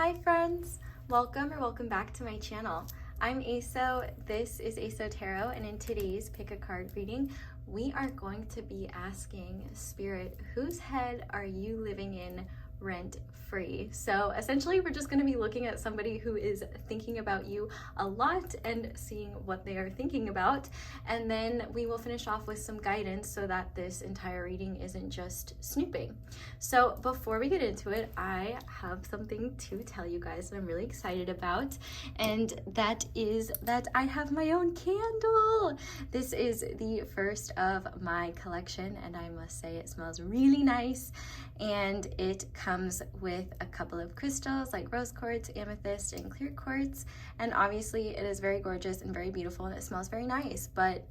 Hi friends, welcome back to my channel. I'm Xoxo, this is Xoxo Tarot, and in today's pick a card reading, we are going to be asking Spirit, whose head are you living in rent free? So essentially we're just going to be looking at somebody who is thinking about you a lot and seeing what they are thinking about, and then we will finish off with some guidance so that this entire reading isn't just snooping. So before we get into it, I have something to tell you guys that I'm really excited about, and that is that I have my own candle. This is the first of my collection, and I must say it smells really nice, and it comes with a couple of crystals like rose quartz, amethyst, and clear quartz, and obviously it is very gorgeous and very beautiful, and it smells very nice, but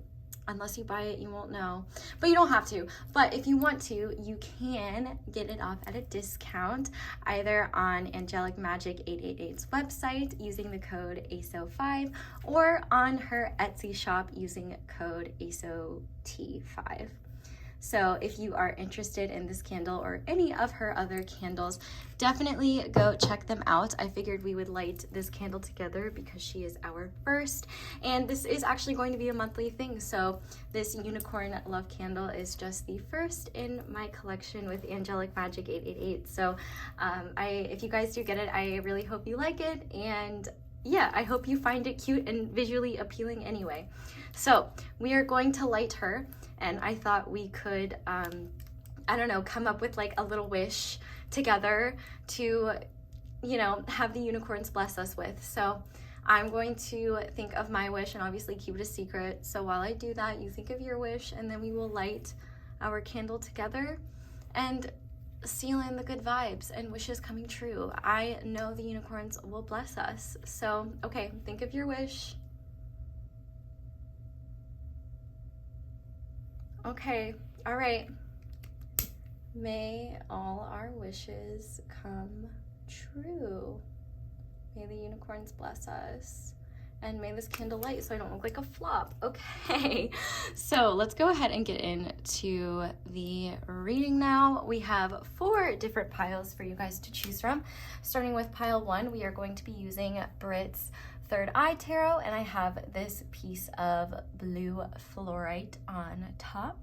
unless you buy it, you won't know. But you don't have to. But if you want to, you can get it off at a discount, either on Angelic Magic 888's website using the code ASO5, or on her Etsy shop using code ASOT5. So if you are interested in this candle or any of her other candles, definitely go check them out. I figured we would light this candle together because she is our first, and this is actually going to be a monthly thing. So this unicorn love candle is just the first in my collection with Angelic Magic 888. So if you guys do get it, I really hope you like it, and yeah, I hope you find it cute and visually appealing anyway. So we are going to light her, and I thought we could, I don't know, come up with like a little wish together to, you know, have the unicorns bless us with. So I'm going to think of my wish and obviously keep it a secret. So while I do that, you think of your wish, and then we will light our candle together and seal in the good vibes and wishes coming true. I know the unicorns will bless us. So, okay, think of your wish. Okay, all right. May all our wishes come true. May the unicorns bless us. And may this candle light so I don't look like a flop. Okay, so let's go ahead and get into the reading now. We have 4 different piles for you guys to choose from. Starting with pile 1, we are going to be using Britt's Third Eye Tarot, and I have this piece of blue fluorite on top.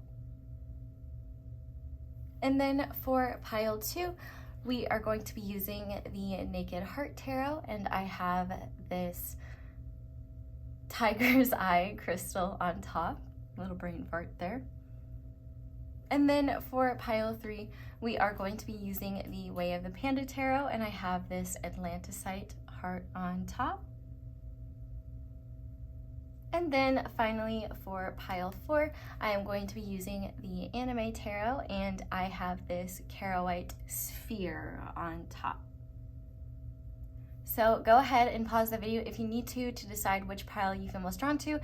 And then for pile 2, we are going to be using the Naked Heart Tarot, and I have this tiger's eye crystal on top. Little brain fart there. And then for pile 3, we are going to be using the Way of the Panda Tarot, and I have this Atlantisite heart on top. And then finally for pile 4, I am going to be using the Anime Tarot, and I have this Charoite sphere on top. So go ahead and pause the video if you need to decide which pile you feel most drawn to,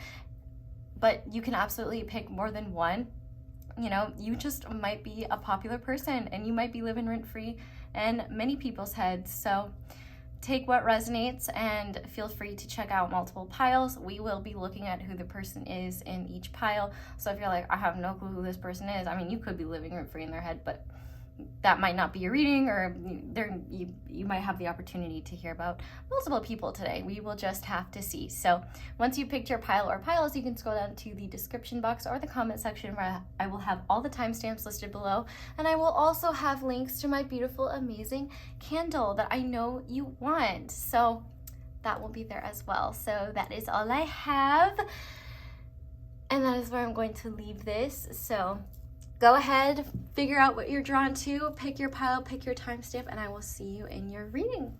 but you can absolutely pick more than one. You know, you just might be a popular person, and you might be living rent-free in many people's heads. So take what resonates and feel free to check out multiple piles. We will be looking at who the person is in each pile. So if you're like, I have no clue who this person is, I mean, you could be living rent-free in their head, but that might not be your reading, or you might have the opportunity to hear about multiple people today. We will just have to see. So once you picked your pile or piles, you can scroll down to the description box or the comment section, where I will have all the timestamps listed below, and I will also have links to my beautiful, amazing candle that I know you want. So that will be there as well. So that is all I have, and that is where I'm going to leave this. So go ahead, figure out what you're drawn to, pick your pile, pick your timestamp, and I will see you in your reading.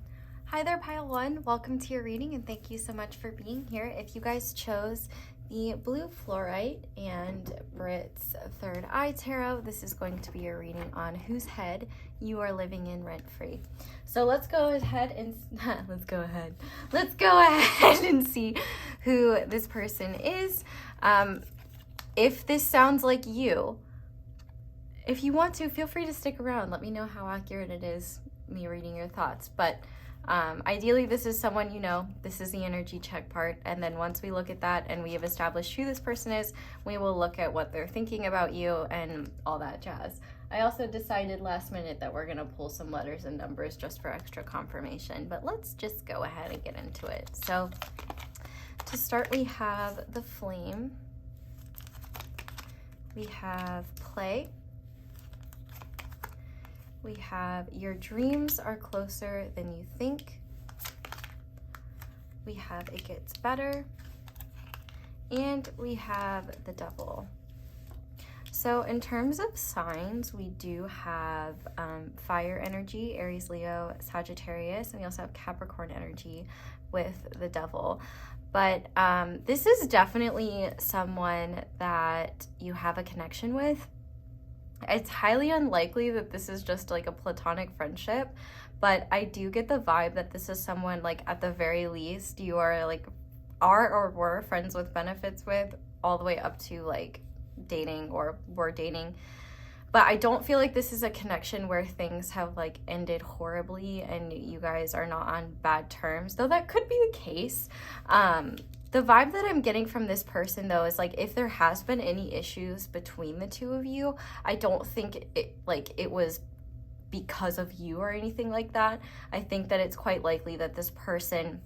Hi there, pile 1. Welcome to your reading, and thank you so much for being here. If you guys chose the blue fluorite and Britt's Third Eye Tarot, this is going to be your reading on whose head you are living in rent-free. So let's go ahead and see who this person is. If this sounds like you, if you want to, feel free to stick around. Let me know how accurate it is, me reading your thoughts. But ideally, this is someone you know. This is the energy check part. And then once we look at that and we have established who this person is, we will look at what they're thinking about you and all that jazz. I also decided last minute that we're going to pull some letters and numbers just for extra confirmation, but let's just go ahead and get into it. So to start, we have the Flame, we have Play, we have Your Dreams Are Closer Than You Think, we have It Gets Better, and we have the Devil. So in terms of signs, we do have fire energy, Aries, Leo, Sagittarius, and we also have Capricorn energy with the Devil. But this is definitely someone that you have a connection with. It's highly unlikely that this is just like a platonic friendship, but I do get the vibe that this is someone, like, at the very least, you are like are or were friends with benefits with, all the way up to like dating or were dating. But I don't feel like this is a connection where things have like ended horribly and you guys are not on bad terms, though that could be the case. The vibe that I'm getting from this person, though, is like if there has been any issues between the two of you, I don't think it was because of you or anything like that. I think that it's quite likely that this person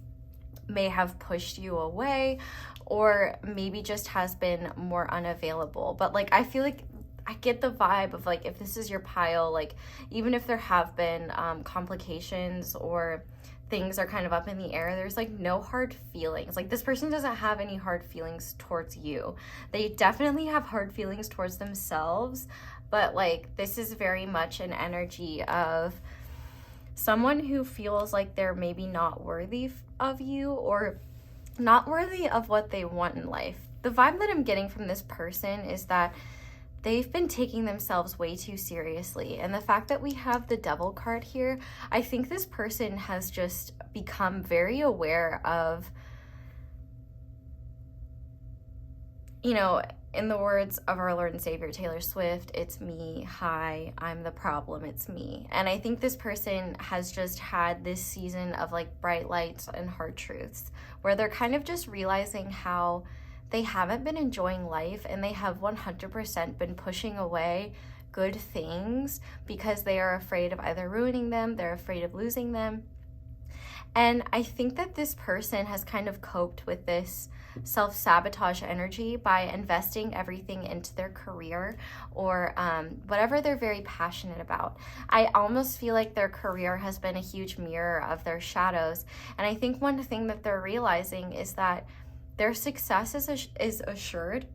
may have pushed you away or maybe just has been more unavailable. But like I feel like I get the vibe of like if this is your pile, like even if there have been complications or things are kind of up in the air, there's like no hard feelings. Like this person doesn't have any hard feelings towards you. They definitely have hard feelings towards themselves, but like this is very much an energy of someone who feels like they're maybe not worthy of you or not worthy of what they want in life. The vibe that I'm getting from this person is that they've been taking themselves way too seriously. And the fact that we have the Devil card here, I think this person has just become very aware of, you know, in the words of our Lord and Savior Taylor Swift, it's me, hi, I'm the problem, it's me. And I think this person has just had this season of like bright lights and hard truths where they're kind of just realizing how they haven't been enjoying life and they have 100% been pushing away good things because they are afraid of either ruining them, they're afraid of losing them. And I think that this person has kind of coped with this self-sabotage energy by investing everything into their career or whatever they're very passionate about. I almost feel like their career has been a huge mirror of their shadows. And I think one thing that they're realizing is that their success is assured.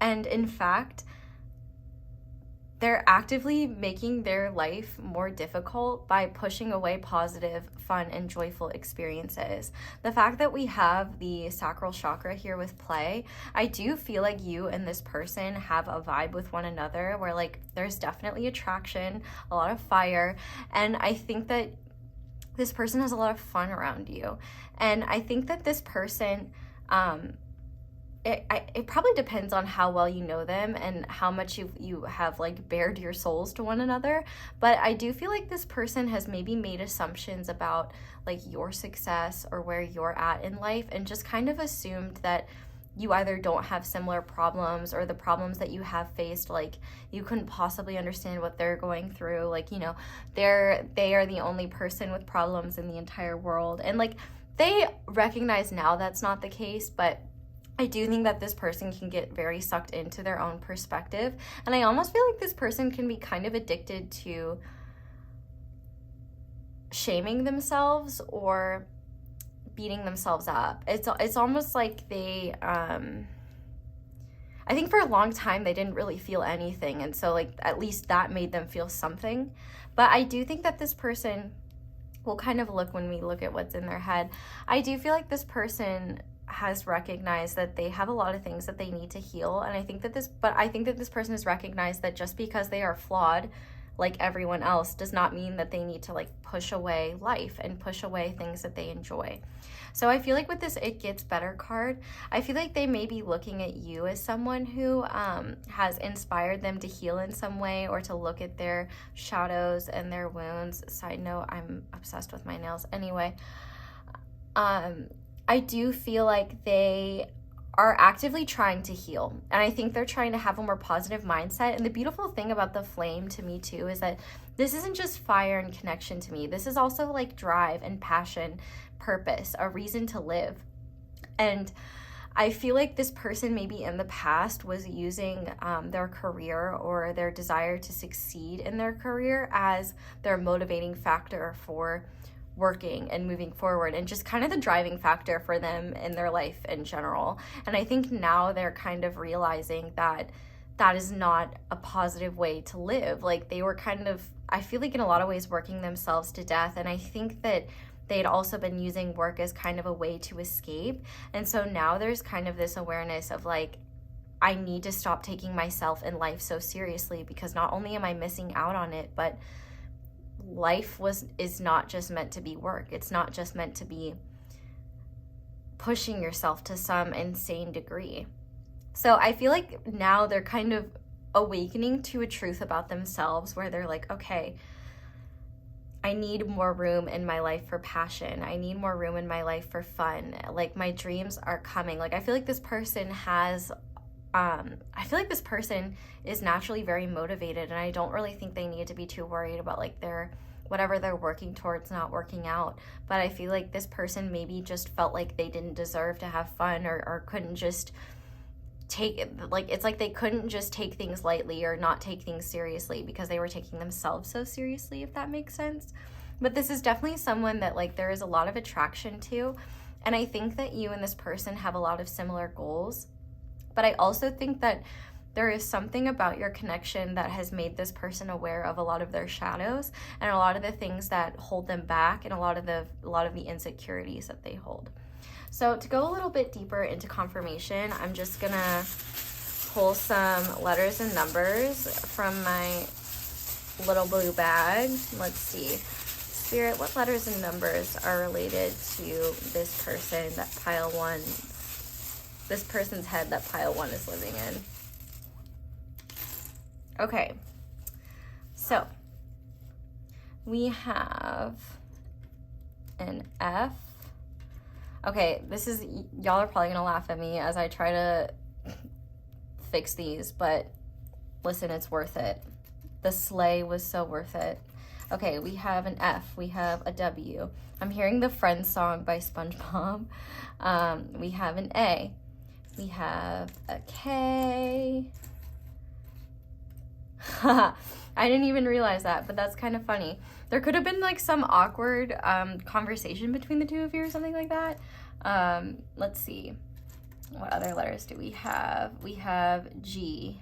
And in fact, they're actively making their life more difficult by pushing away positive, fun, and joyful experiences. The fact that we have the sacral chakra here with Play, I do feel like you and this person have a vibe with one another where like there's definitely attraction, a lot of fire, and I think that this person has a lot of fun around you. And I think that this person, it probably depends on how well you know them and how much you have like bared your souls to one another, but I do feel like this person has maybe made assumptions about like your success or where you're at in life and just kind of assumed that you either don't have similar problems or the problems that you have faced, like you couldn't possibly understand what they're going through, like, you know, they are the only person with problems in the entire world. And like they recognize now that's not the case, but I do think that this person can get very sucked into their own perspective. And I almost feel like this person can be kind of addicted to shaming themselves or beating themselves up. It's almost like they, I think for a long time they didn't really feel anything. And so like at least that made them feel something. But I do think that this person will kind of look when we look at what's in their head. I do feel like this person has recognized that they have a lot of things that they need to heal, and I think that this person has recognized that just because they are flawed like everyone else does not mean that they need to like push away life and push away things that they enjoy. So I feel like with this It Gets Better card, I feel like they may be looking at you as someone who has inspired them to heal in some way or to look at their shadows and their wounds. Side note, I'm obsessed with my nails. Anyway, I do feel like they are actively trying to heal. And I think they're trying to have a more positive mindset. And the beautiful thing about the flame to me too is that this isn't just fire and connection to me. This is also like drive and passion, purpose, a reason to live. And I feel like this person maybe in the past was using their career or their desire to succeed in their career as their motivating factor for working and moving forward, and just kind of the driving factor for them in their life in general. And I think now they're kind of realizing that that is not a positive way to live. Like they were kind of, I feel like in a lot of ways, working themselves to death. And I think that they'd also been using work as kind of a way to escape. And so now there's kind of this awareness of like, I need to stop taking myself and life so seriously, because not only am I missing out on it, but life is not just meant to be work. It's not just meant to be pushing yourself to some insane degree. So I feel like now they're kind of awakening to a truth about themselves where they're like, okay, I need more room in my life for passion. I need more room in my life for fun. Like my dreams are coming. Like I feel like this person has is naturally very motivated, and I don't really think they need to be too worried about like whatever they're working towards not working out. But I feel like this person maybe just felt like they didn't deserve to have fun, or couldn't just take it, like it's like they couldn't just take things lightly or not take things seriously because they were taking themselves so seriously, if that makes sense. But this is definitely someone that like there is a lot of attraction to, and I think that you and this person have a lot of similar goals. But I also think that there is something about your connection that has made this person aware of a lot of their shadows and a lot of the things that hold them back, and a lot of the insecurities that they hold. So to go a little bit deeper into confirmation, I'm just gonna pull some letters and numbers from my little blue bag. Let's see. Spirit, what letters and numbers are related to this person that pile one, this person's head that pile one is living in? Okay, so we have an F. Okay, y'all are probably gonna laugh at me as I try to fix these, but listen, it's worth it. The sleigh was so worth it. Okay, we have an F, we have a W. I'm hearing the Friends song by SpongeBob. We have an A, we have a K. I didn't even realize that, but that's kind of funny. There could have been like some awkward conversation between the two of you or something like that. Let's see. What other letters do we have? We have G.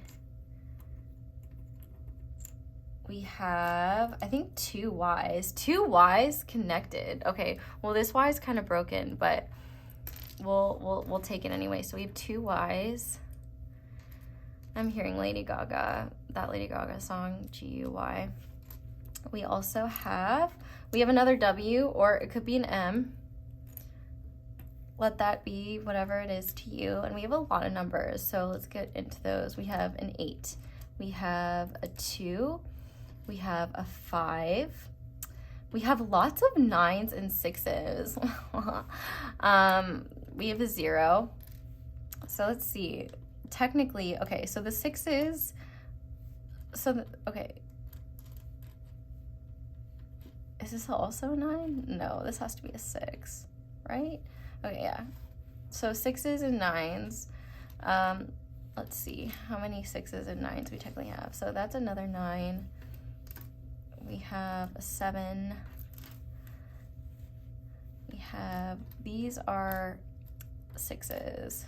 We have, I think, two Ys. Two Ys connected. Okay, well this Y is kind of broken, but we'll take it anyway. So we have two Ys. I'm hearing Lady Gaga, that Lady Gaga song, G-U-Y. We also have, we have another W, or it could be an M. Let that be whatever it is to you. And we have a lot of numbers, so let's get into those. We have an 8. We have a 2. We have a 5. We have lots of 9s and 6s. We have a 0. So let's see. Technically, okay, so the 6s, okay. Is this also a 9? No, this has to be a 6, right? Okay, yeah. So 6s and 9s. Let's see how many 6s and 9s we technically have. So that's another 9. We have a 7. We have, these are 6s.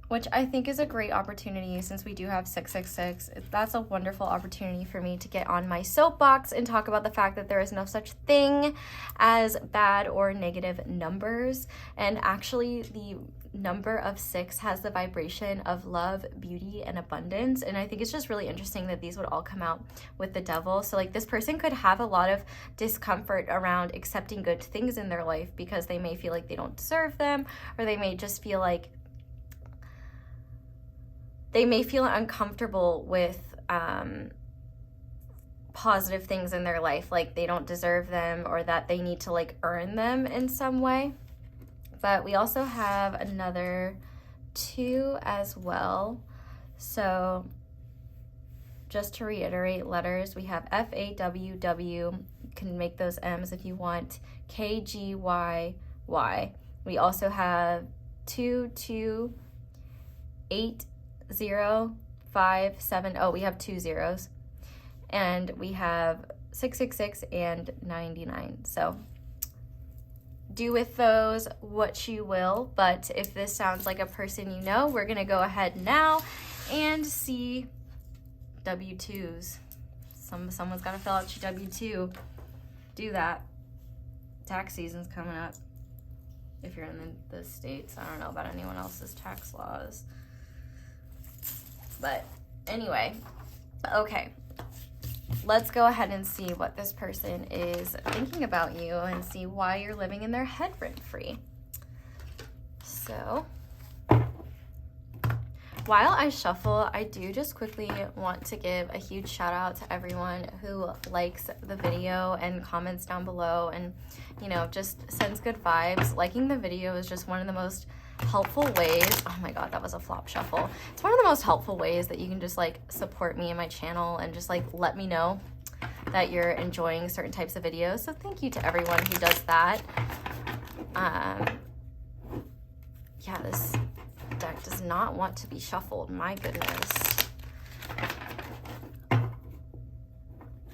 Which I think is a great opportunity, since we do have 666. That's a wonderful opportunity for me to get on my soapbox and talk about the fact that there is no such thing as bad or negative numbers. And actually, the number of 6 has the vibration of love, beauty, and abundance. And I think it's just really interesting that these would all come out with the devil. So like this person could have a lot of discomfort around accepting good things in their life because they may feel like they don't deserve them, or they may just feel like they may feel uncomfortable with positive things in their life, like they don't deserve them, or that they need to like earn them in some way. but we also have another 2 as well. So just to reiterate letters, we have FAWW. You can make those M's if you want. KGYY. We also have 228057. Oh, we have 2 zeros. And we have 666 and 99. So do with those what you will, but if this sounds like a person you know, we're gonna go ahead now and see W-2s. Someone's gotta fill out your W-2. Do that. Tax season's coming up. If you're in the States, I don't know about anyone else's tax laws. But anyway, okay. Let's go ahead and see what this person is thinking about you and see why you're living in their head rent-free. So, while I shuffle, I do just quickly want to give a huge shout out to everyone who likes the video and comments down below and, you know, just sends good vibes. Liking the video is just one of the most helpful ways. Oh my god, that was a flop shuffle. It's one of the most helpful ways that you can just like support me and my channel and just like let me know that you're enjoying certain types of videos. So thank you to everyone who does that. Yeah, this deck does not want to be shuffled, my goodness.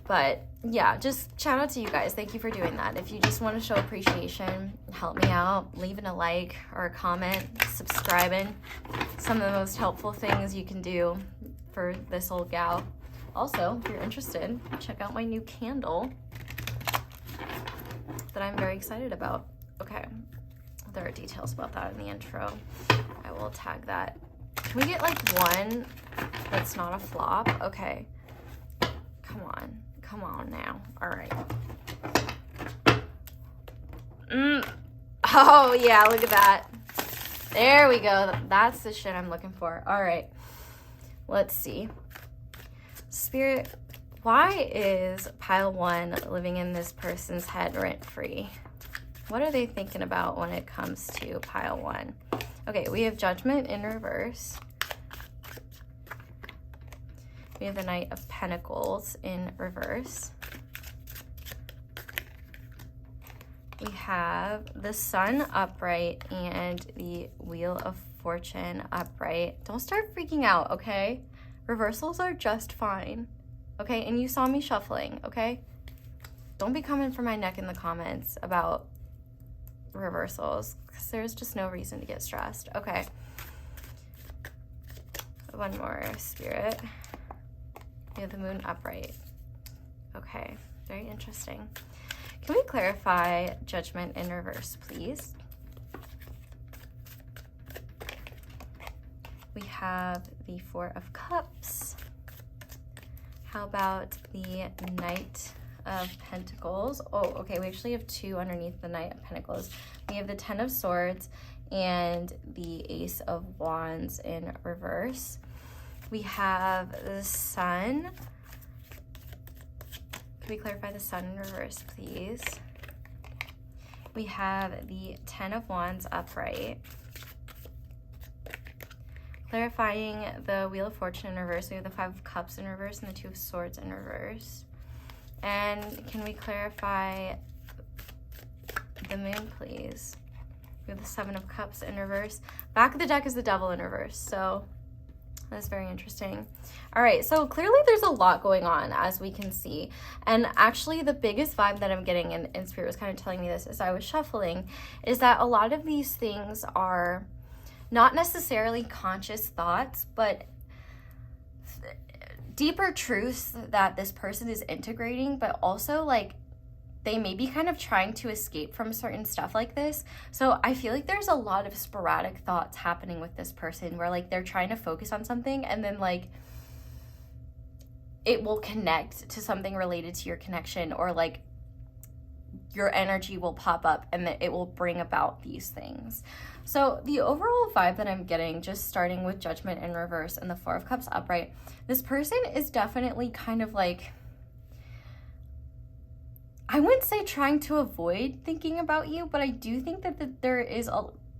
But yeah, just shout out to you guys. Thank you for doing that. If you just want to show appreciation, help me out, leaving a like or a comment, subscribing, some of the most helpful things you can do for this old gal. Also, if you're interested, check out my new candle that I'm very excited about. Okay, there are details about that in the intro. I will tag that. Can we get like one that's not a flop? Okay, come on now. All right. Oh yeah, look at that. There we go. That's the shit I'm looking for. All right, let's see. Spirit, why is pile 1 living in this person's head rent-free? What are they thinking about when it comes to pile 1? Okay, we have Judgment in reverse. We have the Knight of Pentacles in reverse. We have the Sun upright and the Wheel of Fortune upright. Don't start freaking out, okay? Reversals are just fine, okay? And you saw me shuffling, okay? Don't be coming for my neck in the comments about reversals because there's just no reason to get stressed. Okay. One more, Spirit. We have the Moon upright. Okay, very interesting. Can we clarify Judgment in reverse, please? We have the 4 of Cups. How about the Knight of Pentacles? Oh, okay, we actually have 2 underneath the Knight of Pentacles. We have the 10 of Swords and the Ace of Wands in reverse. We have the Sun. Can we clarify the Sun in reverse, please? We have the 10 of Wands upright. Clarifying the Wheel of Fortune in reverse, we have the 5 of Cups in reverse and the 2 of Swords in reverse. And can we clarify the Moon, please? We have the 7 of Cups in reverse. Back of the deck is the Devil in reverse, so that's very interesting. All right, so clearly there's a lot going on, as we can see. And actually, the biggest vibe that I'm getting, and Spirit was kind of telling me this as I was shuffling, is that a lot of these things are not necessarily conscious thoughts, but deeper truths that this person is integrating, but also like they may be kind of trying to escape from certain stuff like this. So I feel like there's a lot of sporadic thoughts happening with this person where like they're trying to focus on something and then like it will connect to something related to your connection, or like your energy will pop up and that it will bring about these things. So the overall vibe that I'm getting, just starting with Judgment in reverse and the 4 of Cups upright, this person is definitely kind of like, I wouldn't say trying to avoid thinking about you, but I do think that there is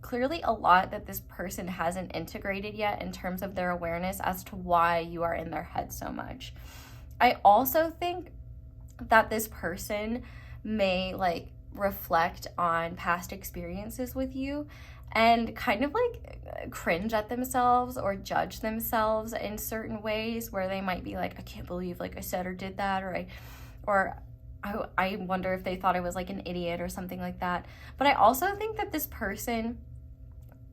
clearly a lot that this person hasn't integrated yet in terms of their awareness as to why you are in their head so much. I also think that this person may like reflect on past experiences with you and kind of like cringe at themselves or judge themselves in certain ways where they might be like, I can't believe like I said or did that, or I wonder if they thought I was like an idiot or something like that. But I also think that this person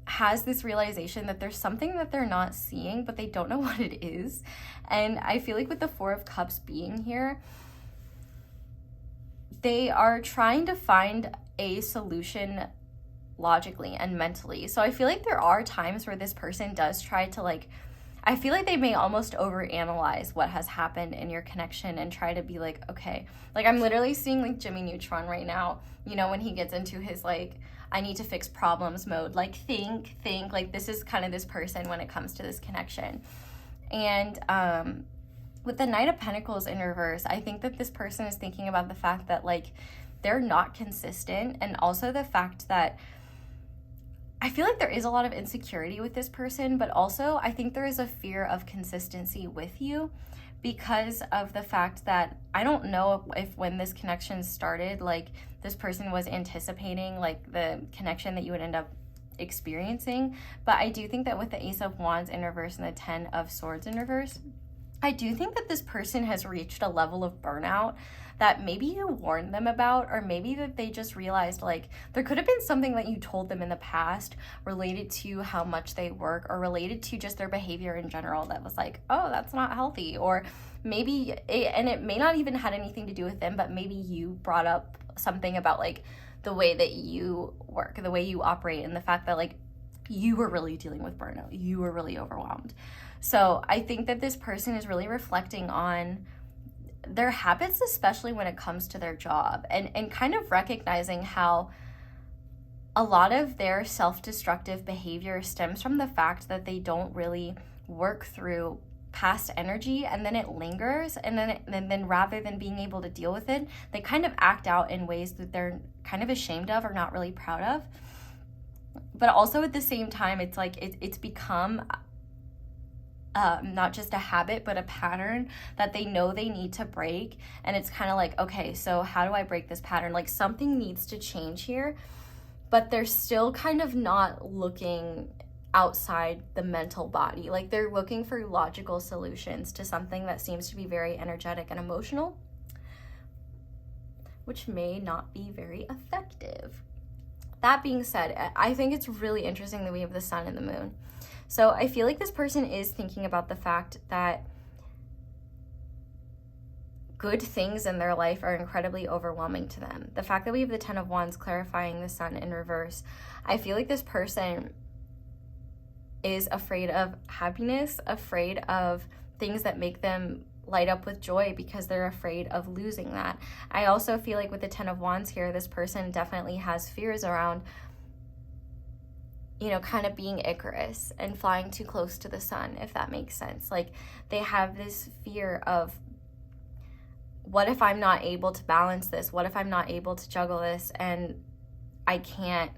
has this realization that there's something that they're not seeing, but they don't know what it is. And I feel like with the Four of Cups being here, they are trying to find a solution logically and mentally. So I feel like there are times where this person does try to like, I feel like they may almost overanalyze what has happened in your connection and try to be like, okay, like I'm literally seeing like Jimmy Neutron right now, you know, when he gets into his like, I need to fix problems mode, like think, like this is kind of this person when it comes to this connection. And with the Knight of Pentacles in reverse, I think that this person is thinking about the fact that like they're not consistent, and also the fact that I feel like there is a lot of insecurity with this person, but also I think there is a fear of consistency with you because of the fact that I don't know if when this connection started, like this person was anticipating like the connection that you would end up experiencing. But I do think that with the Ace of Wands in reverse and the 10 of Swords in reverse, I do think that this person has reached a level of burnout that maybe you warned them about, or maybe that they just realized like there could have been something that you told them in the past related to how much they work or related to just their behavior in general that was like, oh, that's not healthy. Or maybe, and it may not even had anything to do with them, but maybe you brought up something about like the way that you work, the way you operate, and the fact that like you were really dealing with burnout, you were really overwhelmed. So I think that this person is really reflecting on their habits, especially when it comes to their job, and kind of recognizing how a lot of their self-destructive behavior stems from the fact that they don't really work through past energy, and then it lingers, and then rather than being able to deal with it, they kind of act out in ways that they're kind of ashamed of or not really proud of. But also at the same time, it's like it's become not just a habit, but a pattern that they know they need to break. And it's kind of like, okay, so how do I break this pattern? Like something needs to change here, but they're still kind of not looking outside the mental body. Like they're looking for logical solutions to something that seems to be very energetic and emotional, which may not be very effective. That being said, I think it's really interesting that we have the sun and the moon. So I feel like this person is thinking about the fact that good things in their life are incredibly overwhelming to them. The fact that we have the 10 of Wands clarifying the sun in reverse, I feel like this person is afraid of happiness, afraid of things that make them light up with joy because they're afraid of losing that. I also feel like with the 10 of Wands here, this person definitely has fears around, you know, kind of being Icarus and flying too close to the sun, if that makes sense. Like they have this fear of, what if I'm not able to balance this? What if I'm not able to juggle this and I can't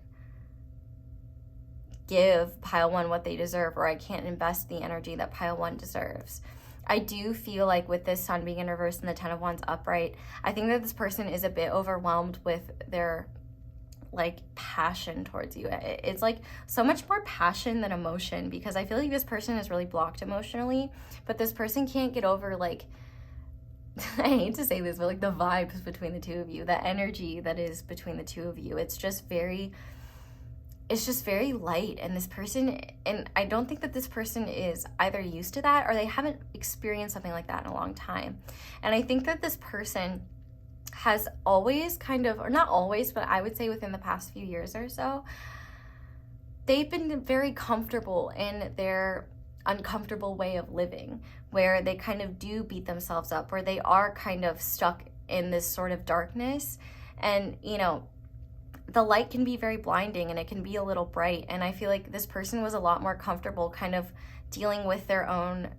give pile one what they deserve, or I can't invest the energy that pile one deserves? I do feel like with this sun being in reverse and the 10 of Wands upright, I think that this person is a bit overwhelmed with their like passion towards you. It's like so much more passion than emotion, because I feel like this person is really blocked emotionally, but this person can't get over like, I hate to say this, but like the vibes between the two of you, the energy that is between the two of you. It's just very light, and this person, and I don't think that this person is either used to that or they haven't experienced something like that in a long time. And I think that this person has always kind of, or not always, but I would say within the past few years or so, they've been very comfortable in their uncomfortable way of living, where they kind of do beat themselves up, where they are kind of stuck in this sort of darkness. And, you know, the light can be very blinding and it can be a little bright. And I feel like this person was a lot more comfortable kind of dealing with their own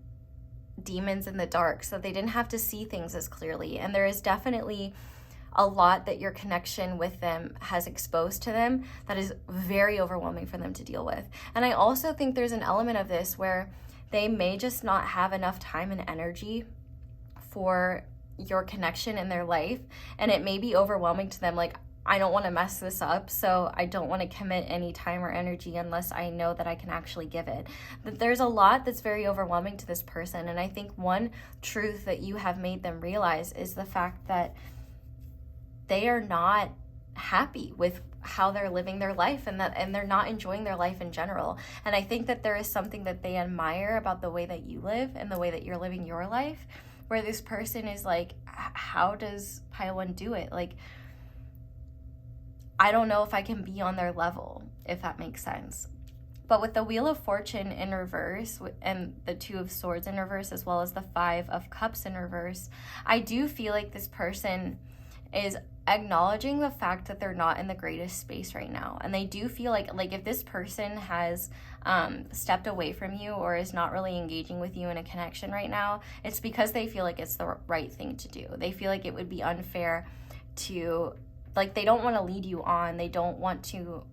demons in the dark, so they didn't have to see things as clearly. And there is definitely a lot that your connection with them has exposed to them that is very overwhelming for them to deal with. And I also think there's an element of this where they may just not have enough time and energy for your connection in their life, and it may be overwhelming to them. Like, I don't want to mess this up, so I don't want to commit any time or energy unless I know that I can actually give it. But there's a lot that's very overwhelming to this person, and I think one truth that you have made them realize is the fact that they are not happy with how they're living their life, and they're not enjoying their life in general. And I think that there is something that they admire about the way that you live and the way that you're living your life, where this person is like, how does Pile 1 do it? Like, I don't know if I can be on their level, if that makes sense. But with the Wheel of Fortune in reverse and the Two of Swords in reverse, as well as the Five of Cups in reverse, I do feel like this person is acknowledging the fact that they're not in the greatest space right now. And they do feel like if this person has stepped away from you or is not really engaging with you in a connection right now, it's because they feel like it's the right thing to do. They feel like it would be unfair to, like, they don't want to lead you on. They don't want to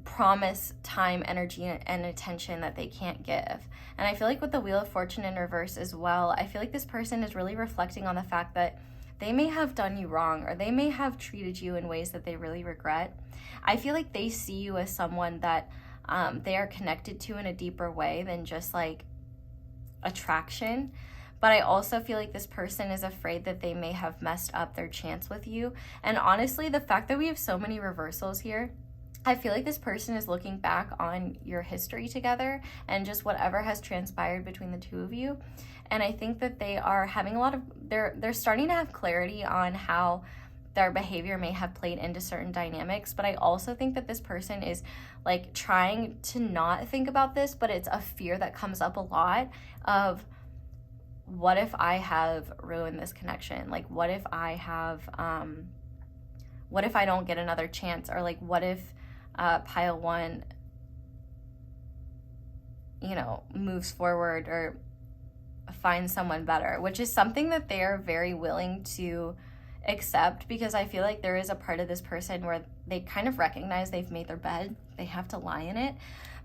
promise time, energy, and attention that they can't give. And I feel like with the Wheel of Fortune in reverse as well, I feel like this person is really reflecting on the fact that they may have done you wrong, or they may have treated you in ways that they really regret. I feel like they see you as someone that they are connected to in a deeper way than just like attraction. But I also feel like this person is afraid that they may have messed up their chance with you. And honestly, the fact that we have so many reversals here, I feel like this person is looking back on your history together and just whatever has transpired between the two of you. And I think that they are having a lot of, they're starting to have clarity on how their behavior may have played into certain dynamics. But I also think that this person is like trying to not think about this, but it's a fear that comes up a lot of, what if I have ruined this connection? Like, what if I have, what if I don't get another chance? Or like, what if Pile 1, you know, moves forward or finds someone better, which is something that they are very willing to accept, because I feel like there is a part of this person where they kind of recognize they've made their bed, they have to lie in it,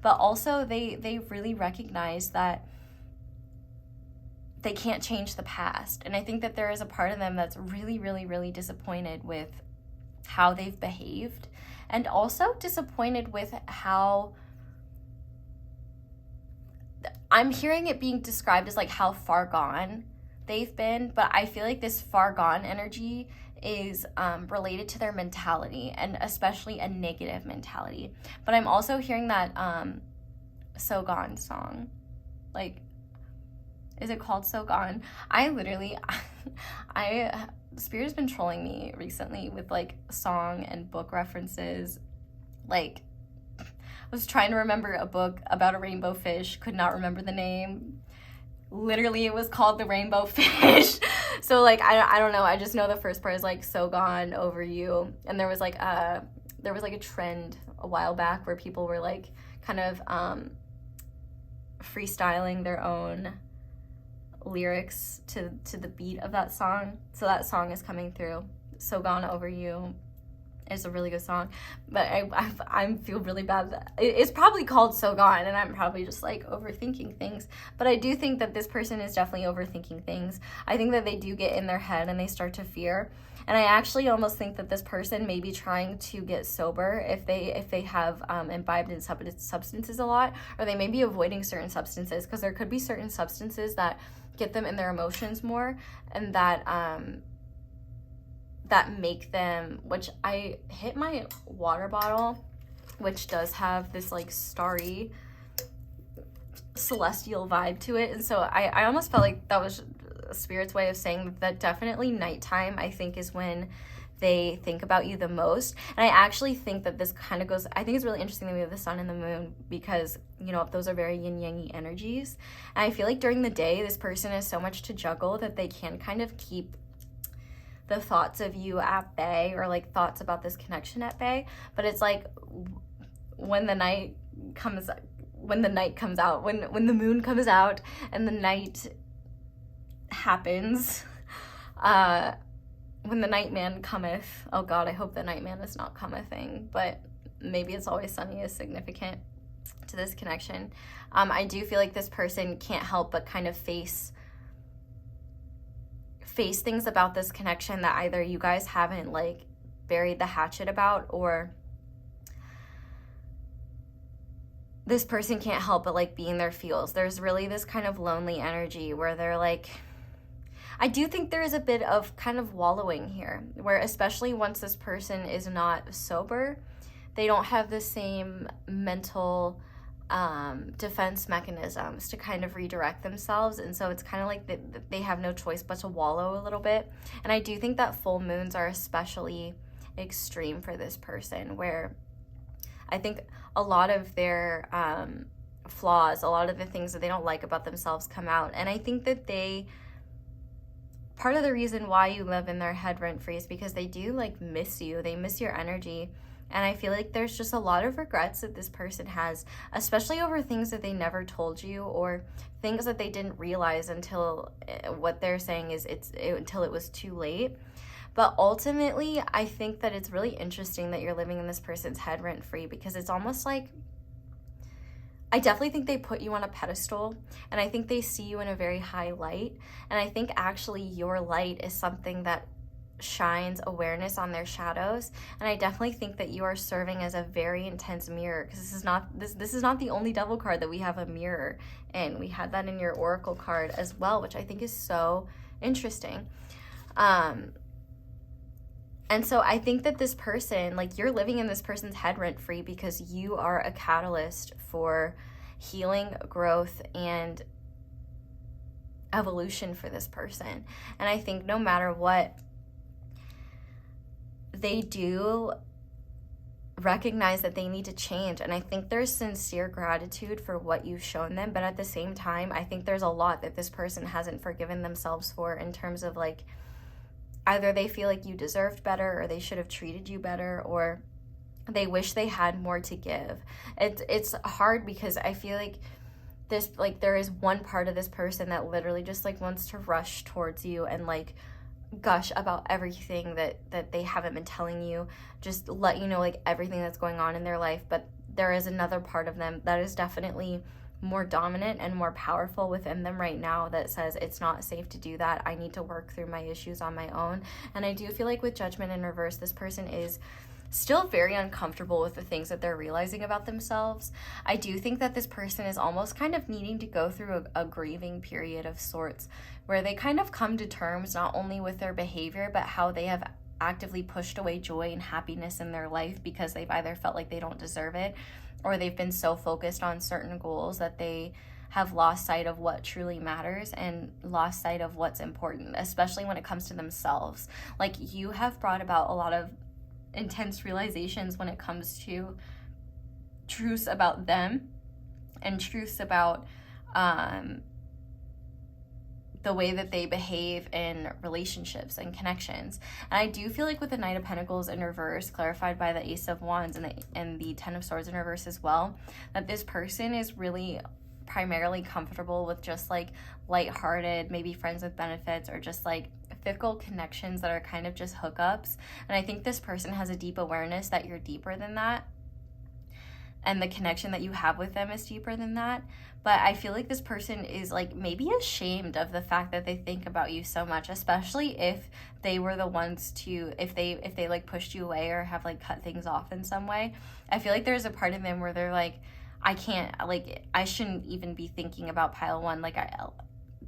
but also they really recognize that they can't change the past. And I think that there is a part of them that's really, really, really disappointed with how they've behaved, and also disappointed with how, I'm hearing it being described as like how far gone they've been, but I feel like this far gone energy is related to their mentality, and especially a negative mentality. But I'm also hearing that So Gone song. Like, is it called So Gone? Spirit has been trolling me recently with like song and book references. Like, I was trying to remember a book about a rainbow fish, could not remember the name. Literally, it was called The Rainbow Fish. So like, I don't know. I just know the first part is like So Gone Over You. And there was like a trend a while back where people were like kind of freestyling their own lyrics to the beat of that song. So that song is coming through. So Gone Over You is a really good song, but I feel really bad that it's probably called So Gone, and I'm probably just like overthinking things. But I do think that this person is definitely overthinking things. I think that they do get in their head and they start to fear. And I actually almost think that this person may be trying to get sober if they have imbibed in substances a lot, or they may be avoiding certain substances, because there could be certain substances that get them in their emotions more, and that make them, which I hit my water bottle, which does have this like starry celestial vibe to it. And so I almost felt like that was Spirit's way of saying that definitely nighttime, I think, is when they think about you the most. And I actually think that this kind of goes, I think it's really interesting that we have the sun and the moon, because, you know, those are very yin-yang-y energies. And I feel like during the day, this person has so much to juggle that they can kind of keep the thoughts of you at bay, or like thoughts about this connection at bay. But it's like when the night comes out, when the moon comes out and the night happens, when the nightman cometh, oh God, I hope the nightman is not come a thing, but maybe It's Always Sunny is significant to this connection. I do feel like this person can't help but kind of face things about this connection that either you guys haven't like buried the hatchet about, or this person can't help but like be in their feels. There's really this kind of lonely energy where they're like, I do think there is a bit of kind of wallowing here, where especially once this person is not sober, they don't have the same mental defense mechanisms to kind of redirect themselves. And so it's kind of like they have no choice but to wallow a little bit. And I do think that full moons are especially extreme for this person, where I think a lot of their flaws, a lot of the things that they don't like about themselves come out. And I think that part of the reason why you live in their head rent-free is because they do like miss you. They miss your energy. And I feel like there's just a lot of regrets that this person has, especially over things that they never told you, or things that they didn't realize until what they're saying is until it was too late. But ultimately, I think that it's really interesting that you're living in this person's head rent-free, because it's almost like, I definitely think they put you on a pedestal, and I think they see you in a very high light. And I think actually your light is something that shines awareness on their shadows. And I definitely think that you are serving as a very intense mirror, because this is not the only devil card that we have a mirror in. We had that in your oracle card as well, which I think is so interesting. And so I think that this person, like, you're living in this person's head rent-free because you are a catalyst for healing, growth, and evolution for this person. And I think no matter what, they do recognize that they need to change. And I think there's sincere gratitude for what you've shown them. But at the same time, I think there's a lot that this person hasn't forgiven themselves for, in terms of like, either they feel like you deserved better, or they should have treated you better, or they wish they had more to give. It's hard because I feel like there is one part of this person that literally just like wants to rush towards you and like gush about everything that they haven't been telling you, just let you know like everything that's going on in their life. But there is another part of them that is definitely more dominant and more powerful within them right now that says it's not safe to do that. I need to work through my issues on my own. And I do feel like with Judgment in reverse, this person is still very uncomfortable with the things that they're realizing about themselves. I do think that this person is almost kind of needing to go through a grieving period of sorts, where they kind of come to terms not only with their behavior, but how they have actively pushed away joy and happiness in their life because they've either felt like they don't deserve it, or they've been so focused on certain goals that they have lost sight of what truly matters and lost sight of what's important, especially when it comes to themselves. Like, you have brought about a lot of intense realizations when it comes to truths about them and truths about the way that they behave in relationships and connections. And I do feel like with the Knight of Pentacles in reverse, clarified by the Ace of Wands and the Ten of Swords in reverse as well, that this person is really primarily comfortable with just like lighthearted, maybe friends with benefits, or just like fickle connections that are kind of just hookups. And I think this person has a deep awareness that you're deeper than that, and the connection that you have with them is deeper than that. But I feel like this person is like maybe ashamed of the fact that they think about you so much, especially if they were the ones to, if they like pushed you away or have like cut things off in some way. I feel like there's a part of them where they're like, I shouldn't even be thinking about pile one. Like,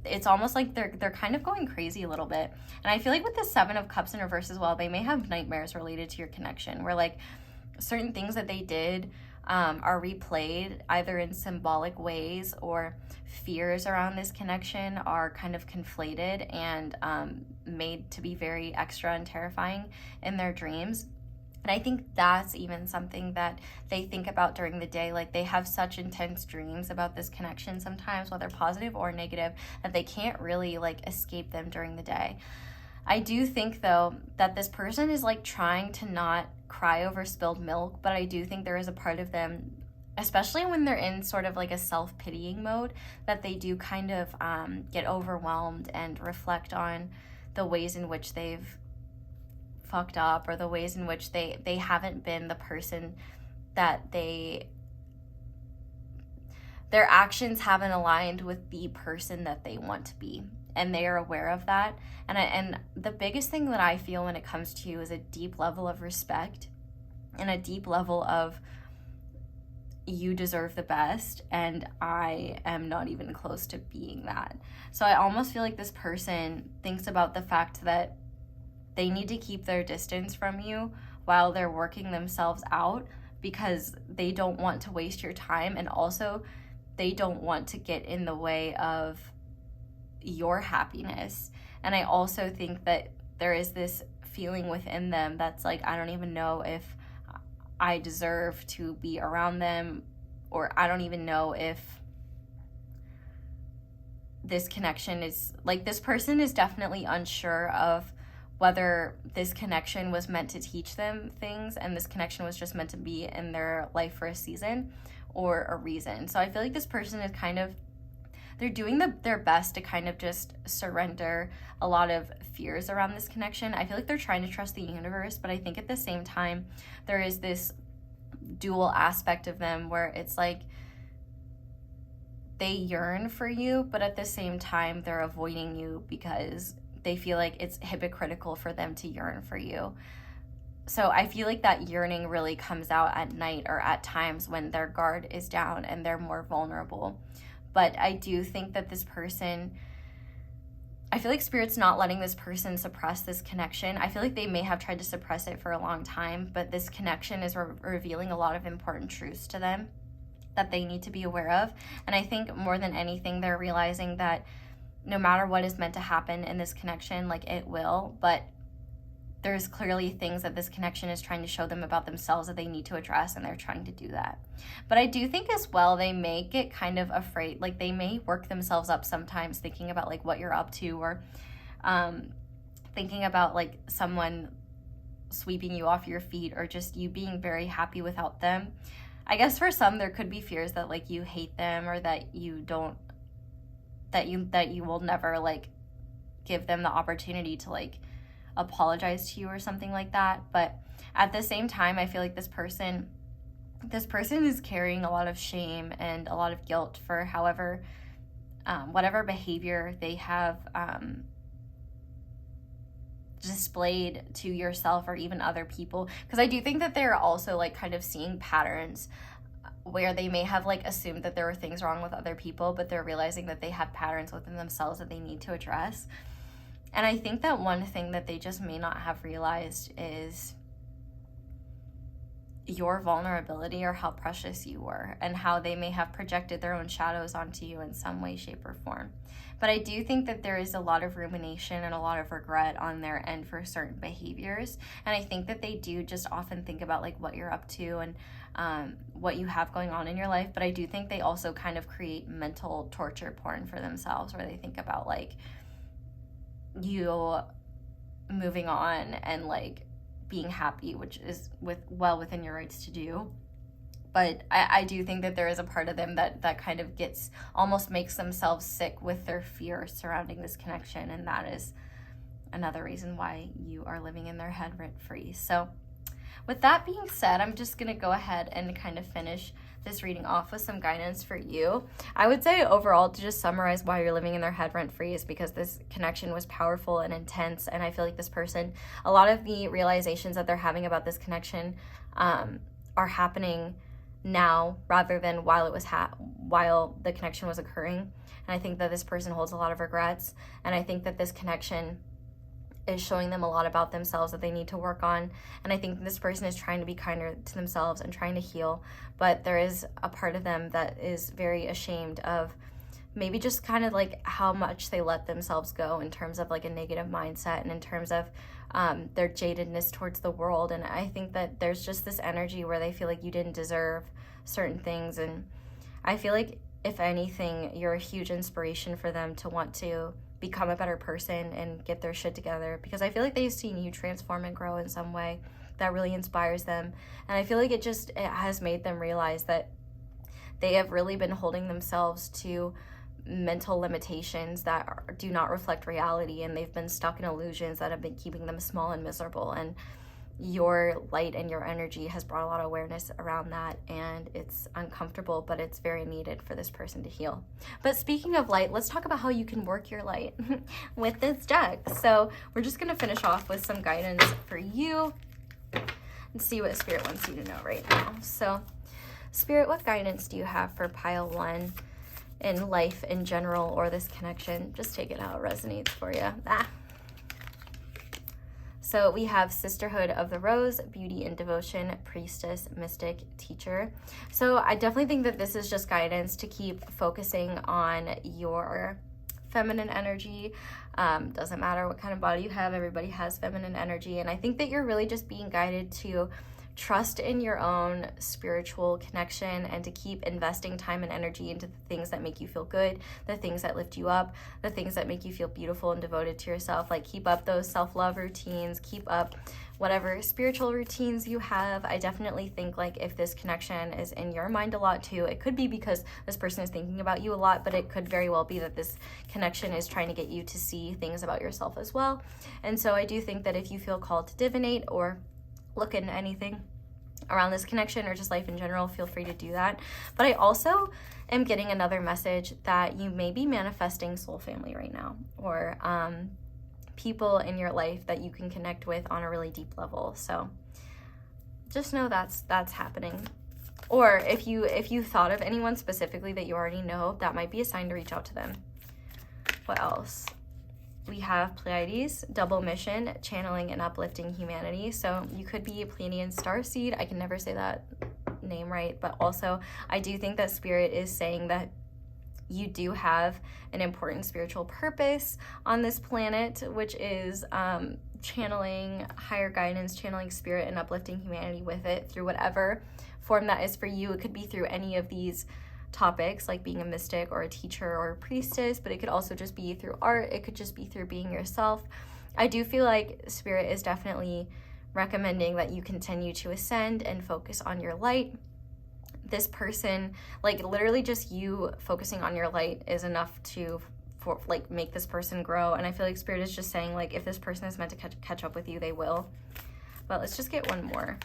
it's almost like they're kind of going crazy a little bit. And I feel like with the Seven of Cups in reverse as well, they may have nightmares related to your connection, where like certain things that they did are replayed either in symbolic ways, or fears around this connection are kind of conflated and made to be very extra and terrifying in their dreams. And I think that's even something that they think about during the day. Like, they have such intense dreams about this connection sometimes, whether positive or negative, that they can't really like escape them during the day. I do think though that this person is like trying to not cry over spilled milk, but I do think there is a part of them, especially when they're in sort of like a self-pitying mode, that they do kind of get overwhelmed and reflect on the ways in which they've fucked up, or the ways in which they haven't been the person that their actions haven't aligned with the person that they want to be, and they are aware of that. And the biggest thing that I feel when it comes to you is a deep level of respect and a deep level of, you deserve the best, and I am not even close to being that. So I almost feel like this person thinks about the fact that they need to keep their distance from you while they're working themselves out, because they don't want to waste your time, and also they don't want to get in the way of your happiness. And I also think that there is this feeling within them that's like, I don't even know if I deserve to be around them, or I don't even know if this connection is, like, this person is definitely unsure of whether this connection was meant to teach them things and this connection was just meant to be in their life for a season or a reason. So I feel like this person is kind of, they're doing their best to kind of just surrender a lot of fears around this connection. I feel like they're trying to trust the universe, but I think at the same time, there is this dual aspect of them where it's like they yearn for you, but at the same time, they're avoiding you because they feel like it's hypocritical for them to yearn for you. So I feel like that yearning really comes out at night or at times when their guard is down and they're more vulnerable. But I do think that this person, I feel like Spirit's not letting this person suppress this connection. I feel like they may have tried to suppress it for a long time, but this connection is revealing a lot of important truths to them that they need to be aware of. And I think more than anything, they're realizing that no matter what is meant to happen in this connection, like, it will, but there's clearly things that this connection is trying to show them about themselves that they need to address, and they're trying to do that. But I do think as well, they may get kind of afraid, like they may work themselves up sometimes thinking about like what you're up to, or thinking about like someone sweeping you off your feet, or just you being very happy without them. I guess for some, there could be fears that like you hate them, or that you don't, that you will never like give them the opportunity to like apologize to you or something like that. But at the same time, I feel like this person is carrying a lot of shame and a lot of guilt for whatever behavior they have displayed to yourself or even other people. Because I do think that they're also like kind of seeing patterns where they may have like assumed that there were things wrong with other people, but they're realizing that they have patterns within themselves that they need to address. And I think that one thing that they just may not have realized is your vulnerability, or how precious you were, and how they may have projected their own shadows onto you in some way, shape, or form. But I do think that there is a lot of rumination and a lot of regret on their end for certain behaviors. And I think that they do just often think about like what you're up to and what you have going on in your life. But I do think they also kind of create mental torture porn for themselves, where they think about like you moving on and like being happy, which is well within your rights to do. But I do think that there is a part of them that kind of almost makes themselves sick with their fear surrounding this connection. And that is another reason why you are living in their head rent free. So with that being said, I'm just going to go ahead and kind of finish this reading off with some guidance for you. I would say overall, to just summarize why you're living in their head rent free, is because this connection was powerful and intense. And I feel like this person, a lot of the realizations that they're having about this connection are happening now rather than while the connection was occurring. And I think that this person holds a lot of regrets. And I think that this connection is showing them a lot about themselves that they need to work on. And I think this person is trying to be kinder to themselves and trying to heal. But there is a part of them that is very ashamed of maybe just kind of like how much they let themselves go in terms of like a negative mindset, and in terms of their jadedness towards the world. And I think that there's just this energy where they feel like you didn't deserve certain things. And I feel like, if anything, you're a huge inspiration for them to want to become a better person and get their shit together, because I feel like they've seen you transform and grow in some way that really inspires them. And I feel like it has made them realize that they have really been holding themselves to mental limitations that do not reflect reality, and they've been stuck in illusions that have been keeping them small and miserable. And your light and your energy has brought a lot of awareness around that, and it's uncomfortable, but it's very needed for this person to heal. But speaking of light, let's talk about how you can work your light with this deck. So we're just going to finish off with some guidance for you and see what Spirit wants you to know right now. So Spirit, what guidance do you have for pile 1 in life in general, or this connection? Just take it how it resonates for you. So we have Sisterhood of the Rose, Beauty and Devotion, Priestess, Mystic, Teacher. So I definitely think that this is just guidance to keep focusing on your feminine energy. Doesn't matter what kind of body you have, everybody has feminine energy. And I think that you're really just being guided to trust in your own spiritual connection and to keep investing time and energy into the things that make you feel good, the things that lift you up, the things that make you feel beautiful and devoted to yourself. Like, keep up those self-love routines, keep up whatever spiritual routines you have. I definitely think, like, if this connection is in your mind a lot too, it could be because this person is thinking about you a lot, but it could very well be that this connection is trying to get you to see things about yourself as well. And so I do think that if you feel called to divinate or look into anything around this connection or just life in general, feel free to do that. But I also am getting another message that you may be manifesting soul family right now, or people in your life that you can connect with on a really deep level. So just know that's happening. Or if you thought of anyone specifically that you already know, that might be a sign to reach out to them. What else? We have Pleiades, double mission, channeling and uplifting humanity. So you could be a Pleiadian starseed. I can never say that name right, but also I do think that Spirit is saying that you do have an important spiritual purpose on this planet, which is channeling higher guidance, channeling spirit, and uplifting humanity with it through whatever form that is for you. It could be through any of these topics, like being a mystic or a teacher or a priestess, but it could also just be through art. It could just be through being yourself. I do feel like Spirit is definitely recommending that you continue to ascend and focus on your light. This person, like, literally just you focusing on your light is enough to make this person grow. And I feel like Spirit is just saying, like, if this person is meant to catch up with you, they will. But let's just get one more.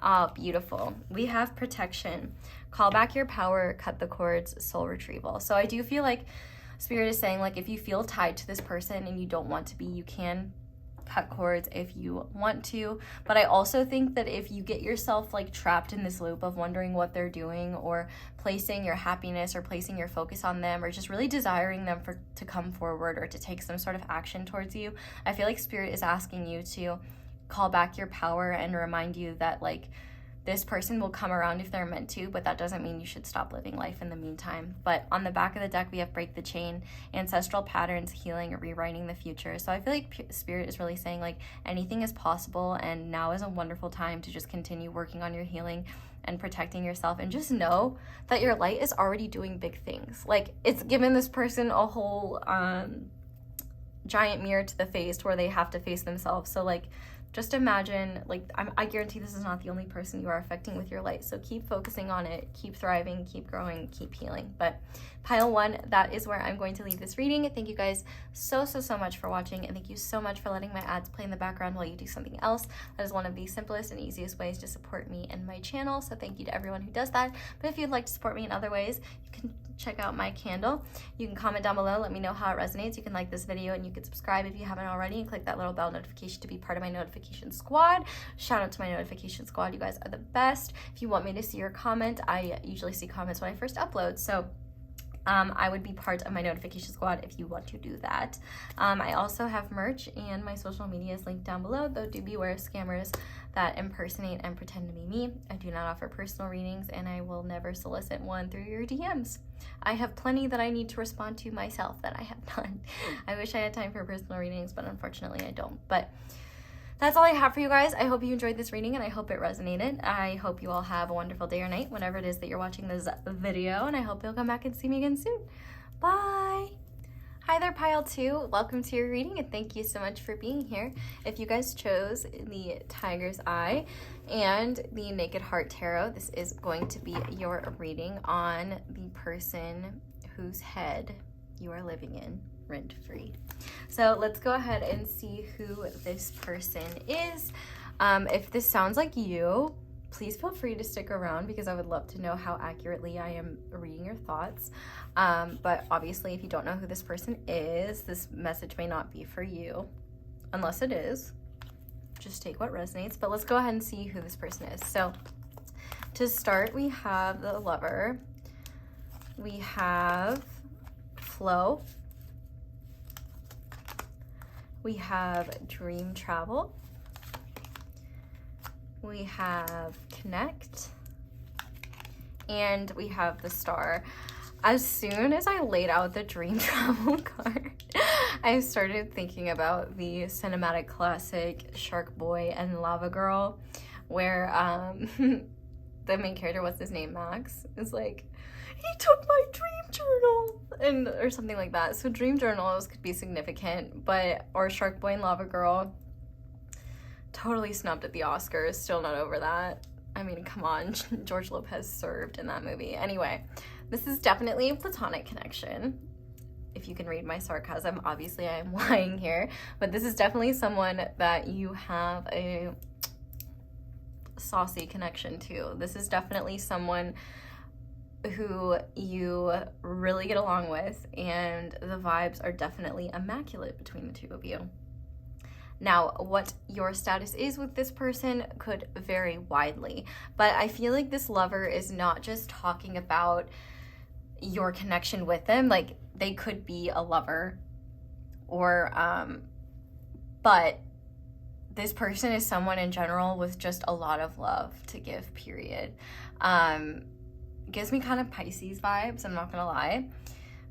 Oh, beautiful. We have protection. Call back your power, cut the cords, soul retrieval. So I do feel like Spirit is saying, like, if you feel tied to this person and you don't want to be, you can cut cords if you want to. But I also think that if you get yourself, like, trapped in this loop of wondering what they're doing, or placing your happiness or placing your focus on them, or just really desiring them to come forward or to take some sort of action towards you, I feel like Spirit is asking you to call back your power and remind you that, like, this person will come around if they're meant to, but that doesn't mean you should stop living life in the meantime. But on the back of the deck, we have break the chain, ancestral patterns, healing, or rewriting the future. So I feel like Spirit is really saying, like, anything is possible, and now is a wonderful time to just continue working on your healing and protecting yourself, and just know that your light is already doing big things. Like, it's given this person a whole giant mirror to the face where they have to face themselves. So, like, just imagine, like, I guarantee this is not the only person you are affecting with your light. So keep focusing on it, keep thriving, keep growing, keep healing. But pile 1, that is where I'm going to leave this reading. Thank you guys so much for watching, and thank you so much for letting my ads play in the background while you do something else. That is one of the simplest and easiest ways to support me and my channel. So thank you to everyone who does that. But if you'd like to support me in other ways, you can check out my candle. You can comment down below, let me know how it resonates. You can like this video, and you can subscribe if you haven't already, and click that little bell notification to be part of my notification squad. Shout out to my notification squad. You guys are the best. If you want me to see your comment, I usually see comments when I first upload, so I would be part of my notification squad if you want to do that. I also have merch, and my social media is linked down below, though do beware of scammers that impersonate and pretend to be me. I do not offer personal readings, and I will never solicit one through your DMs. I have plenty that I need to respond to myself that I have done. I wish I had time for personal readings, but unfortunately I don't. But that's all I have for you guys. I hope you enjoyed this reading, and I hope it resonated. I hope you all have a wonderful day or night whenever it is that you're watching this video, and I hope you'll come back and see me again soon. Bye! Hi there, pile 2. Welcome to your reading, and thank you so much for being here. If you guys chose the Tiger's Eye and the Naked Heart Tarot, this is going to be your reading on the person whose head you are living in rent-free. So let's go ahead and see who this person is. If this sounds like you, please feel free to stick around because I would love to know how accurately I am reading your thoughts. But obviously, if you don't know who this person is, this message may not be for you. Unless it is, just take what resonates. But let's go ahead and see who this person is. So to start, we have the Lover. We have Flow. We have Dream Travel. We have Connect. And we have the Star. As soon as I laid out the Dream Travel card, I started thinking about the cinematic classic Shark Boy and Lava Girl, where the main character, what's his name, Max, is like, he took my dream journal, and or something like that. So dream journals could be significant, but or Shark Boy and Lava Girl, totally snubbed at the Oscars, still not over that. I mean, come on, George Lopez served in that movie. Anyway, this is definitely a platonic connection. If you can read my sarcasm, obviously I am lying here, but this is definitely someone that you have a saucy connection to. This is definitely someone who you really get along with, and the vibes are definitely immaculate between the two of you. Now, what your status is with this person could vary widely, but I feel like this Lover is not just talking about your connection with them. Like, they could be a lover, or but this person is someone in general with just a lot of love to give, period. Gives me kind of Pisces vibes, I'm not gonna lie,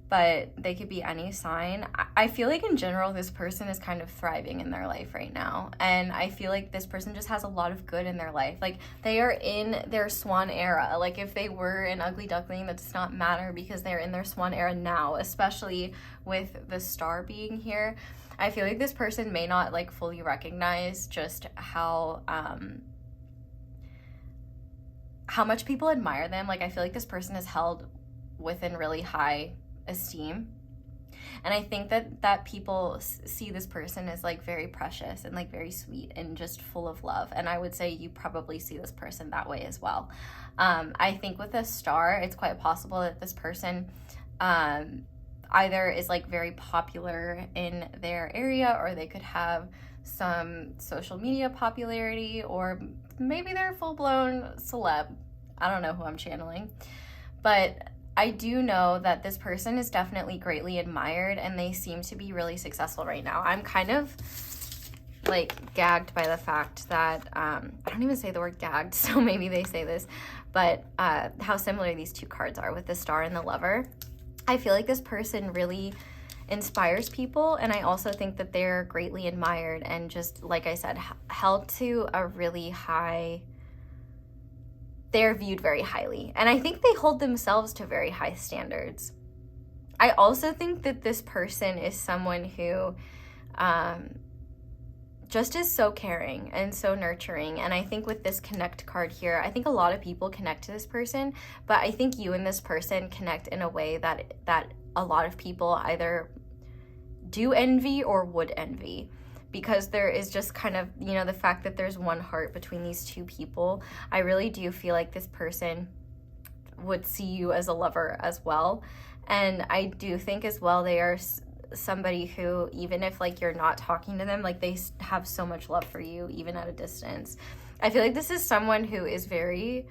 but they could be any sign. I feel like in general this person is kind of thriving in their life right now, and I feel like this person just has a lot of good in their life. Like, they are in their swan era. Like, if they were an ugly duckling, that does not matter because they're in their swan era now, especially with the Star being here. I feel like this person may not like fully recognize just how much people admire them. Like, I feel like this person is held within really high esteem, and I think that people see this person as like very precious and like very sweet and just full of love, and I would say you probably see this person that way as well. I think with a Star, it's quite possible that this person either is like very popular in their area, or they could have some social media popularity, or maybe they're a full-blown celeb. I don't know who I'm channeling, but I do know that this person is definitely greatly admired, and they seem to be really successful right now. I'm kind of like gagged by the fact that I don't even say the word gagged, so maybe they say this, but how similar these two cards are with the Star and the Lover. I feel like this person really inspires people, and I also think that they're greatly admired and, just like I said, held to a really high, they're viewed very highly, and I think they hold themselves to very high standards. I also think that this person is someone who just is so caring and so nurturing, and I think with this Connect card here, I think a lot of people connect to this person, but I think you and this person connect in a way that a lot of people either do envy or would envy, because there is just kind of, you know, the fact that there's one heart between these two people. I really do feel like this person would see you as a lover as well, and I do think as well they are somebody who, even if like you're not talking to them, like they have so much love for you even at a distance. I feel like this is someone who is very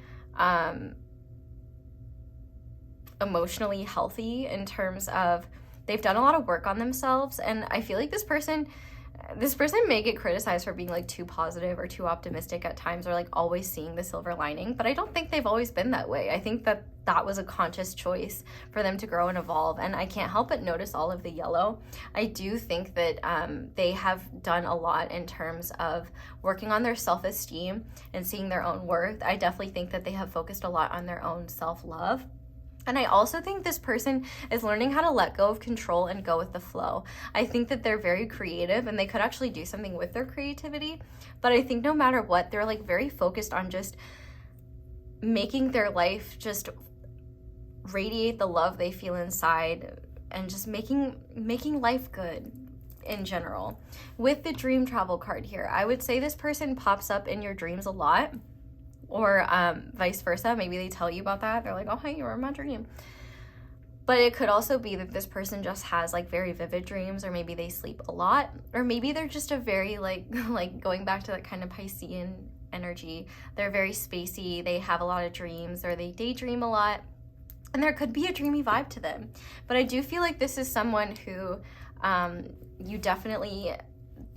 emotionally healthy in terms of they've done a lot of work on themselves, and I feel like this person may get criticized for being like too positive or too optimistic at times, or like always seeing the silver lining, but I don't think they've always been that way. I think that was a conscious choice for them to grow and evolve, and I can't help but notice all of the yellow. I do think that they have done a lot in terms of working on their self-esteem and seeing their own worth. I definitely think that they have focused a lot on their own self-love. And I also think this person is learning how to let go of control and go with the flow. I think that they're very creative, and they could actually do something with their creativity, but I think no matter what, they're like very focused on just making their life just radiate the love they feel inside and just making life good in general. With the dream travel card here, I would say this person pops up in your dreams a lot, or vice versa. Maybe they tell you about that. They're like, oh, hey, you were in my dream. But it could also be that this person just has like very vivid dreams, or maybe they sleep a lot, or maybe they're just a very like going back to that kind of Piscean energy. They're very spacey. They have a lot of dreams, or they daydream a lot. And there could be a dreamy vibe to them. But I do feel like this is someone who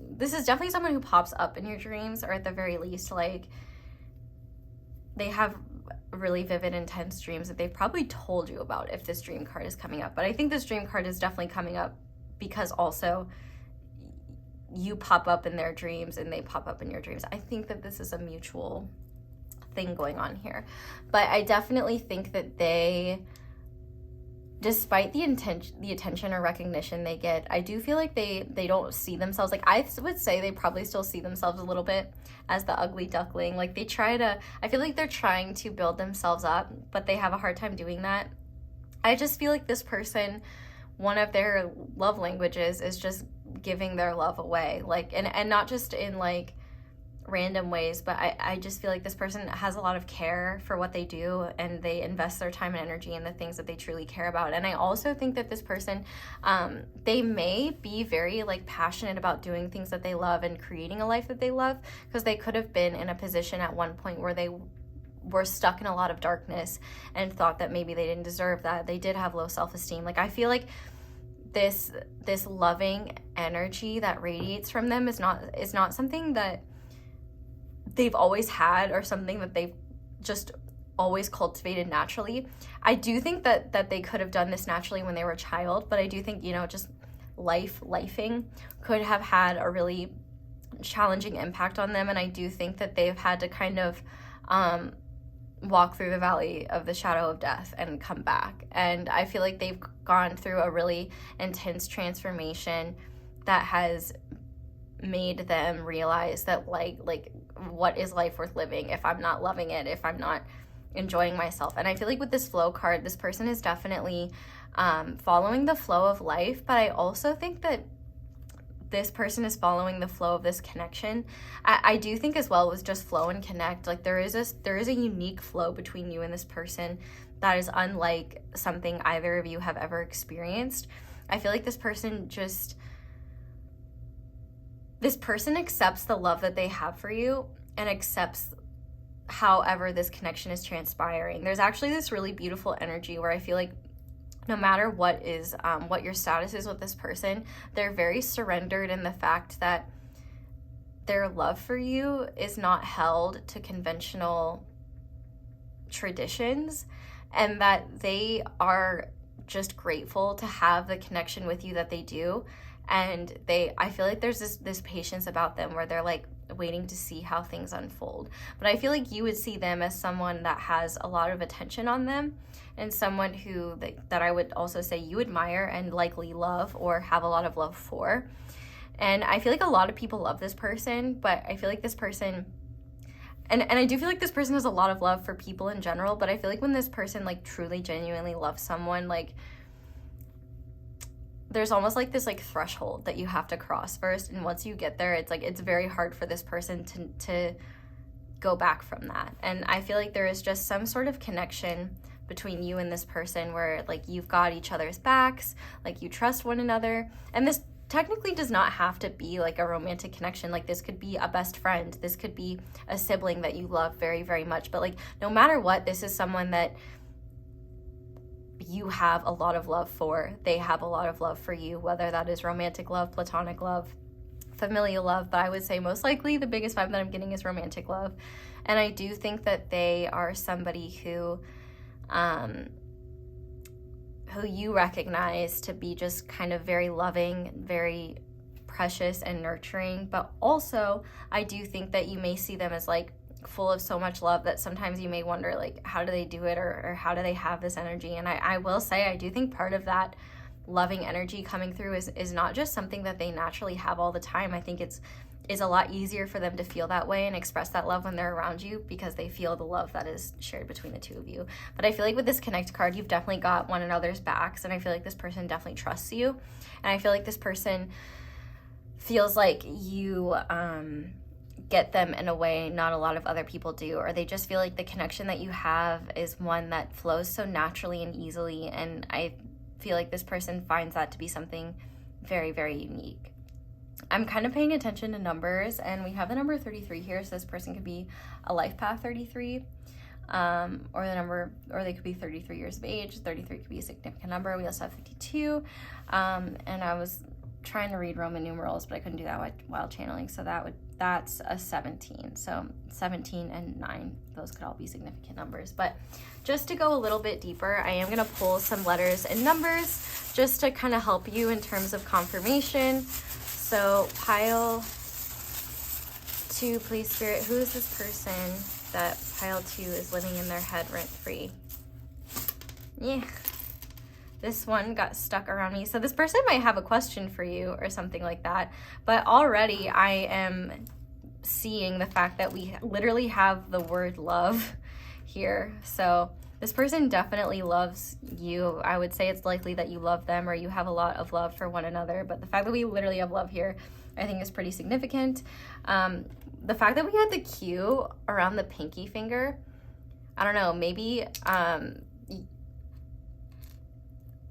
this is definitely someone who pops up in your dreams, or at the very least, like, they have really vivid, intense dreams that they've probably told you about if this dream card is coming up. But I think this dream card is definitely coming up because also you pop up in their dreams and they pop up in your dreams. I think that this is a mutual thing going on here. But I definitely think that they, despite the attention or recognition they get, I do feel like they don't see themselves, like, I would say they probably still see themselves a little bit as the ugly duckling. Like, they try to, I feel like they're trying to build themselves up, but they have a hard time doing that. I just feel like this person, one of their love languages is just giving their love away, like, and not just in like random ways, but I just feel like this person has a lot of care for what they do, and they invest their time and energy in the things that they truly care about. And I also think that this person, they may be very like passionate about doing things that they love and creating a life that they love, because they could have been in a position at one point where they were stuck in a lot of darkness and thought that maybe they didn't deserve that. They did have low self-esteem. Like, I feel like this loving energy that radiates from them is not something that they've always had, or something that they've just always cultivated naturally. I do think that they could have done this naturally when they were a child, but I do think, just lifing could have had a really challenging impact on them. And I do think that they've had to kind of walk through the valley of the shadow of death and come back. And I feel like they've gone through a really intense transformation that has made them realize that like what is life worth living if I'm not loving it, if I'm not enjoying myself. And I feel like with this flow card, this person is definitely following the flow of life, but I also think that this person is following the flow of this connection. I do think as well it was just flow and connect. Like, there is a unique flow between you and this person that is unlike something either of you have ever experienced. I feel like this person accepts the love that they have for you and accepts however this connection is transpiring. There's actually this really beautiful energy where I feel like no matter what your status is with this person, they're very surrendered in the fact that their love for you is not held to conventional traditions, and that they are just grateful to have the connection with you that they do. And I feel like there's this patience about them where they're like waiting to see how things unfold. But I feel like you would see them as someone that has a lot of attention on them, and someone who that I would also say you admire and likely love or have a lot of love for. And I feel like a lot of people love this person, but I feel like this person, and I do feel like this person has a lot of love for people in general, but I feel like when this person like truly genuinely loves someone, like, there's almost like this like threshold that you have to cross first, and once you get there, it's like it's very hard for this person to go back from that. And I feel like there is just some sort of connection between you and this person where like you've got each other's backs, like you trust one another. And this technically does not have to be like a romantic connection. Like, this could be a best friend, this could be a sibling that you love very, very much. But like, no matter what, this is someone that you have a lot of love for. They have a lot of love for you, whether that is romantic love, platonic love, familial love. But I would say most likely the biggest vibe that I'm getting is romantic love. And I do think that they are somebody who you recognize to be just kind of very loving, very precious and nurturing. But also, I do think that you may see them as like full of so much love that sometimes you may wonder, like, how do they do it, or how do they have this energy? And I will say, I do think part of that loving energy coming through is not just something that they naturally have all the time. I think it's is a lot easier for them to feel that way and express that love when they're around you, because they feel the love that is shared between the two of you. But I feel like with this connect card, you've definitely got one another's backs, and I feel like this person definitely trusts you, and I feel like this person feels like you get them in a way not a lot of other people do, or they just feel like the connection that you have is one that flows so naturally and easily, and I feel like this person finds that to be something very, very unique. I'm kind of paying attention to numbers, and we have the number 33 here, so this person could be a life path 33, or they could be 33 years of age. 33 could be a significant number. We also have 52, and I was trying to read Roman numerals, but I couldn't do that while channeling, so that's a 17. So 17 and 9, those could all be significant numbers. But just to go a little bit deeper, I am going to pull some letters and numbers just to kind of help you in terms of confirmation. So pile 2, please, Spirit, who is this person that pile 2 is living in their head rent-free? Yeah. This one got stuck around me. So this person might have a question for you or something like that. But already I am seeing the fact that we literally have the word love here. So this person definitely loves you. I would say it's likely that you love them or you have a lot of love for one another. But the fact that we literally have love here, I think is pretty significant. The fact that we had the Q around the pinky finger, I don't know, maybe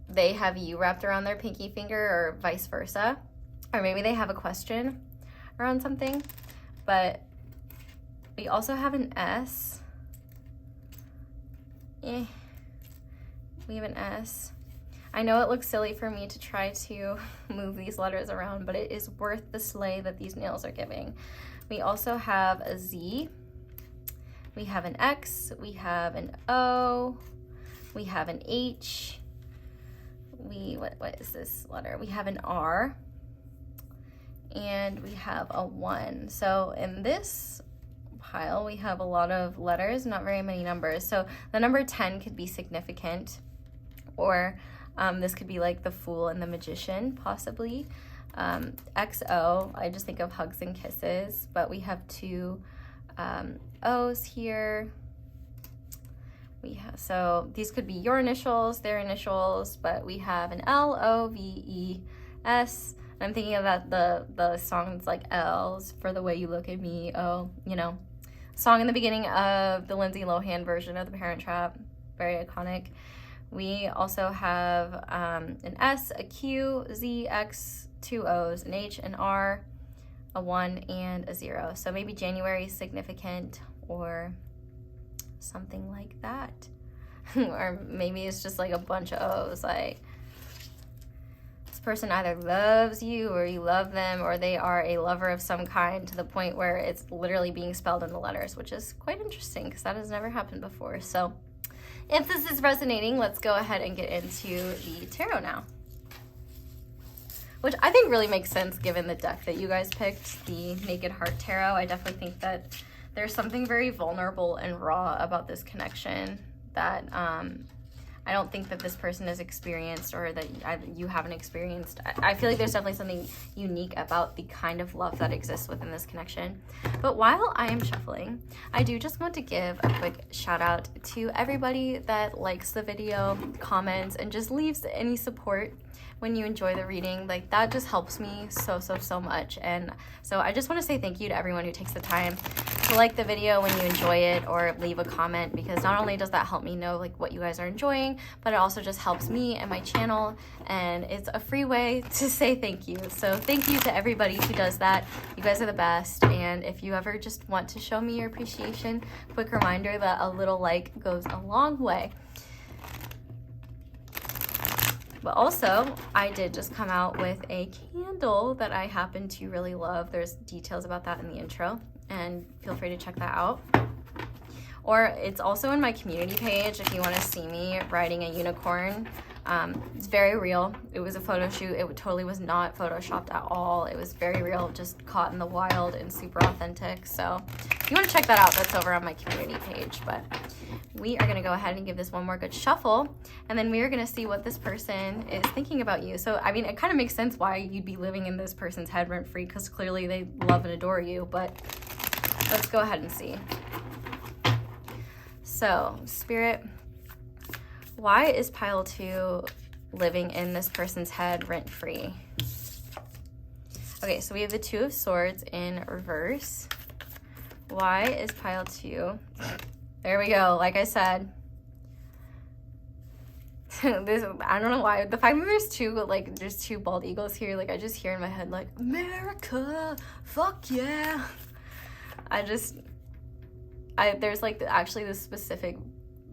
they have you wrapped around their pinky finger or vice versa. Or maybe they have a question around something. But we also have an S. We have an S. I know it looks silly for me to try to move these letters around, but it is worth the slay that these nails are giving. We also have a Z. We have an X. We have an O. We have an H. What is this letter? We have an R. And we have a 1. So in this pile, we have a lot of letters, not very many numbers. So the number 10 could be significant, or this could be like the Fool and the Magician, possibly. XO, I just think of hugs and kisses, but we have 2 O's here. So these could be your initials, their initials, but we have an L, O, V, E, S. I'm thinking of that the songs like L's for The Way You Look at Me. Oh, you know, song in the beginning of the Lindsay Lohan version of The Parent Trap, very iconic. We also have an S, a Q, Z, X, 2 O's, an H, an R, a 1, and a 0. So maybe January is significant, or something like that. Or maybe it's just like a bunch of O's, like this person either loves you or you love them, or they are a lover of some kind to the point where it's literally being spelled in the letters, which is quite interesting because that has never happened before. So if this is resonating, let's go ahead and get into the tarot now, which I think really makes sense given the deck that you guys picked, the Naked Heart Tarot. I definitely think that there's something very vulnerable and raw about this connection that I don't think that this person has experienced, or that you haven't experienced. I feel like there's definitely something unique about the kind of love that exists within this connection. But while I am shuffling, I do just want to give a quick shout out to everybody that likes the video, comments, and just leaves any support when you enjoy the reading. Like, that just helps me so much. And so I just want to say thank you to everyone who takes the time to like the video when you enjoy it, or leave a comment, because not only does that help me know like what you guys are enjoying, but it also just helps me and my channel, and it's a free way to say thank you. So thank you to everybody who does that. You guys are the best. And if you ever just want to show me your appreciation, quick reminder that a little like goes a long way. But also, I did just come out with a candle that I happen to really love. There's details about that in the intro, and feel free to check that out. Or it's also in my community page if you want to see me riding a unicorn. It's very real. It was a photo shoot. It totally was not photoshopped at all. It was very real, just caught in the wild and super authentic. So if you want to check that out, that's over on my community page. But we are going to go ahead and give this one more good shuffle, and then we are going to see what this person is thinking about you. So, I mean, it kind of makes sense why you'd be living in this person's head rent-free, because clearly they love and adore you, but let's go ahead and see. So, Spirit, why is pile 2 living in this person's head rent-free? Okay, so we have the 2 of Swords in reverse. Why is pile 2... There we go. Like I said, this, I don't know why. The fact that there's two bald eagles here, like I just hear in my head like, America, fuck yeah. There's like actually this specific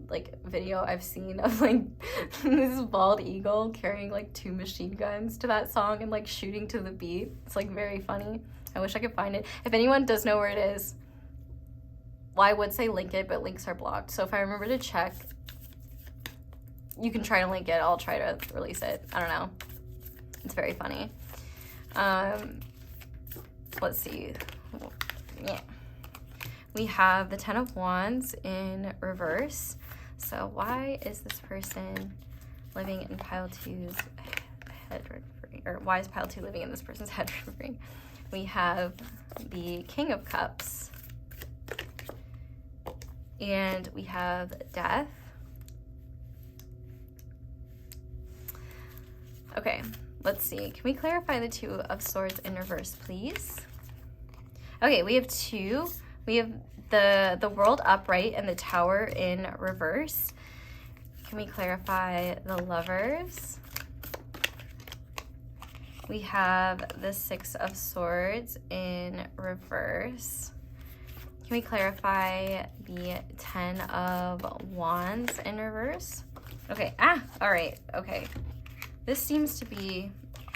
like video I've seen of like this bald eagle carrying like 2 machine guns to that song and like shooting to the beat. It's like very funny. I wish I could find it. If anyone does know where it is, well, I would say link it, but links are blocked. So if I remember to check, you can try to link it. I'll try to release it. I don't know. It's very funny. Let's see. Yeah. We have the 10 of Wands in reverse. So why is this person living in pile 2's head rent-free? Or why is pile 2 living in this person's head rent-free? We have the King of Cups. And we have Death. Okay, let's see. Can we clarify the 2 of Swords in reverse, please? Okay, we have 2. We have the World upright and the Tower in reverse. Can we clarify the Lovers? We have the 6 of Swords in reverse. Can we clarify the 10 of Wands in reverse? Okay, all right, okay. This seems to be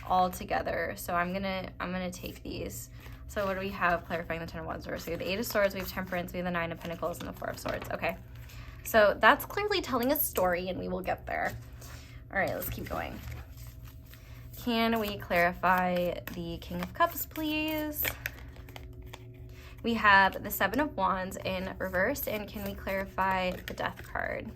all together, so I'm gonna take these. So what do we have clarifying the 10 of Wands reverse? We have the 8 of Swords, we have Temperance, we have the 9 of Pentacles, and the 4 of Swords. Okay, so that's clearly telling a story, and we will get there. All right, let's keep going. Can we clarify the King of Cups, please? We have the 7 of Wands in reverse, and can we clarify the Death card?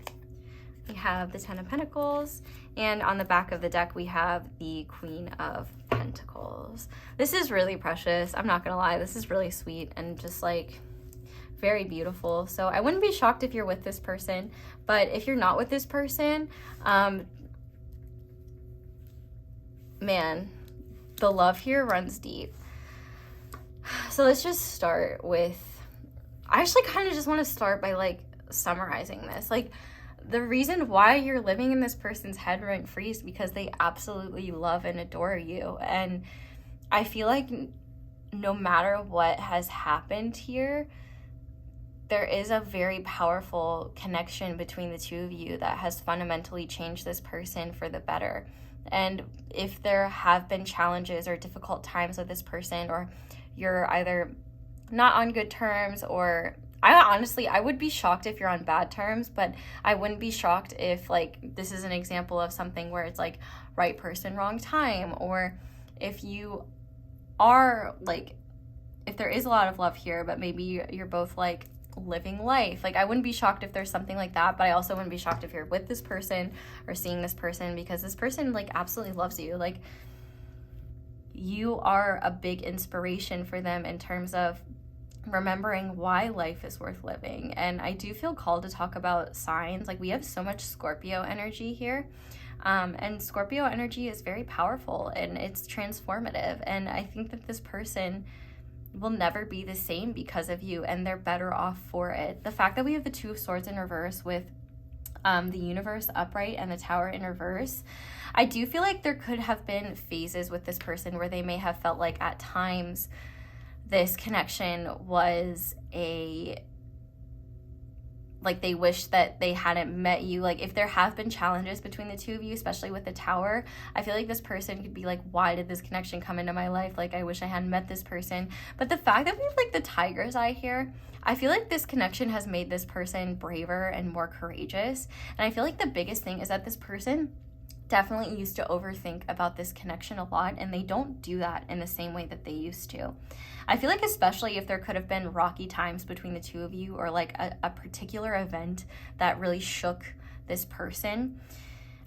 We have the 10 of Pentacles, and on the back of the deck, we have the Queen of Pentacles. This is really precious. I'm not gonna lie, this is really sweet and just like very beautiful. So I wouldn't be shocked if you're with this person, but if you're not with this person, man, the love here runs deep. So let's just start with, I actually kind of just want to start by like summarizing this. Like the reason why you're living in this person's head rent-free is because they absolutely love and adore you. And I feel like no matter what has happened here, there is a very powerful connection between the 2 of you that has fundamentally changed this person for the better. And if there have been challenges or difficult times with this person, or you're either not on good terms, or I would be shocked if you're on bad terms, but I wouldn't be shocked if like this is an example of something where it's like right person, wrong time, or if you are like, if there is a lot of love here, but maybe you're both like living life. Like I wouldn't be shocked if there's something like that, but I also wouldn't be shocked if you're with this person or seeing this person, because this person like absolutely loves you. Like you are a big inspiration for them in terms of remembering why life is worth living. And I do feel called to talk about signs. Like we have so much Scorpio energy here. And Scorpio energy is very powerful and it's transformative. And I think that this person will never be the same because of you, and they're better off for it. The fact that we have the 2 of Swords in reverse with the Universe upright and the Tower in reverse, I do feel like there could have been phases with this person where they may have felt like at times this connection was like they wish that they hadn't met you. Like if there have been challenges between the 2 of you, especially with the Tower, I feel like this person could be like, why did this connection come into my life? Like I wish I hadn't met this person. But the fact that we have like the Tiger's Eye here, I feel like this connection has made this person braver and more courageous. And I feel like the biggest thing is that this person definitely used to overthink about this connection a lot, and they don't do that in the same way that they used to. I feel like especially if there could have been rocky times between the two of you, or like a particular event that really shook this person,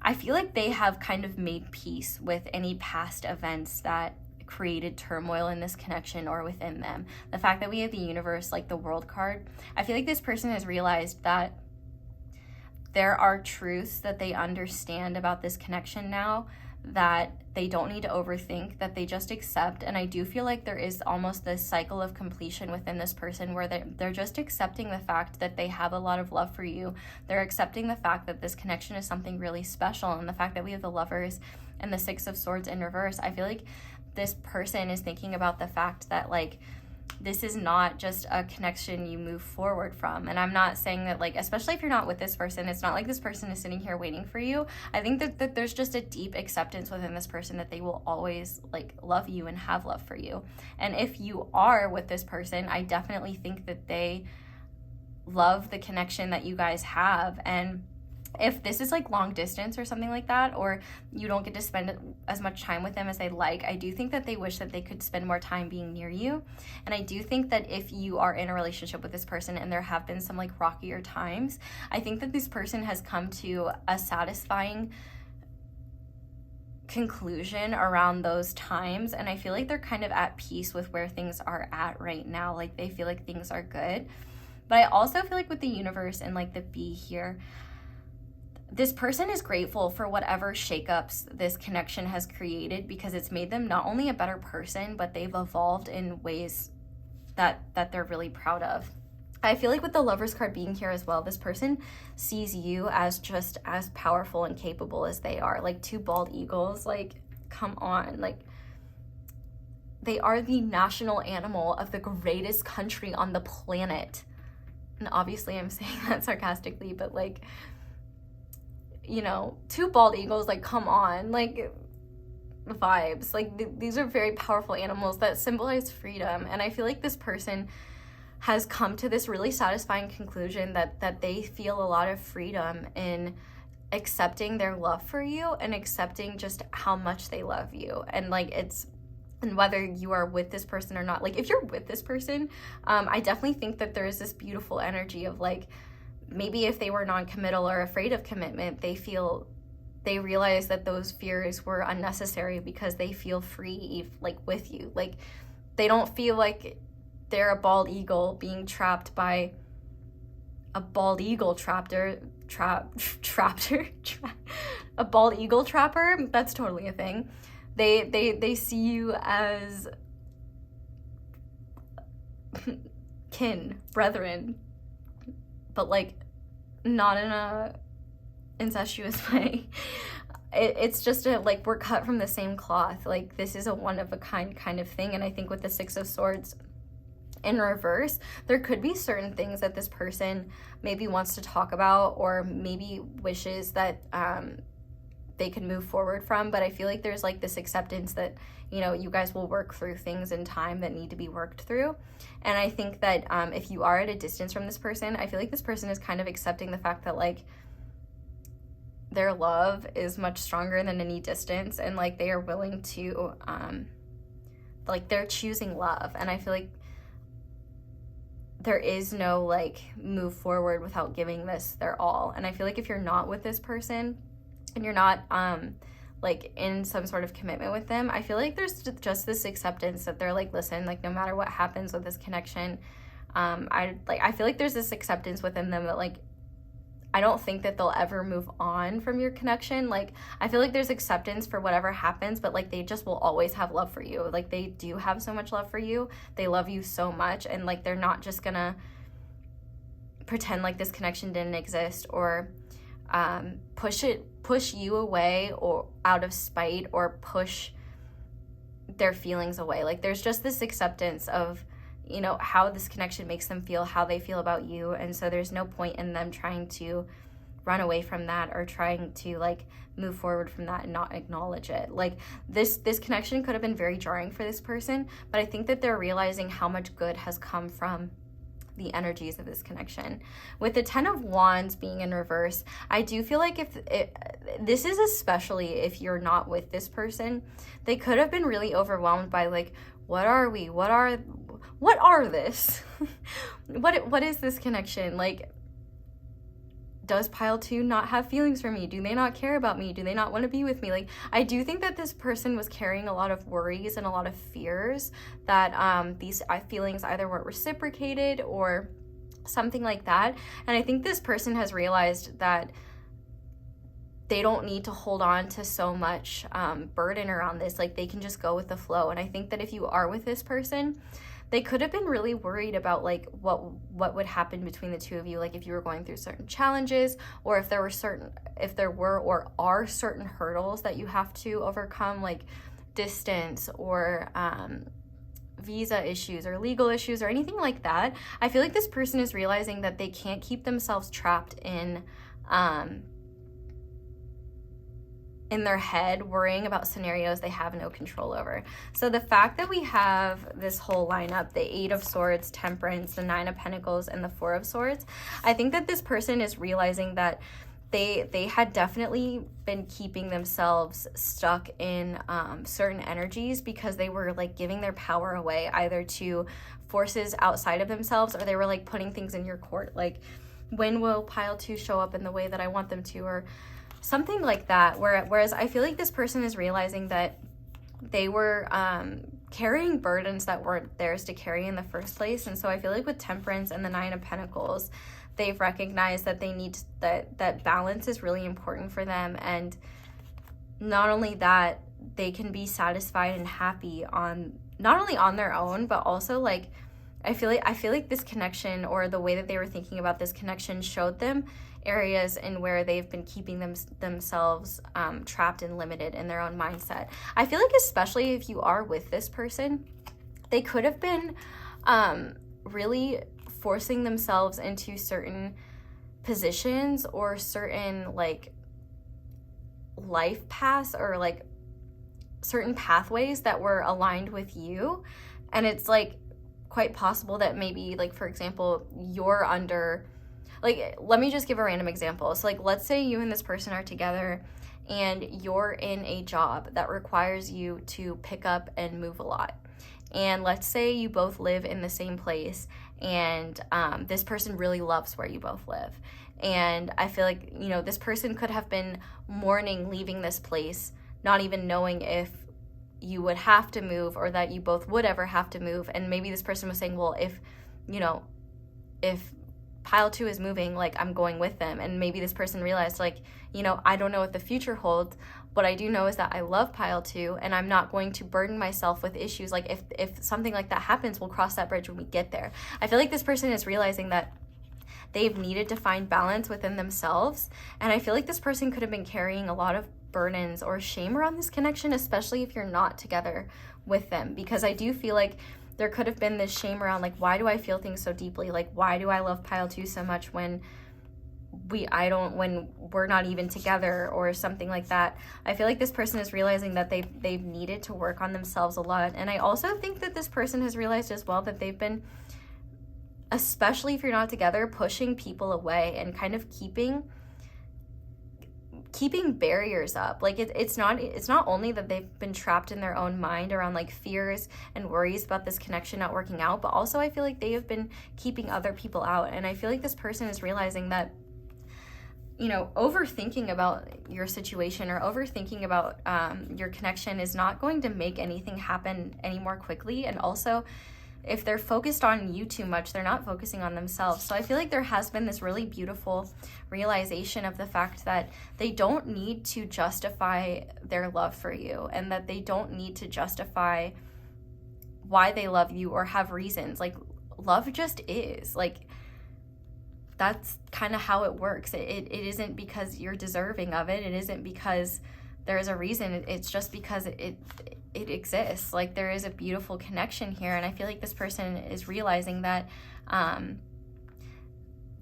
I feel like they have kind of made peace with any past events that created turmoil in this connection or within them. The fact that we have the universe, like the World card, I feel like this person has realized that there are truths that they understand about this connection now that they don't need to overthink, that they just accept. And I do feel like there is almost this cycle of completion within this person where they're just accepting the fact that they have a lot of love for you. They're accepting the fact that this connection is something really special, and the fact that we have the Lovers and the Six of Swords in reverse. I feel like this person is thinking about the fact that, like, this is not just a connection you move forward from. And I'm not saying that, like, especially if you're not with this person, it's not like this person is sitting here waiting for you. I think that there's just a deep acceptance within this person that they will always, like, love you and have love for you. And if you are with this person, I definitely think that they love the connection that you guys have. And if this is like long distance or something like that, or you don't get to spend as much time with them as they'd like, I do think that they wish that they could spend more time being near you. And I do think that if you are in a relationship with this person and there have been some like rockier times, I think that this person has come to a satisfying conclusion around those times. And I feel like they're kind of at peace with where things are at right now. Like, they feel like things are good. But I also feel like with the universe and like the B here, this person is grateful for whatever shakeups this connection has created, because it's made them not only a better person, but they've evolved in ways that they're really proud of. I feel like with the Lovers card being here as well, this person sees you as just as powerful and capable as they are. Like, two bald eagles, like, come on. Like, they are the national animal of the greatest country on the planet. And obviously I'm saying that sarcastically, but like, you know, two bald eagles, like, come on, like, vibes. Like, these are very powerful animals that symbolize freedom. And I feel like this person has come to this really satisfying conclusion that they feel a lot of freedom in accepting their love for you and accepting just how much they love you. And like, and whether you are with this person or not, like, if you're with this person, I definitely think that there is this beautiful energy of like, maybe if they were non-committal or afraid of commitment, they realize that those fears were unnecessary because they feel free, like, with you. Like, they don't feel like they're a bald eagle being trapped by a bald eagle trapper. A bald eagle trapper. That's totally a thing. They see you as kin, brethren, but like not in a incestuous way. It's just like, we're cut from the same cloth. Like, this is a one of a kind of thing. And I think with the Six of Swords in reverse, there could be certain things that this person maybe wants to talk about, or maybe wishes that they can move forward from. But I feel like there's like this acceptance that, you know, you guys will work through things in time that need to be worked through. And I think that if you are at a distance from this person, I feel like this person is kind of accepting the fact that like their love is much stronger than any distance, and like they are willing to like, they're choosing love. And I feel like there is no like move forward without giving this their all. And I feel like if you're not with this person and you're not like in some sort of commitment with them, I feel like there's just this acceptance that they're like, listen, like, no matter what happens with this connection, I feel like there's this acceptance within them that like, I don't think that they'll ever move on from your connection. Like, I feel like there's acceptance for whatever happens, but like, they just will always have love for you. Like, they do have so much love for you. They love you so much. And like, they're not just gonna pretend like this connection didn't exist, or push you away, or out of spite, or push their feelings away. Like, there's just this acceptance of, you know, how this connection makes them feel, how they feel about you. And so there's no point in them trying to run away from that, or trying to like move forward from that and not acknowledge it. Like, this connection could have been very jarring for this person, but I think that they're realizing how much good has come from the energies of this connection. With the 10 of Wands being in reverse, I do feel like this is especially if you're not with this person, they could have been really overwhelmed by like, what are we? What are this? What is this connection? Like, does pile 2 not have feelings for me? Do they not care about me? Do they not want to be with me? Like, I do think that this person was carrying a lot of worries and a lot of fears that these feelings either weren't reciprocated or something like that. And I think this person has realized that they don't need to hold on to so much burden around this. Like, they can just go with the flow. And I think that if you are with this person, they could have been really worried about like what would happen between the two of you, like if you were going through certain challenges, or if there were or are certain hurdles that you have to overcome, like distance or visa issues or legal issues or anything like that. I feel like this person is realizing that they can't keep themselves trapped in their head worrying about scenarios they have no control over. So the fact that we have this whole lineup, the 8 of Swords, Temperance, the 9 of Pentacles, and the 4 of Swords, I think that this person is realizing that they had definitely been keeping themselves stuck in certain energies because they were like giving their power away either to forces outside of themselves, or they were like putting things in your court, like when will pile 2 show up in the way that I want them to, or something like that. Whereas I feel like this person is realizing that they were carrying burdens that weren't theirs to carry in the first place. And so I feel like with Temperance and the 9 of Pentacles, they've recognized that they need that balance is really important for them. And not only that, they can be satisfied and happy on not only on their own, but also like I feel like this connection, or the way that they were thinking about this connection, showed them areas in where they've been keeping themselves trapped and limited in their own mindset. I feel like especially if you are with this person, they could have been really forcing themselves into certain positions or certain like life paths or like certain pathways that were aligned with you. And it's like quite possible that maybe, like, for example, you're under, like, let me just give a random example. So like, let's say you and this person are together and you're in a job that requires you to pick up and move a lot. And let's say you both live in the same place, and this person really loves where you both live. And I feel like, you know, this person could have been mourning leaving this place, not even knowing if you would have to move or that you both would ever have to move. And maybe this person was saying, well, if pile 2 is moving, like, I'm going with them. And maybe this person realized, like, you know, I don't know what the future holds. What I do know is that I love pile 2, and I'm not going to burden myself with issues. Like, if something like that happens, we'll cross that bridge when we get there. I feel like this person is realizing that they've needed to find balance within themselves. And I feel like this person could have been carrying a lot of burdens or shame around this connection, especially if you're not together with them. Because I do feel like there could have been this shame around, like, why do I feel things so deeply? Like, why do I love pile 2 so much when we're not even together, or something like that. I feel like this person is realizing that they've needed to work on themselves a lot. And I also think that this person has realized as well that they've been, especially if you're not together, pushing people away and kind of keeping barriers up. Like, it's not only that they've been trapped in their own mind around like fears and worries about this connection not working out, but also I feel like they have been keeping other people out. And I feel like this person is realizing that, you know, overthinking about your situation or overthinking about your connection is not going to make anything happen any more quickly. And also, if they're focused on you too much, they're not focusing on themselves. So I feel like there has been this really beautiful realization of the fact that they don't need to justify their love for you, and that they don't need to justify why they love you or have reasons. Like, love just is. Like, that's kind of how it works. It isn't because you're deserving of it. It isn't because there's a reason. It's just because it exists. Like, there is a beautiful connection here. And I feel like this person is realizing that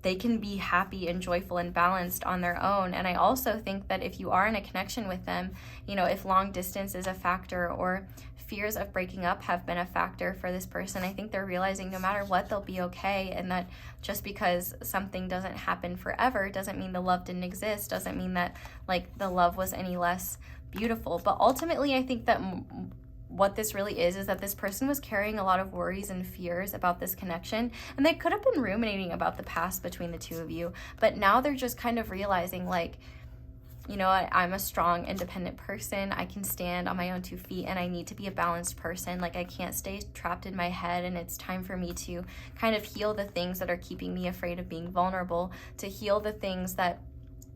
they can be happy and joyful and balanced on their own. And I also think that if you are in a connection with them, you know, if long distance is a factor or fears of breaking up have been a factor for this person, I think they're realizing no matter what, they'll be okay. And that just because something doesn't happen forever doesn't mean the love didn't exist, doesn't mean that like the love was any less beautiful. But ultimately, I think that what this really is that this person was carrying a lot of worries and fears about this connection, and they could have been ruminating about the past between the two of you, but now they're just kind of realizing like, you know what, I'm a strong, independent person. I can stand on my own 2 feet, and I need to be a balanced person. Like, I can't stay trapped in my head, and it's time for me to kind of heal the things that are keeping me afraid of being vulnerable, to heal the things that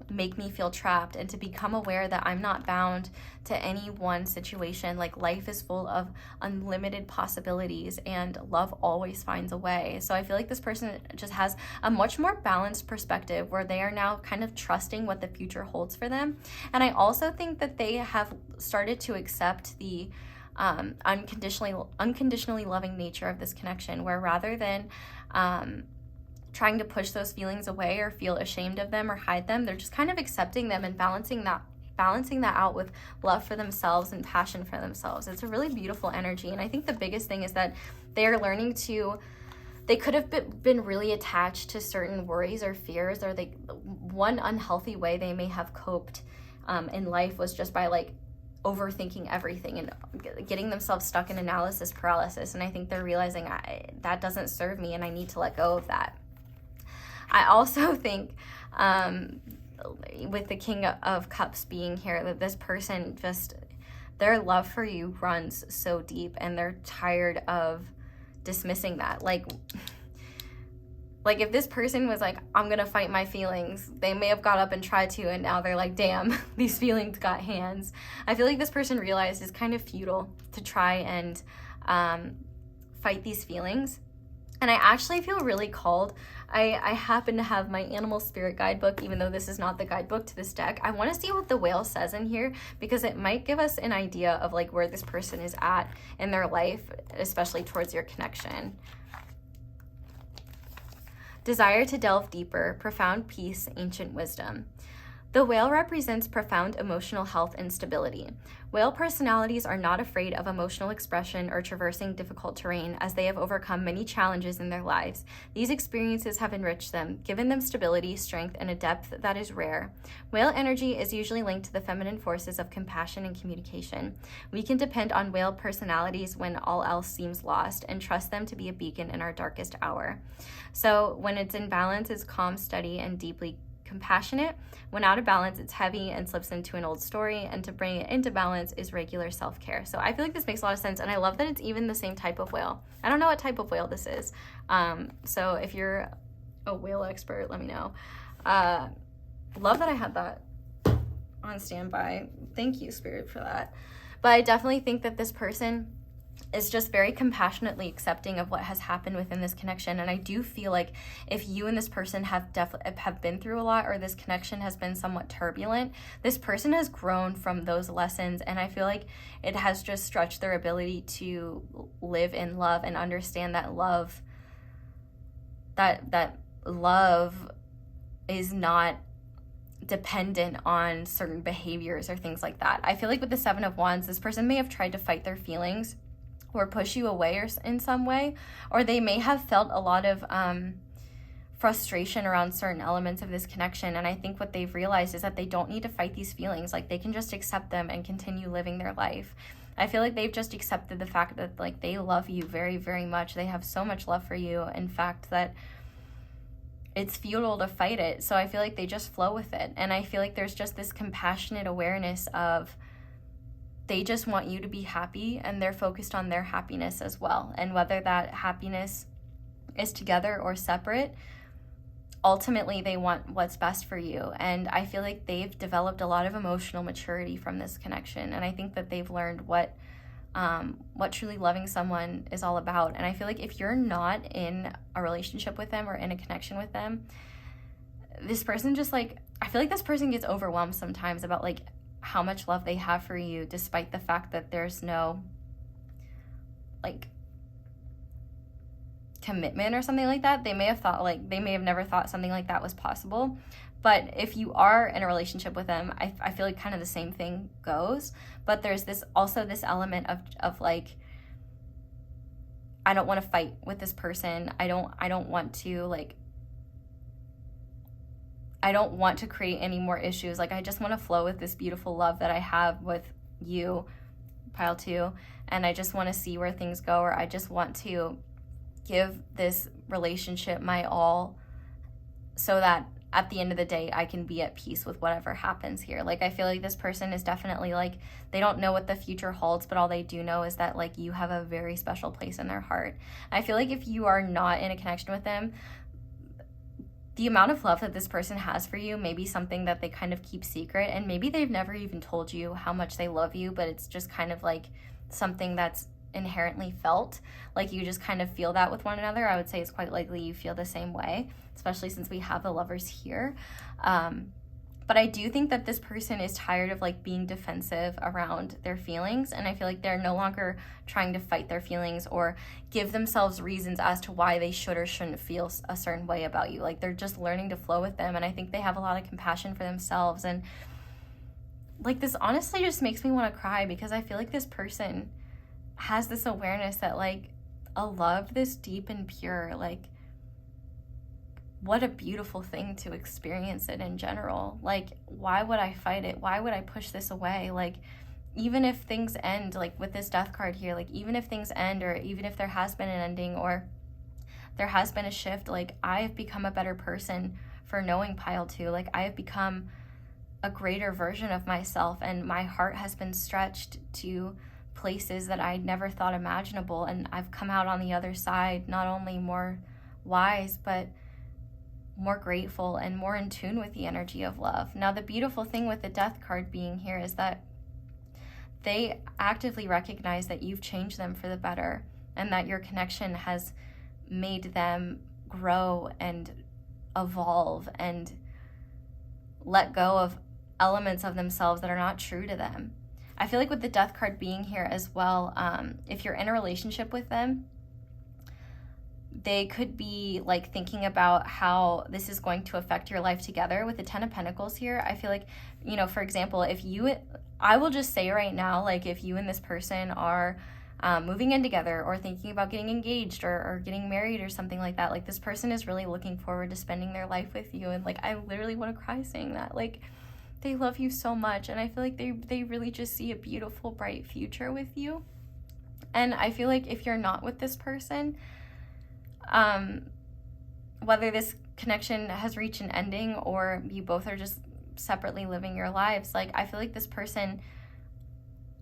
make me feel trapped, and to become aware that I'm not bound to any one situation. Like, life is full of unlimited possibilities, and love always finds a way. So I feel like this person just has a much more balanced perspective where they are now kind of trusting what the future holds for them. And I also think that they have started to accept the unconditionally loving nature of this connection, where rather than trying to push those feelings away or feel ashamed of them or hide them, they're just kind of accepting them and balancing that out with love for themselves and passion for themselves. It's a really beautiful energy. And I think the biggest thing is that they are learning to, they could have been really attached to certain worries or fears, or one unhealthy way they may have coped in life was just by like overthinking everything and getting themselves stuck in analysis paralysis. And I think they're realizing that doesn't serve me, and I need to let go of that. I also think with the King of Cups being here, that this person just, their love for you runs so deep, and they're tired of dismissing that. Like if this person was like, I'm gonna fight my feelings, they may have got up and tried to, and now they're like, damn, these feelings got hands. I feel like this person realized it's kind of futile to try and fight these feelings. And I actually feel really called. I happen to have my animal spirit guidebook, even though this is not the guidebook to this deck. I want to see what the whale says in here, because it might give us an idea of like where this person is at in their life, especially towards your connection. Desire to delve deeper, profound peace, ancient wisdom. The whale represents profound emotional health and stability. Whale personalities are not afraid of emotional expression or traversing difficult terrain, as they have overcome many challenges in their lives. These experiences have enriched them, given them stability, strength, and a depth that is rare. Whale energy is usually linked to the feminine forces of compassion and communication. We can depend on whale personalities when all else seems lost, and trust them to be a beacon in our darkest hour. So when it's in balance, it's calm, steady, and deeply compassionate. When out of balance, it's heavy and slips into an old story, and to bring it into balance is regular self-care. So I feel like this makes a lot of sense, and I love that it's even the same type of whale. I don't know what type of whale this is, so if you're a whale expert, let me know. Love that I had that on standby. Thank you, Spirit, for that. But I definitely think that this person is just very compassionately accepting of what has happened within this connection. And I do feel like if you and this person have been through a lot, or this connection has been somewhat turbulent, this person has grown from those lessons, and I feel like it has just stretched their ability to live in love and understand that love is not dependent on certain behaviors or things like that. I feel like with the Seven of Wands, this person may have tried to fight their feelings or push you away or in some way, or they may have felt a lot of frustration around certain elements of this connection. And I think what they've realized is that they don't need to fight these feelings. Like, they can just accept them and continue living their life. I feel like they've just accepted the fact that like they love you very, very much. They have so much love for you, in fact, that it's futile to fight it. So I feel like they just flow with it. And I feel like there's just this compassionate awareness of they just want you to be happy, and they're focused on their happiness as well. And whether that happiness is together or separate, ultimately they want what's best for you. And I feel like they've developed a lot of emotional maturity from this connection. And I think that they've learned what truly loving someone is all about. And I feel like if you're not in a relationship with them or in a connection with them, this person just like, I feel like this person gets overwhelmed sometimes about like how much love they have for you, despite the fact that there's no like commitment or something like that. They may have never thought something like that was possible. But if you are in a relationship with them, I feel like kind of the same thing goes. But there's this element of like, I don't want to fight with this person. I don't want to create any more issues. Like, I just want to flow with this beautiful love that I have with you, pile 2, and I just want to see where things go, or I just want to give this relationship my all so that at the end of the day, I can be at peace with whatever happens here. Like, I feel like this person is definitely like, they don't know what the future holds, but all they do know is that like you have a very special place in their heart. I feel like if you are not in a connection with them, the amount of love that this person has for you may be something that they kind of keep secret, and maybe they've never even told you how much they love you, but it's just kind of like something that's inherently felt. Like, you just kind of feel that with one another. I would say it's quite likely you feel the same way, especially since we have the Lovers here. But I do think that this person is tired of like being defensive around their feelings, and I feel like they're no longer trying to fight their feelings or give themselves reasons as to why they should or shouldn't feel a certain way about you. Like, they're just learning to flow with them, and I think they have a lot of compassion for themselves. And like, this honestly just makes me want to cry, because I feel like this person has this awareness that like a love this deep and pure, like, what a beautiful thing to experience it in general. Like, why would I fight it? Why would I push this away? Like, even if things end, like with this Death card here, like even if things end, or even if there has been an ending or there has been a shift, like, I have become a better person for knowing pile 2. Like, I have become a greater version of myself, and my heart has been stretched to places that I never thought imaginable, and I've come out on the other side not only more wise, but more grateful and more in tune with the energy of love. Now, the beautiful thing with the Death card being here is that they actively recognize that you've changed them for the better, and that your connection has made them grow and evolve and let go of elements of themselves that are not true to them. I feel like with the Death card being here as well, if you're in a relationship with them, they could be like thinking about how this is going to affect your life together. With the 10 of Pentacles here, I feel like, you know, for example, I will just say right now, like, if you and this person are moving in together, or thinking about getting engaged or getting married or something like that, like, this person is really looking forward to spending their life with you. And like, I literally want to cry saying that. Like, they love you so much, and I feel like they really just see a beautiful, bright future with you. And I feel like if you're not with this person, whether this connection has reached an ending or you both are just separately living your lives, like, I feel like this person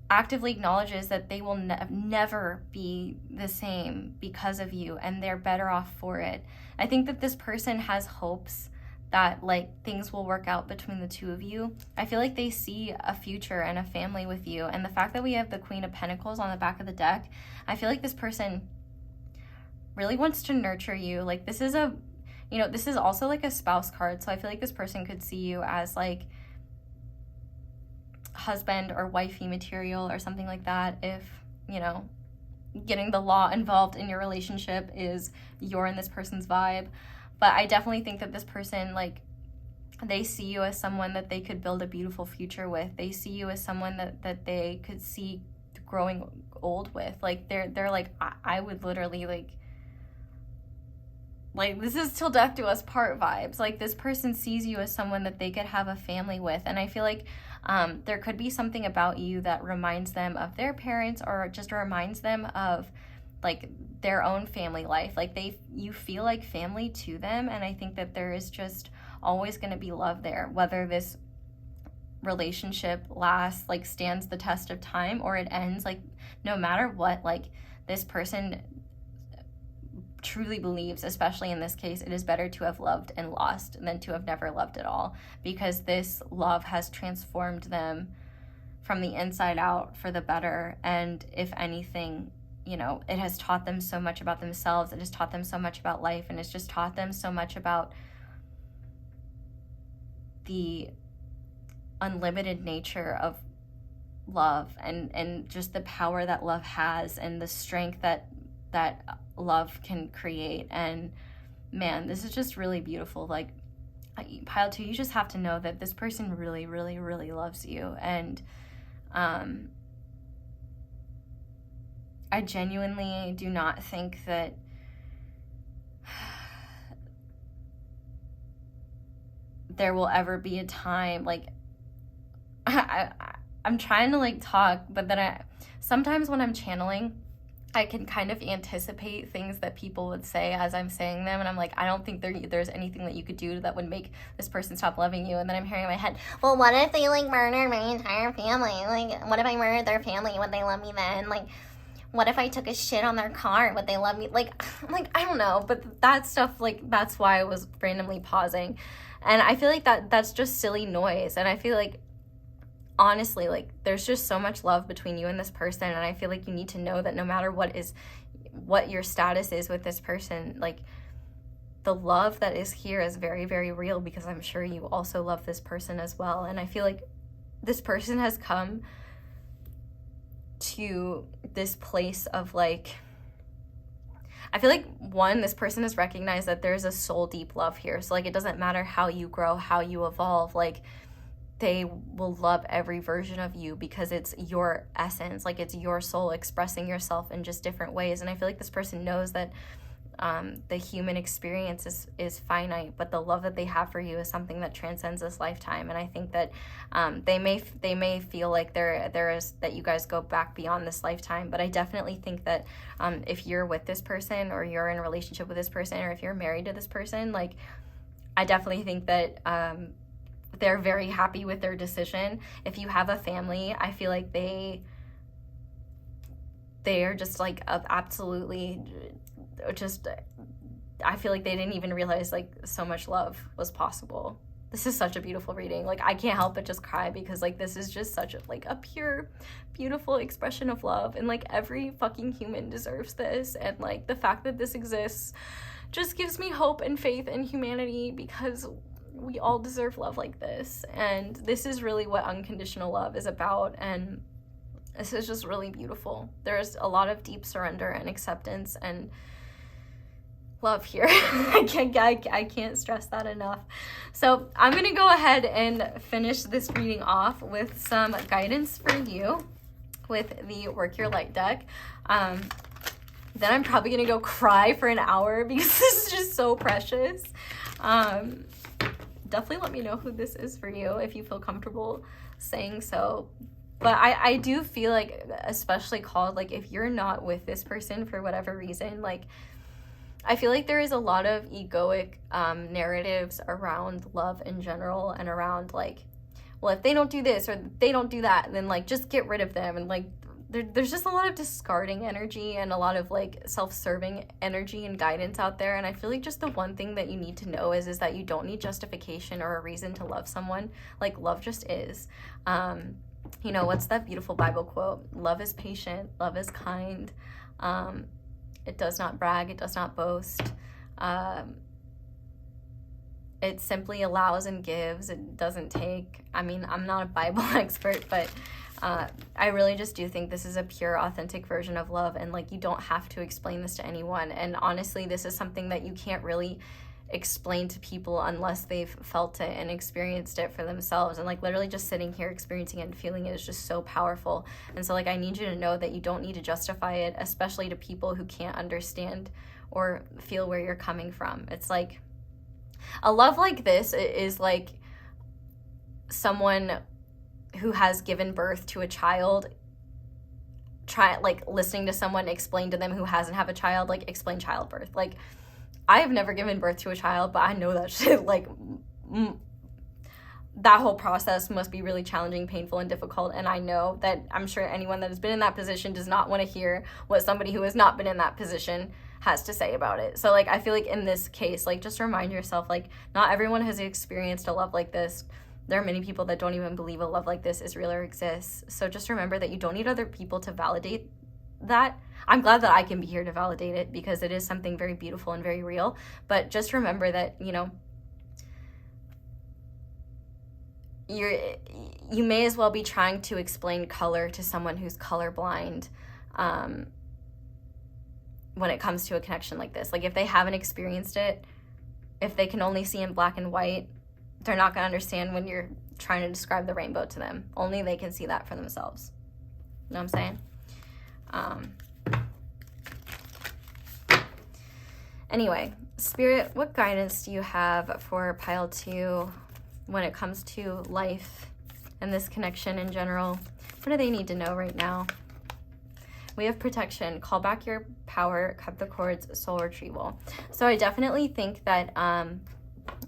actively acknowledges that they will never be the same because of you, and they're better off for it. I think that this person has hopes that like things will work out between the two of you. I feel like they see a future and a family with you, and the fact that we have the Queen of Pentacles on the back of the deck, I feel like this person really wants to nurture you. Like, this is this is also like a spouse card, so I feel like this person could see you as like husband or wifey material or something like that, if, you know, getting the law involved in your relationship is you're in this person's vibe. But I definitely think that this person, like, they see you as someone that they could build a beautiful future with. They see you as someone that they could see growing old with. Like, they're like, I would literally like this is till death do us part vibes. Like, this person sees you as someone that they could have a family with. And I feel like there could be something about you that reminds them of their parents, or just reminds them of like their own family life. Like, you feel like family to them, and I think that there is just always going to be love there, whether this relationship lasts, like stands the test of time, or it ends. Like, no matter what, like, this person truly believes, especially in this case, it is better to have loved and lost than to have never loved at all, because this love has transformed them from the inside out for the better. And if anything, you know, it has taught them so much about themselves. It has taught them so much about life, and it's just taught them so much about the unlimited nature of love, and just the power that love has, and the strength that love can create. And man, this is just really beautiful. Like, pile 2, you just have to know that this person really, really, really loves you. And I genuinely do not think that there will ever be a time, like, I'm trying to like talk, but then sometimes when I'm channeling, I can kind of anticipate things that people would say as I'm saying them, and I'm like, I don't think there's anything that you could do that would make this person stop loving you. And then I'm hearing in my head, well, what if they like murdered my entire family? Like, what if I murdered their family? Would they love me then? Like, what if I took a shit on their car? Would they love me? Like, I don't know. But that stuff, like, that's why I was randomly pausing. And I feel like that's just silly noise. And I feel like, honestly, like, there's just so much love between you and this person. And I feel like you need to know that no matter what your status is with this person, like, the love that is here is very, very real, because I'm sure you also love this person as well. And I feel like this person has come to this place of, like, I feel like, one, this person has recognized that there's a soul deep love here. So, like, it doesn't matter how you grow, how you evolve, like, they will love every version of you because it's your essence, like, it's your soul expressing yourself in just different ways. And I feel like this person knows that the human experience is finite, but the love that they have for you is something that transcends this lifetime. And I think that they may feel like that you guys go back beyond this lifetime, but I definitely think that if you're with this person, or you're in a relationship with this person, or if you're married to this person, like, I definitely think that they're very happy with their decision. If you have a family, I feel like they are just, like, absolutely just, I feel like they didn't even realize, like, so much love was possible. This is such a beautiful reading. Like, I can't help but just cry, because, like, this is just such a pure, beautiful expression of love. And, like, every fucking human deserves this. And, like, the fact that this exists just gives me hope and faith in humanity, because we all deserve love like this. And this is really what unconditional love is about. And this is just really beautiful. There's a lot of deep surrender and acceptance and love here. I can't stress that enough. So I'm going to go ahead and finish this reading off with some guidance for you with the Work Your Light deck. Then I'm probably going to go cry for an hour, because this is just so precious. Definitely let me know who this is for you if you feel comfortable saying so. But I do feel like, especially called, like, if you're not with this person for whatever reason, like, I feel like there is a lot of egoic narratives around love in general, and around, like, well, if they don't do this or they don't do that, then, like, just get rid of them. And, like, there's just a lot of discarding energy and a lot of, like, self-serving energy and guidance out there. And I feel like just the one thing that you need to know is that you don't need justification or a reason to love someone. Like, love just is. You know, what's that beautiful Bible quote? Love is patient, love is kind. It does not brag, it does not boast. It simply allows and gives, it doesn't take. I mean, I'm not a Bible expert, but I really just do think this is a pure, authentic version of love. And, like, you don't have to explain this to anyone. And honestly, this is something that you can't really explain to people unless they've felt it and experienced it for themselves. And, like, literally just sitting here experiencing it and feeling it is just so powerful. And so, like, I need you to know that you don't need to justify it, especially to people who can't understand or feel where you're coming from. It's like a love like this is like someone who has given birth to a child, listening to someone explain to them who hasn't have a child, like, explain childbirth. Like, I have never given birth to a child, but I know that shit, like, that whole process must be really challenging, painful, and difficult. And I know that I'm sure anyone that has been in that position does not want to hear what somebody who has not been in that position has to say about it. So, like, I feel like in this case, like, just remind yourself, like, not everyone has experienced a love like this. There are many people that don't even believe a love like this is real or exists. So just remember that you don't need other people to validate that. I'm glad that I can be here to validate it, because it is something very beautiful and very real. But just remember that, you know, you may as well be trying to explain color to someone who's colorblind, when it comes to a connection like this. Like if they haven't experienced it, if they can only see in black and white, they're not going to understand when you're trying to describe the rainbow to them. Only they can see that for themselves. You know what I'm saying? Anyway, Spirit, what guidance do you have for pile 2 when it comes to life and this connection in general? What do they need to know right now? We have protection, call back your power, cut the cords, soul retrieval. So I definitely think that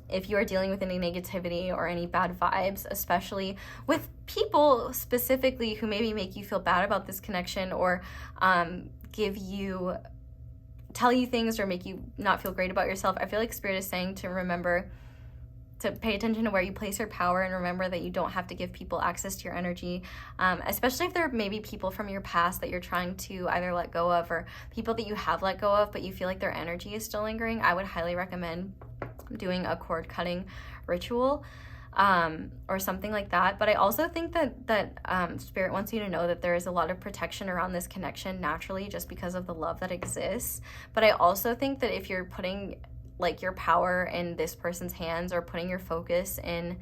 if you are dealing with any negativity or any bad vibes, especially with people specifically who maybe make you feel bad about this connection, or tell you things or make you not feel great about yourself, I feel like Spirit is saying to remember to pay attention to where you place your power, and remember that you don't have to give people access to your energy, especially if there may be people from your past that you're trying to either let go of, or people that you have let go of but you feel like their energy is still lingering. I would highly recommend doing a cord cutting ritual or something like that. But I also think that Spirit wants you to know that there is a lot of protection around this connection naturally, just because of the love that exists. But I also think that if you're putting like your power in this person's hands, or putting your focus in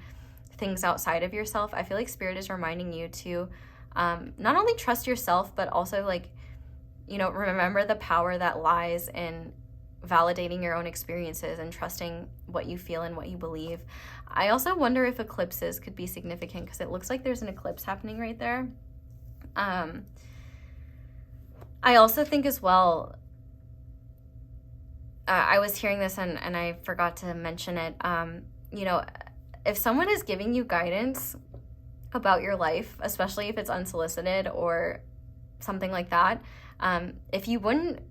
things outside of yourself, I feel like Spirit is reminding you to not only trust yourself, but also like, you know, remember the power that lies in validating your own experiences and trusting what you feel and what you believe. I also wonder if eclipses could be significant, because it looks like there's an eclipse happening right there. I also think as well, I was hearing this and I forgot to mention it. You know, if someone is giving you guidance about your life, especially if it's unsolicited or something like that, if you wouldn't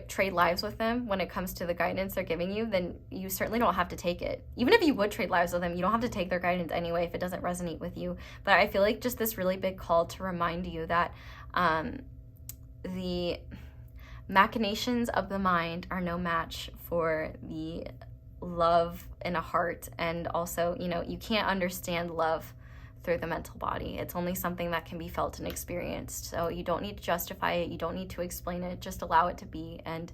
trade lives with them when it comes to the guidance they're giving you, then you certainly don't have to take it. Even if you would trade lives with them, you don't have to take their guidance anyway if it doesn't resonate with you. But I feel like just this really big call to remind you that the machinations of the mind are no match for the love in a heart. And also, you know, you can't understand love through the mental body. It's only something that can be felt and experienced. So you don't need to justify it. You don't need to explain it. Just allow it to be, and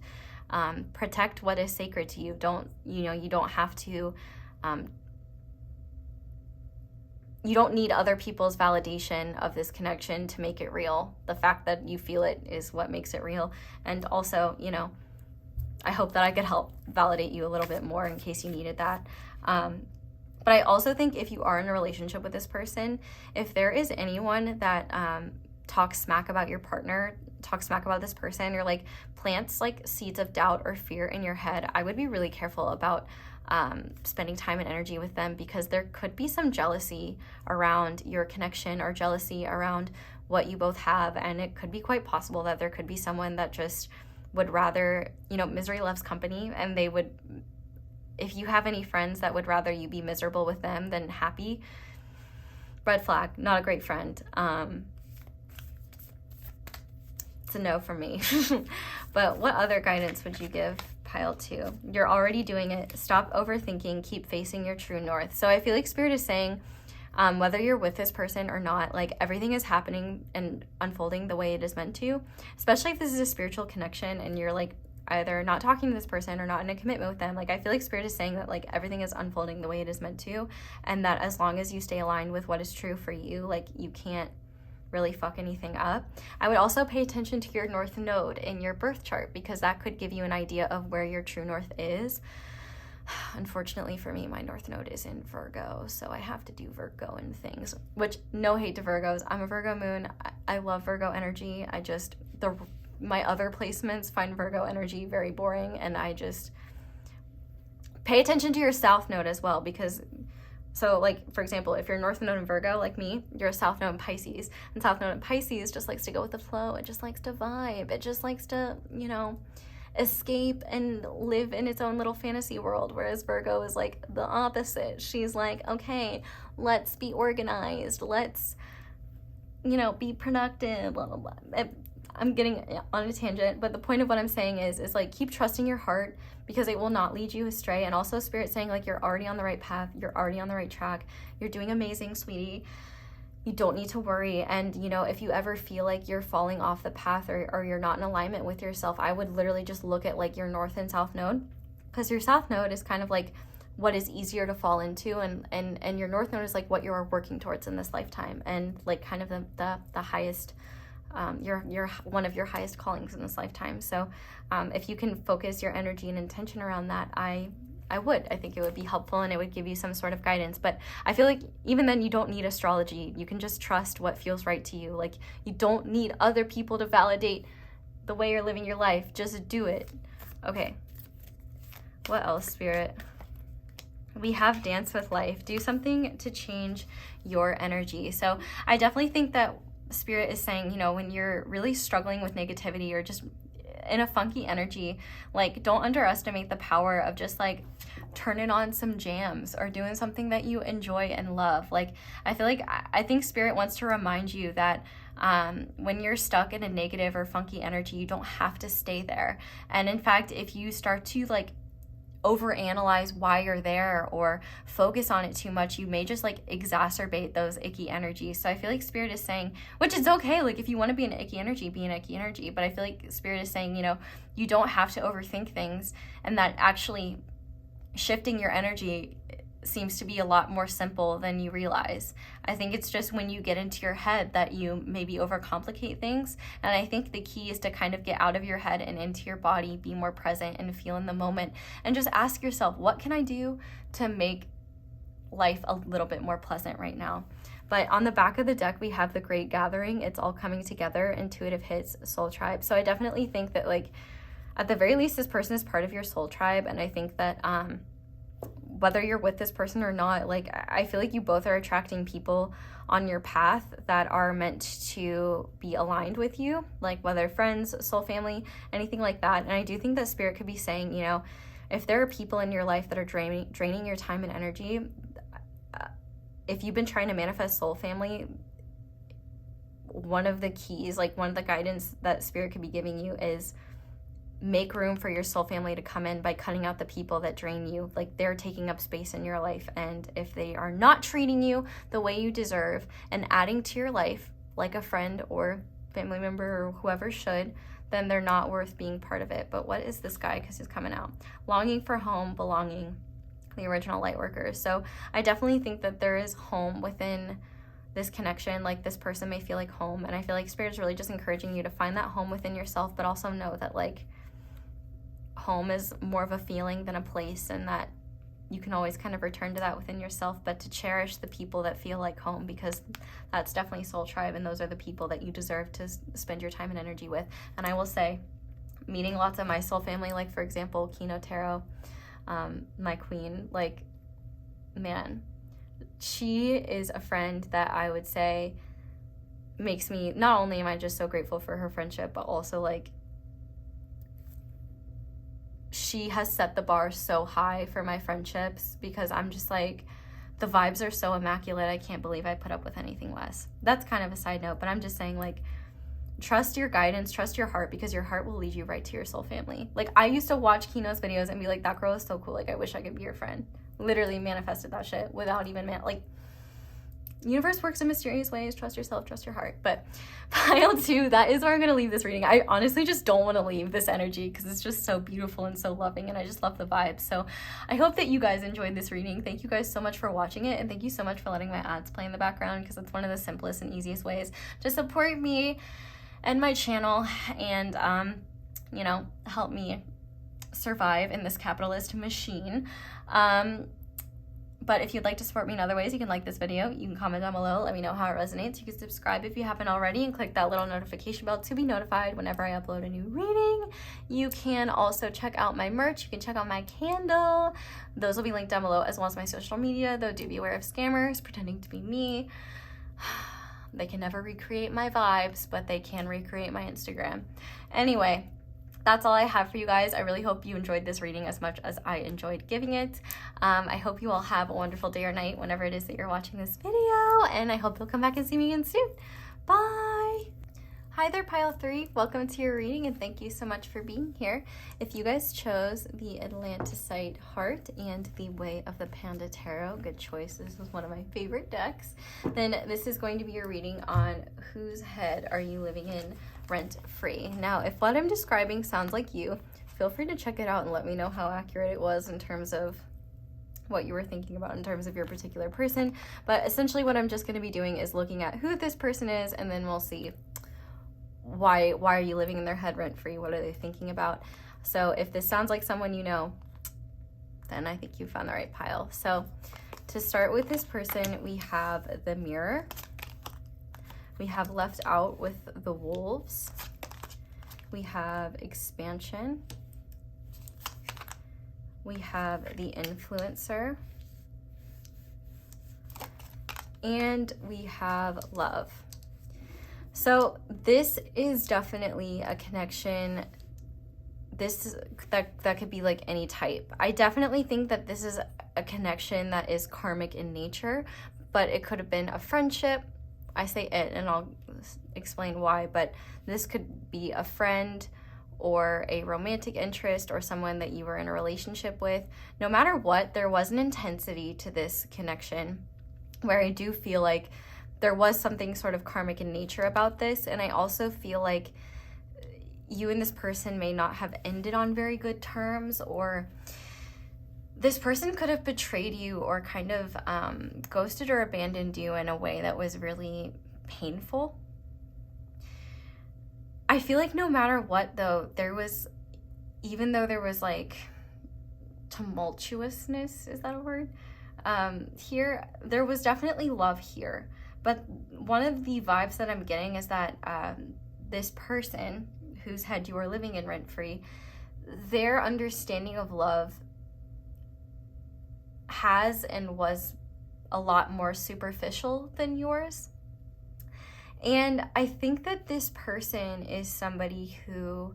protect what is sacred to you. You don't have to, you don't need other people's validation of this connection to make it real. The fact that you feel it is what makes it real. And also, you know, I hope that I could help validate you a little bit more in case you needed that. But I also think if you are in a relationship with this person, if there is anyone that talks smack about your partner, talks smack about this person, or like plants like seeds of doubt or fear in your head, I would be really careful about spending time and energy with them, because there could be some jealousy around your connection, or jealousy around what you both have. And it could be quite possible that there could be someone that just would rather, you know, misery loves company, and they would, if you have any friends that would rather you be miserable with them than happy, red flag, not a great friend. It's a no from me. But what other guidance would you give pile 2? You're already doing it. Stop overthinking. Keep facing your true north. So I feel like Spirit is saying, whether you're with this person or not, like everything is happening and unfolding the way it is meant to, especially if this is a spiritual connection and you're like either not talking to this person or not in a commitment with them. Like I feel like Spirit is saying that like everything is unfolding the way it is meant to, and that as long as you stay aligned with what is true for you, like you can't really fuck anything up. I would also pay attention to your north node in your birth chart, because that could give you an idea of where your true north is. Unfortunately for me, my north node is in Virgo, so I have to do Virgo and things, which no hate to Virgos. I'm a Virgo moon. I love Virgo energy. My other placements find Virgo energy very boring, and I just pay attention to your south node as well, because so like, for example, if you're north node in Virgo like me, you're a south node in Pisces, and south node in Pisces just likes to go with the flow. It just likes to vibe. It just likes to, you know, escape and live in its own little fantasy world, whereas Virgo is like the opposite. She's like, okay, let's be organized. Let's, you know, be productive, blah, blah, blah. I'm getting on a tangent, but the point of what I'm saying is like, keep trusting your heart, because it will not lead you astray. And also Spirit saying like, you're already on the right path. You're already on the right track. You're doing amazing, sweetie. you don't need to worry. And, you know, if you ever feel like you're falling off the path or you're not in alignment with yourself, I would literally just look at like your north and south node, because your south node is kind of like what is easier to fall into, and your north node is like what you're working towards in this lifetime, and like kind of the highest, your one of your highest callings in this lifetime. So if you can focus your energy and intention around that, I think it would be helpful, and it would give you some sort of guidance. But I feel like even then you don't need astrology. You can just trust what feels right to you. Like, you don't need other people to validate the way you're living your life. Just do it. Okay. What else, Spirit? We have dance with life. Do something to change your energy. So I definitely think that Spirit is saying, you know, when you're really struggling with negativity or just in a funky energy, like, don't underestimate the power of just like turning on some jams or doing something that you enjoy and love. Like, I think Spirit wants to remind you that when you're stuck in a negative or funky energy, you don't have to stay there. And in fact, if you start to like overanalyze why you're there or focus on it too much, you may just like exacerbate those icky energies. So I feel like Spirit is saying, which is okay, like if you want to be an icky energy, be an icky energy, but I feel like Spirit is saying, you know, you don't have to overthink things, and that actually shifting your energy seems to be a lot more simple than you realize. I think it's just when you get into your head that you maybe overcomplicate things. And I think the key is to kind of get out of your head and into your body, be more present and feel in the moment, and just ask yourself, what can I do to make life a little bit more pleasant right now? But on the back of the deck, we have the Great Gathering. It's all coming together, intuitive hits, soul tribe. So I definitely think that, like, at the very least, this person is part of your soul tribe. And I think that whether you're with this person or not, like, I feel like you both are attracting people on your path that are meant to be aligned with you, like whether friends, soul family, anything like that. And I do think that Spirit could be saying, you know, if there are people in your life that are draining your time and energy, if you've been trying to manifest soul family, one of the keys, like one of the guidance that Spirit could be giving you is make room for your soul family to come in by cutting out the people that drain you. Like, they're taking up space in your life, and if they are not treating you the way you deserve and adding to your life like a friend or family member or whoever should, then they're not worth being part of it. But what is this guy? Because he's coming out. Longing for home, belonging, the original light workers. So I definitely think that there is home within this connection. Like, this person may feel like home, and I feel like Spirit is really just encouraging you to find that home within yourself, but also know that, like, home is more of a feeling than a place, and that you can always kind of return to that within yourself, but to cherish the people that feel like home, because that's definitely soul tribe, and those are the people that you deserve to spend your time and energy with. And I will say, meeting lots of my soul family, like for example, Kino Tarot, my queen, like, man, she is a friend that I would say makes me, not only am I just so grateful for her friendship, but also, like, she has set the bar so high for my friendships, because I'm just like, the vibes are so immaculate. I can't believe I put up with anything less. That's kind of a side note, but I'm just saying, like, trust your guidance, trust your heart, because your heart will lead you right to your soul family. Like, I used to watch Kino's videos and be like, that girl is so cool. Like, I wish I could be your friend. Literally manifested that shit without even, like, universe works in mysterious ways. Trust yourself, trust your heart. But pile 2, that is where I'm going to leave this reading. I honestly just don't want to leave this energy, because it's just so beautiful and so loving, and I just love the vibe. So I hope that you guys enjoyed this reading. Thank you guys so much for watching it, and thank you so much for letting my ads play in the background, because it's one of the simplest and easiest ways to support me and my channel, and you know, help me survive in this capitalist machine. But if you'd like to support me in other ways, you can like this video, you can comment down below, let me know how it resonates. You can subscribe if you haven't already, and click that little notification bell to be notified whenever I upload a new reading. You can also check out my merch. You can check out my candle. Those will be linked down below, as well as my social media, though do be aware of scammers pretending to be me. They can never recreate my vibes, but they can recreate my Instagram. Anyway, that's all I have for you guys. I really hope you enjoyed this reading as much as I enjoyed giving it. I hope you all have a wonderful day or night whenever it is that you're watching this video, and I hope you'll come back and see me again soon. Bye! Hi there, Pile 3. Welcome to your reading, and thank you so much for being here. If you guys chose the Atlantisite Heart and the Way of the Panda Tarot, good choice. This is one of my favorite decks. Then this is going to be your reading on whose head are you living in rent-free. Now, if what I'm describing sounds like you, feel free to check it out and let me know how accurate it was in terms of what you were thinking about in terms of your particular person. But essentially what I'm just going to be doing is looking at who this person is, and then we'll see why are you living in their head rent-free? What are they thinking about? So if this sounds like someone you know, then I think you found the right pile. So to start with this person, we have the Mirror. We have Left Out with the Wolves. We have Expansion. We have the Influencer. And we have Love. So this is definitely a connection. That could be like any type. I definitely think that this is a connection that is karmic in nature, but it could have been a friendship. I say it and I'll explain why, but this could be a friend or a romantic interest or someone that you were in a relationship with. No matter what, there was an intensity to this connection where I do feel like there was something sort of karmic in nature about this. And I also feel like you and this person may not have ended on very good terms, or this person could have betrayed you or kind of ghosted or abandoned you in a way that was really painful. I feel like no matter what though, even though there was like tumultuousness, is that a word? Here, there was definitely love here. But one of the vibes that I'm getting is that this person whose head you are living in rent-free, their understanding of love has and was a lot more superficial than yours. And I think that this person is somebody who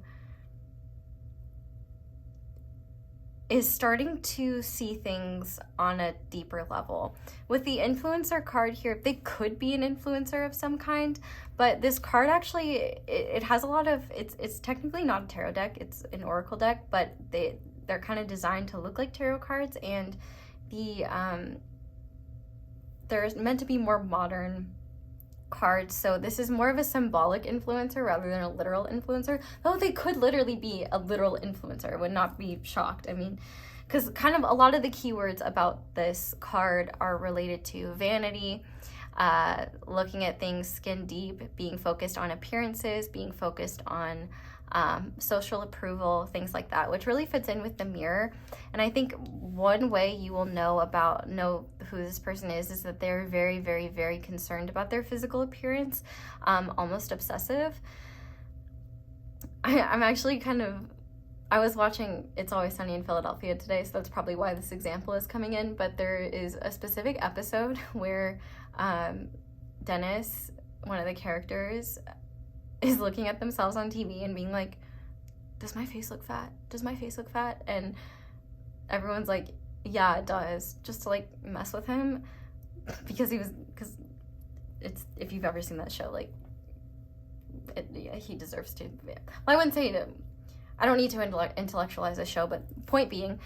is starting to see things on a deeper level. With the Influencer card here, they could be an influencer of some kind, but this card actually, it has a lot of, it's technically not a tarot deck, it's an oracle deck, but they're kind of designed to look like tarot cards, and they're meant to be more modern cards. So this is more of a symbolic influencer rather than a literal influencer, though they could literally be a literal influencer. I would not be shocked. I mean, because kind of a lot of the keywords about this card are related to vanity, looking at things skin deep, being focused on appearances, being focused on social approval, things like that, which really fits in with the Mirror. And I think one way you will know who this person is that they're very, very, very concerned about their physical appearance, almost obsessive. I'm actually I was watching It's Always Sunny in Philadelphia today, so that's probably why this example is coming in, but there is a specific episode where Dennis, one of the characters, is looking at themselves on TV and being like, does my face look fat? Does my face look fat? And everyone's like, yeah, it does, just to like mess with him, because it's, if you've ever seen that show, like, he deserves to, well, I wouldn't say I don't need to intellectualize the show, but point being,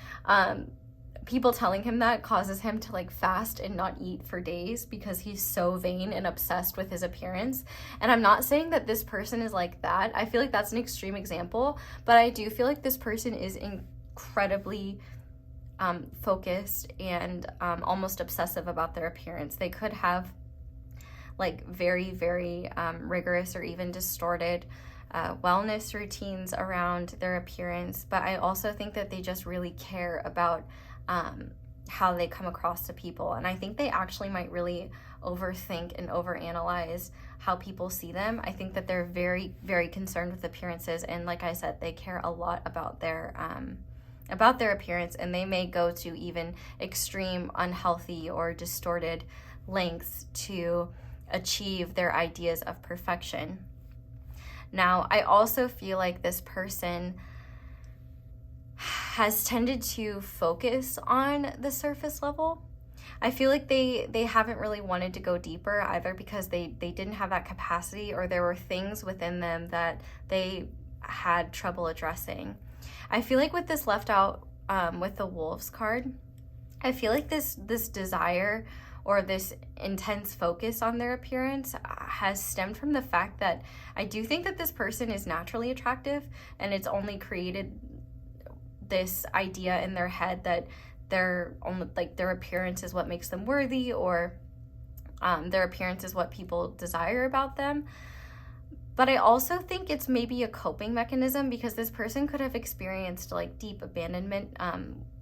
people telling him that causes him to like fast and not eat for days because he's so vain and obsessed with his appearance. And I'm not saying that this person is like that. I feel like that's an extreme example, but I do feel like this person is incredibly focused and almost obsessive about their appearance. They could have like very, very rigorous or even distorted wellness routines around their appearance, but I also think that they just really care about how they come across to people. And I think they actually might really overthink and overanalyze how people see them. I think that they're very, very concerned with appearances, and like I said, they care a lot about their appearance, and they may go to even extreme unhealthy or distorted lengths to achieve their ideas of perfection. Now, I also feel like this person has tended to focus on the surface level. I feel like they haven't really wanted to go deeper either, because they didn't have that capacity, or there were things within them that they had trouble addressing. I feel like with this left out with the Wolves card, I feel like this desire or this intense focus on their appearance has stemmed from the fact that I do think that this person is naturally attractive, and it's only created this idea in their head that their appearance is what makes them worthy, or their appearance is what people desire about them. But I also think it's maybe a coping mechanism, because this person could have experienced like deep abandonment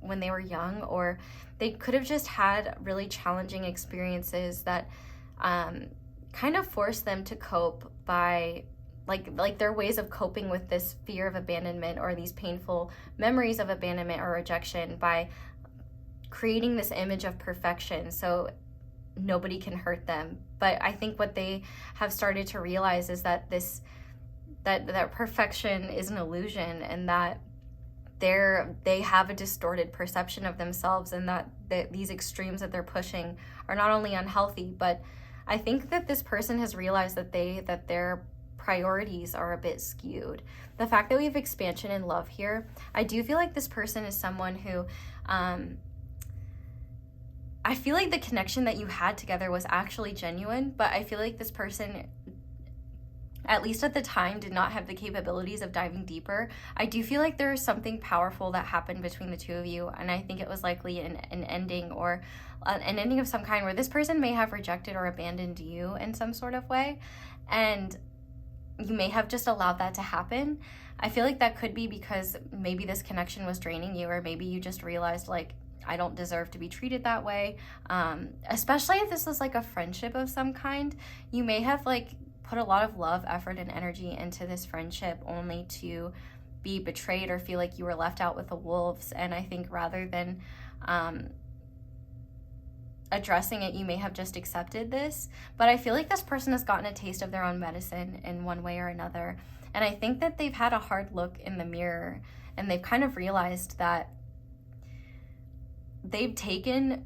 when they were young, or they could have just had really challenging experiences that kind of forced them to cope by like their ways of coping with this fear of abandonment, or these painful memories of abandonment or rejection, by creating this image of perfection so nobody can hurt them. But I think what they have started to realize is that that perfection is an illusion, and that they have a distorted perception of themselves, and that these extremes that they're pushing are not only unhealthy, but I think that this person has realized that their priorities are a bit skewed. The fact that we have expansion and love here, I do feel like this person is someone who I feel like the connection that you had together was actually genuine, but I feel like this person, at least at the time, did not have the capabilities of diving deeper. I do feel like there is something powerful that happened between the two of you, and I think it was likely an ending, or an ending of some kind, where this person may have rejected or abandoned you in some sort of way, and you may have just allowed that to happen. I feel like that could be because maybe this connection was draining you, or maybe you just realized, like, I don't deserve to be treated that way. Especially if this was like a friendship of some kind, you may have like put a lot of love, effort, and energy into this friendship only to be betrayed or feel like you were left out with the wolves. And I think rather than addressing it, you may have just accepted this. But I feel like this person has gotten a taste of their own medicine in one way or another. And I think that they've had a hard look in the mirror, and they've kind of realized that they've taken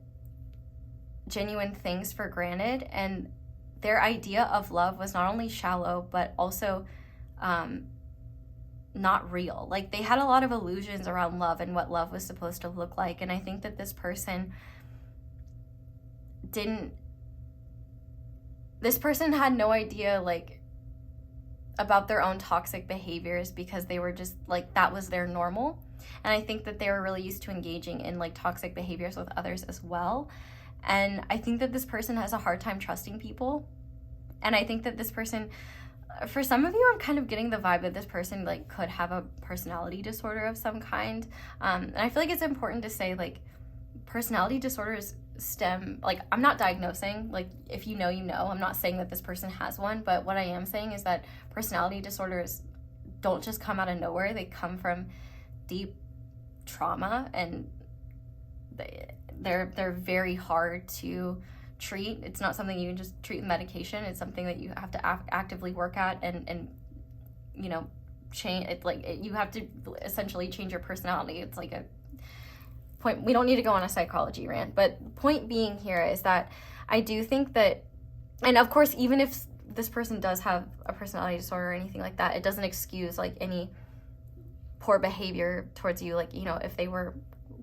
genuine things for granted, and their idea of love was not only shallow, but also not real. Like, they had a lot of illusions around love and what love was supposed to look like. And I think that this person had no idea, like, about their own toxic behaviors, because they were just like, that was their normal. And I think that they were really used to engaging in like toxic behaviors with others as well. And I think that this person has a hard time trusting people. And I think that this person, for some of you, I'm kind of getting the vibe that this person like could have a personality disorder of some kind. And I feel like it's important to say, like, personality disorders stem, like, I'm not diagnosing, like, if you know, you know. I'm not saying that this person has one, but what I am saying is that personality disorders don't just come out of nowhere. They come from deep trauma, and they're very hard to treat. It's not something you can just treat with medication. It's something that you have to actively work at, and you know, change it. Like, you have to essentially change your personality. It's like a point. We don't need to go on a psychology rant, but point being here is that I do think that, and of course, even if this person does have a personality disorder or anything like that, it doesn't excuse like any poor behavior towards you. Like, you know, if they were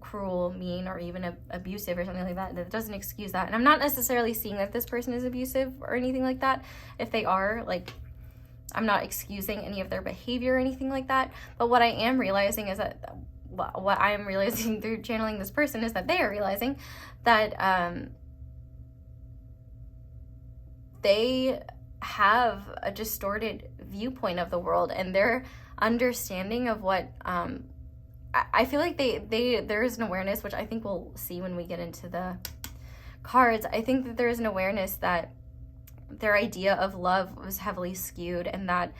cruel, mean, or even abusive or something like that, that doesn't excuse that. And I'm not necessarily seeing that this person is abusive or anything like that. If they are, like, I'm not excusing any of their behavior or anything like that. But what I am realizing is that what I am realizing through channeling this person is that they are realizing that they have a distorted viewpoint of the world, and their understanding of what I feel like there is an awareness, which I think we'll see when we get into the cards. I think that there is an awareness that their idea of love was heavily skewed, and that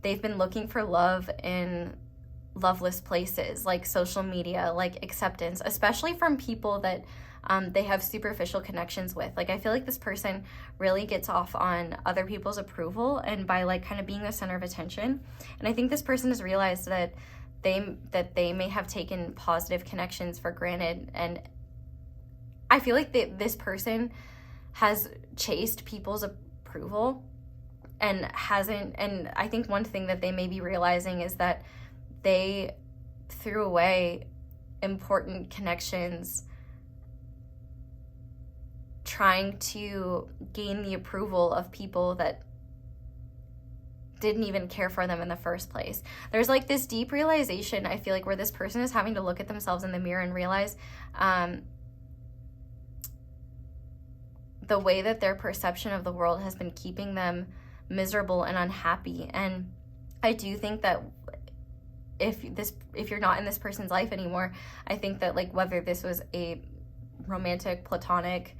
they've been looking for love in loveless places like social media, like acceptance, especially from people that they have superficial connections with. Like, I feel like this person really gets off on other people's approval, and by like kind of being the center of attention. And I think this person has realized that they may have taken positive connections for granted, and I feel like this person has chased people's approval and hasn't, and I think one thing that they may be realizing is that they threw away important connections trying to gain the approval of people that didn't even care for them in the first place. There's like this deep realization, I feel like, where this person is having to look at themselves in the mirror and realize the way that their perception of the world has been keeping them miserable and unhappy. And I do think that if you're not in this person's life anymore, I think that, like, whether this was a romantic, platonic,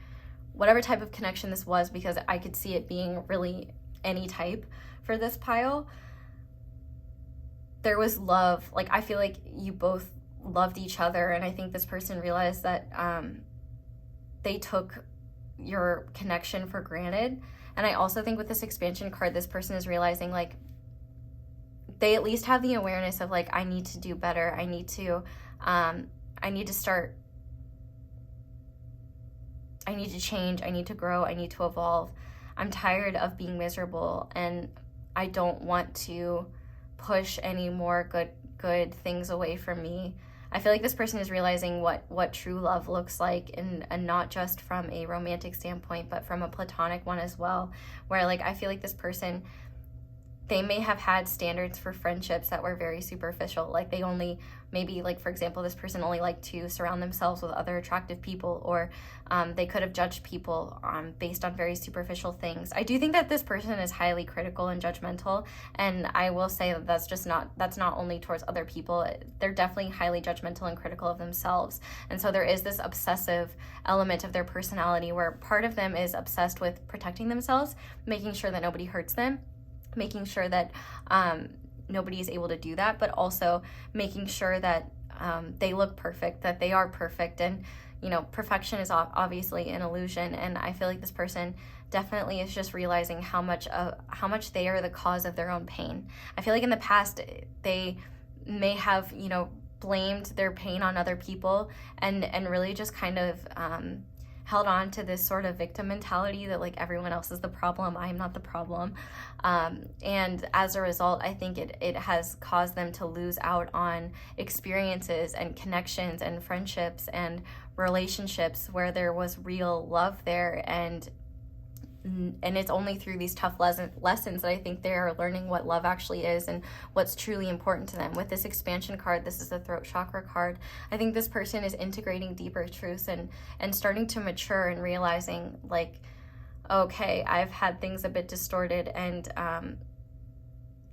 whatever type of connection this was, because I could see it being really any type for this pile, there was love. Like, I feel like you both loved each other, and I think this person realized that they took your connection for granted. And I also think with this expansion card, this person is realizing, like, they at least have the awareness of, like, I need to do better. I need to start, I need to change. I need to grow. I need to evolve. I'm tired of being miserable, and I don't want to push any more good things away from me. I feel like this person is realizing what true love looks like, and not just from a romantic standpoint, but from a platonic one as well, where, like, I feel like this person, they may have had standards for friendships that were very superficial. Like, they only, maybe, like, for example, this person only liked to surround themselves with other attractive people, or they could have judged people based on very superficial things. I do think that this person is highly critical and judgmental, and I will say that that's not only towards other people. They're definitely highly judgmental and critical of themselves. And so there is this obsessive element of their personality where part of them is obsessed with protecting themselves, making sure that nobody hurts them, making sure that nobody is able to do that, but also making sure that they look perfect, that they are perfect. And, you know, perfection is obviously an illusion. And I feel like this person definitely is just realizing how much they are the cause of their own pain. I feel like in the past, they may have, you know, blamed their pain on other people, and really just kind of held on to this sort of victim mentality that, like, everyone else is the problem, I am not the problem. And as a result, I think it has caused them to lose out on experiences and connections and friendships and relationships where there was real love there. And it's only through these tough lessons that I think they are learning what love actually is and what's truly important to them. With this expansion card, this is the throat chakra card. I think this person is integrating deeper truths and starting to mature and realizing, like, okay, I've had things a bit distorted, and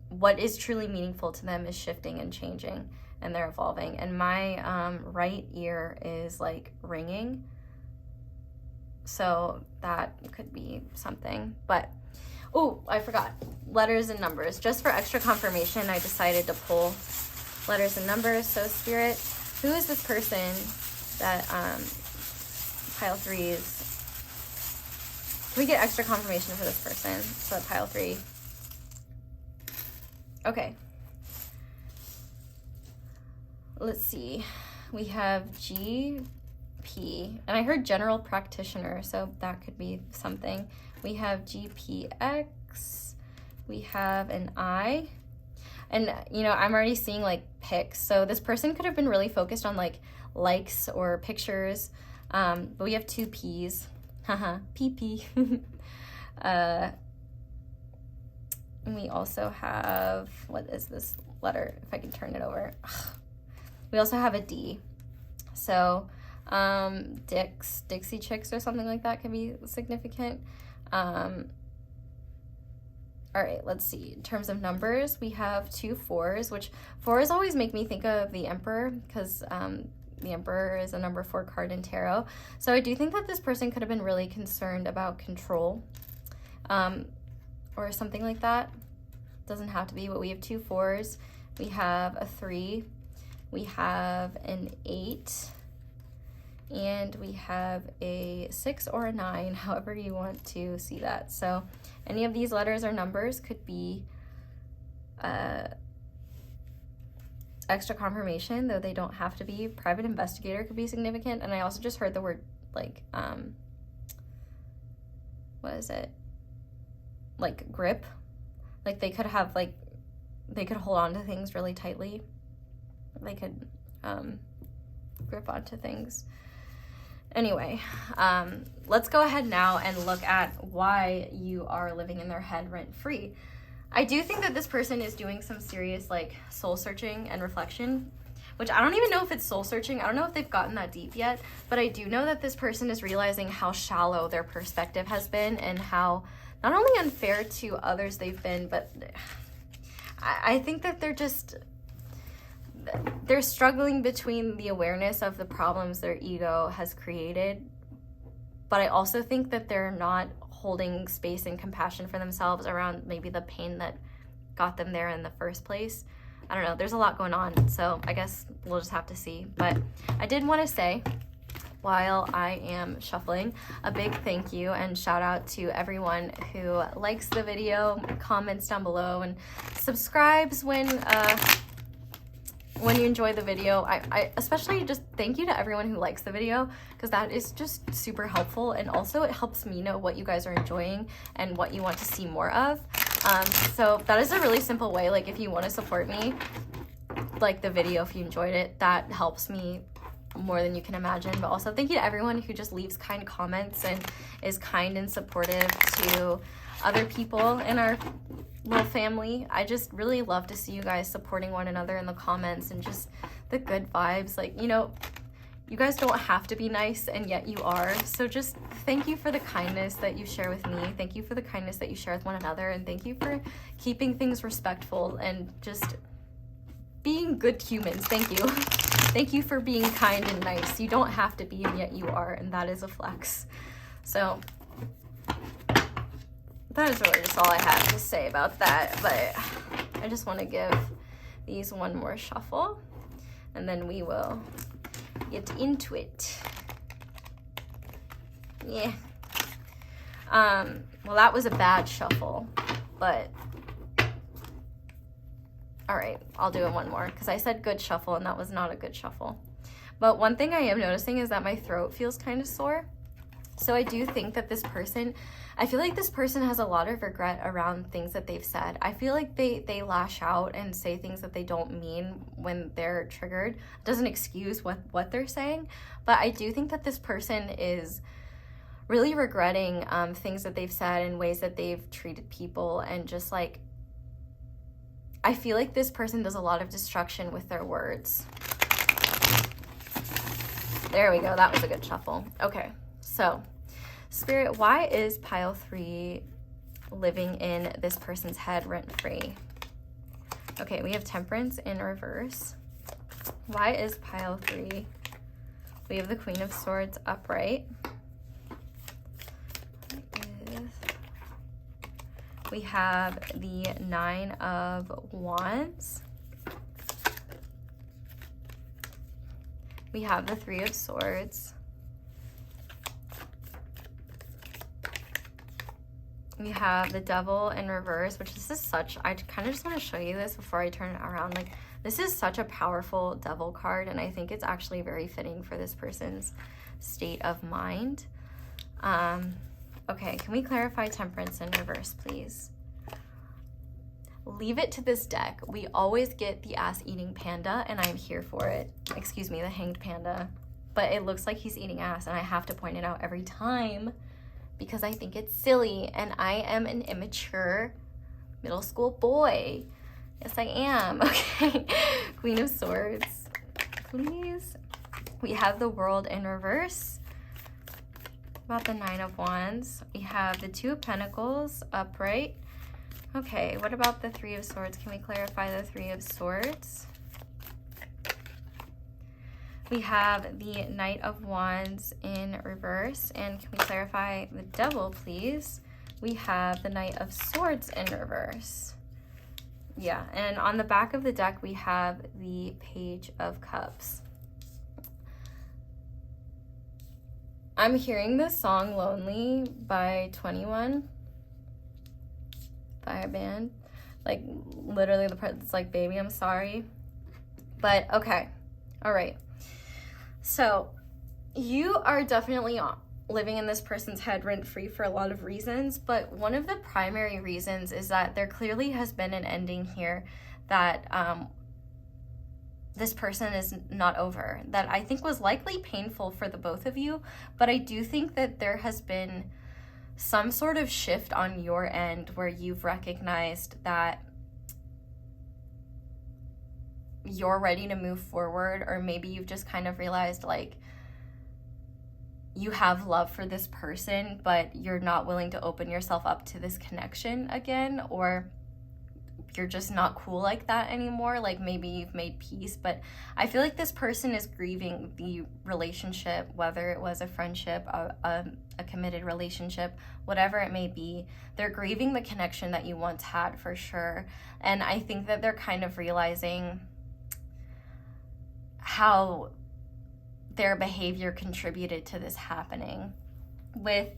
what is truly meaningful to them is shifting and changing, and they're evolving. And my right ear is, like, ringing. So that could be something. But, oh, I forgot. Letters and numbers. Just for extra confirmation, I decided to pull letters and numbers. So, Spirit, who is this person that pile 3s? Can we get extra confirmation for this person? So, pile 3. Okay. Let's see. We have GP, and I heard general practitioner, so that could be something. We have GPX, we have an I, and, you know, I'm already seeing, like, pics, so this person could have been really focused on, like, likes or pictures, but we have 2 P's, haha, PP. And we also have, what is this letter, if I can turn it over? We also have a D, so Dixie Chicks or something like that can be significant. All right, let's see. In terms of numbers, we have 2 4s, which 4s always make me think of the Emperor, because the Emperor is a number 4 card in tarot. So I do think that this person could have been really concerned about control, or something like that. Doesn't have to be, but we have 2 4s. We have a 3. We have an 8. And we have a 6 or a 9, however you want to see that. So any of these letters or numbers could be extra confirmation, though they don't have to be. Private investigator could be significant. And I also just heard the word like, what is it? Like grip. Like they could have like, they could hold on to things really tightly. They could grip onto things. Anyway, let's go ahead now and look at why you are living in their head rent-free. I do think that this person is doing some serious like soul searching and reflection, which I don't even know if it's soul searching. I don't know if they've gotten that deep yet, but I do know that this person is realizing how shallow their perspective has been and how not only unfair to others they've been, but I think that they're struggling between the awareness of the problems their ego has created, but I also think that they're not holding space and compassion for themselves around maybe the pain that got them there in the first place. I don't know, there's a lot going on, so I guess we'll just have to see. But I did want to say, while I am shuffling, a big thank you and shout out to everyone who likes the video, comments down below, and subscribes when you enjoy the video. I especially just thank you to everyone who likes the video, because that is just super helpful, and also it helps me know what you guys are enjoying and what you want to see more of. So that is a really simple way. Like if you want to support me, like the video, if you enjoyed it, that helps me more than you can imagine. But also thank you to everyone who just leaves kind comments and is kind and supportive to other people in our little family. I just really love to see you guys supporting one another in the comments and just the good vibes. Like, you know, you guys don't have to be nice, and yet you are. So just thank you for the kindness that you share with me. Thank you for the kindness that you share with one another, and thank you for keeping things respectful and just being good humans. Thank you. Thank you for being kind and nice. You don't have to be, and yet you are, and that is a flex. So that is really just all I have to say about that, but I just want to give these one more shuffle, and then we will get into it. Yeah. Well, that was a bad shuffle, but all right, I'll do it one more, because I said good shuffle, and that was not a good shuffle. But one thing I am noticing is that my throat feels kind of sore. So I do think that this person, I feel like this person has a lot of regret around things that they've said. I feel like they lash out and say things that they don't mean when they're triggered. It doesn't excuse what they're saying, but I do think that this person is really regretting things that they've said and ways that they've treated people, and just like, I feel like this person does a lot of destruction with their words. There we go, that was a good shuffle. Okay, so Spirit, why is pile 3 living in this person's head rent-free? Okay, we have Temperance in reverse. Why is pile 3? We have the Queen of Swords upright. We have the 9 of Wands. We have the 3 of Swords. We have the Devil in reverse, which this is such, I kind of just want to show you this before I turn it around. Like, this is such a powerful Devil card, and I think it's actually very fitting for this person's state of mind. Okay, can we clarify Temperance in reverse, please? Leave it to this deck. We always get the ass-eating panda, and I'm here for it. Excuse me, the hanged panda. But it looks like he's eating ass, and I have to point it out every time because I think it's silly, and I am an immature middle school boy. Yes, I am. Okay, Queen of Swords, please. We have the World in reverse. About the 9 of Wands. We have the 2 of Pentacles upright. Okay, what about the 3 of Swords? Can we clarify the 3 of Swords? We have the Knight of Wands in reverse. And can we clarify the Devil, please? We have the Knight of Swords in reverse. Yeah, and on the back of the deck, we have the Page of Cups. I'm hearing the song Lonely by 21 by a band. Like, literally the part that's like, baby, I'm sorry. But, okay. All right. So, you are definitely living in this person's head rent-free for a lot of reasons, but one of the primary reasons is that there clearly has been an ending here that this person is not over, that I think was likely painful for the both of you, but I do think that there has been some sort of shift on your end where you've recognized that you're ready to move forward, or maybe you've just kind of realized like you have love for this person, but you're not willing to open yourself up to this connection again, or you're just not cool like that anymore. Like maybe you've made peace, but I feel like this person is grieving the relationship, whether it was a friendship, a committed relationship, whatever it may be. They're grieving the connection that you once had for sure. And I think that they're kind of realizing how their behavior contributed to this happening. With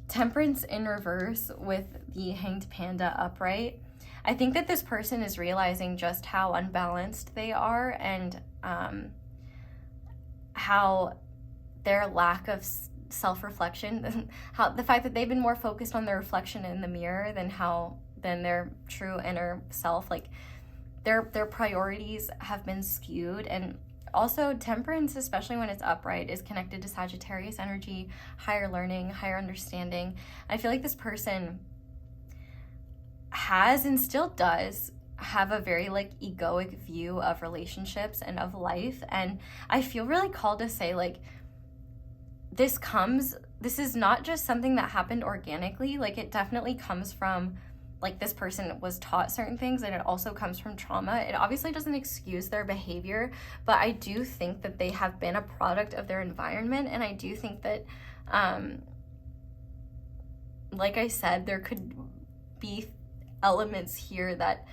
Temperance in reverse with the Hanged Panda upright, I think that this person is realizing just how unbalanced they are, and how their lack of self-reflection, how the fact that they've been more focused on their reflection in the mirror than their true inner self, like their priorities have been skewed. And also Temperance, especially when it's upright, is connected to Sagittarius energy, higher learning, higher understanding. I feel like this person has and still does have a very like egoic view of relationships and of life, and I feel really called to say like this is not just something that happened organically. Like it definitely comes from like this person was taught certain things, and it also comes from trauma. It obviously doesn't excuse their behavior, but I do think that they have been a product of their environment, and I do think that like I said, there could be elements here that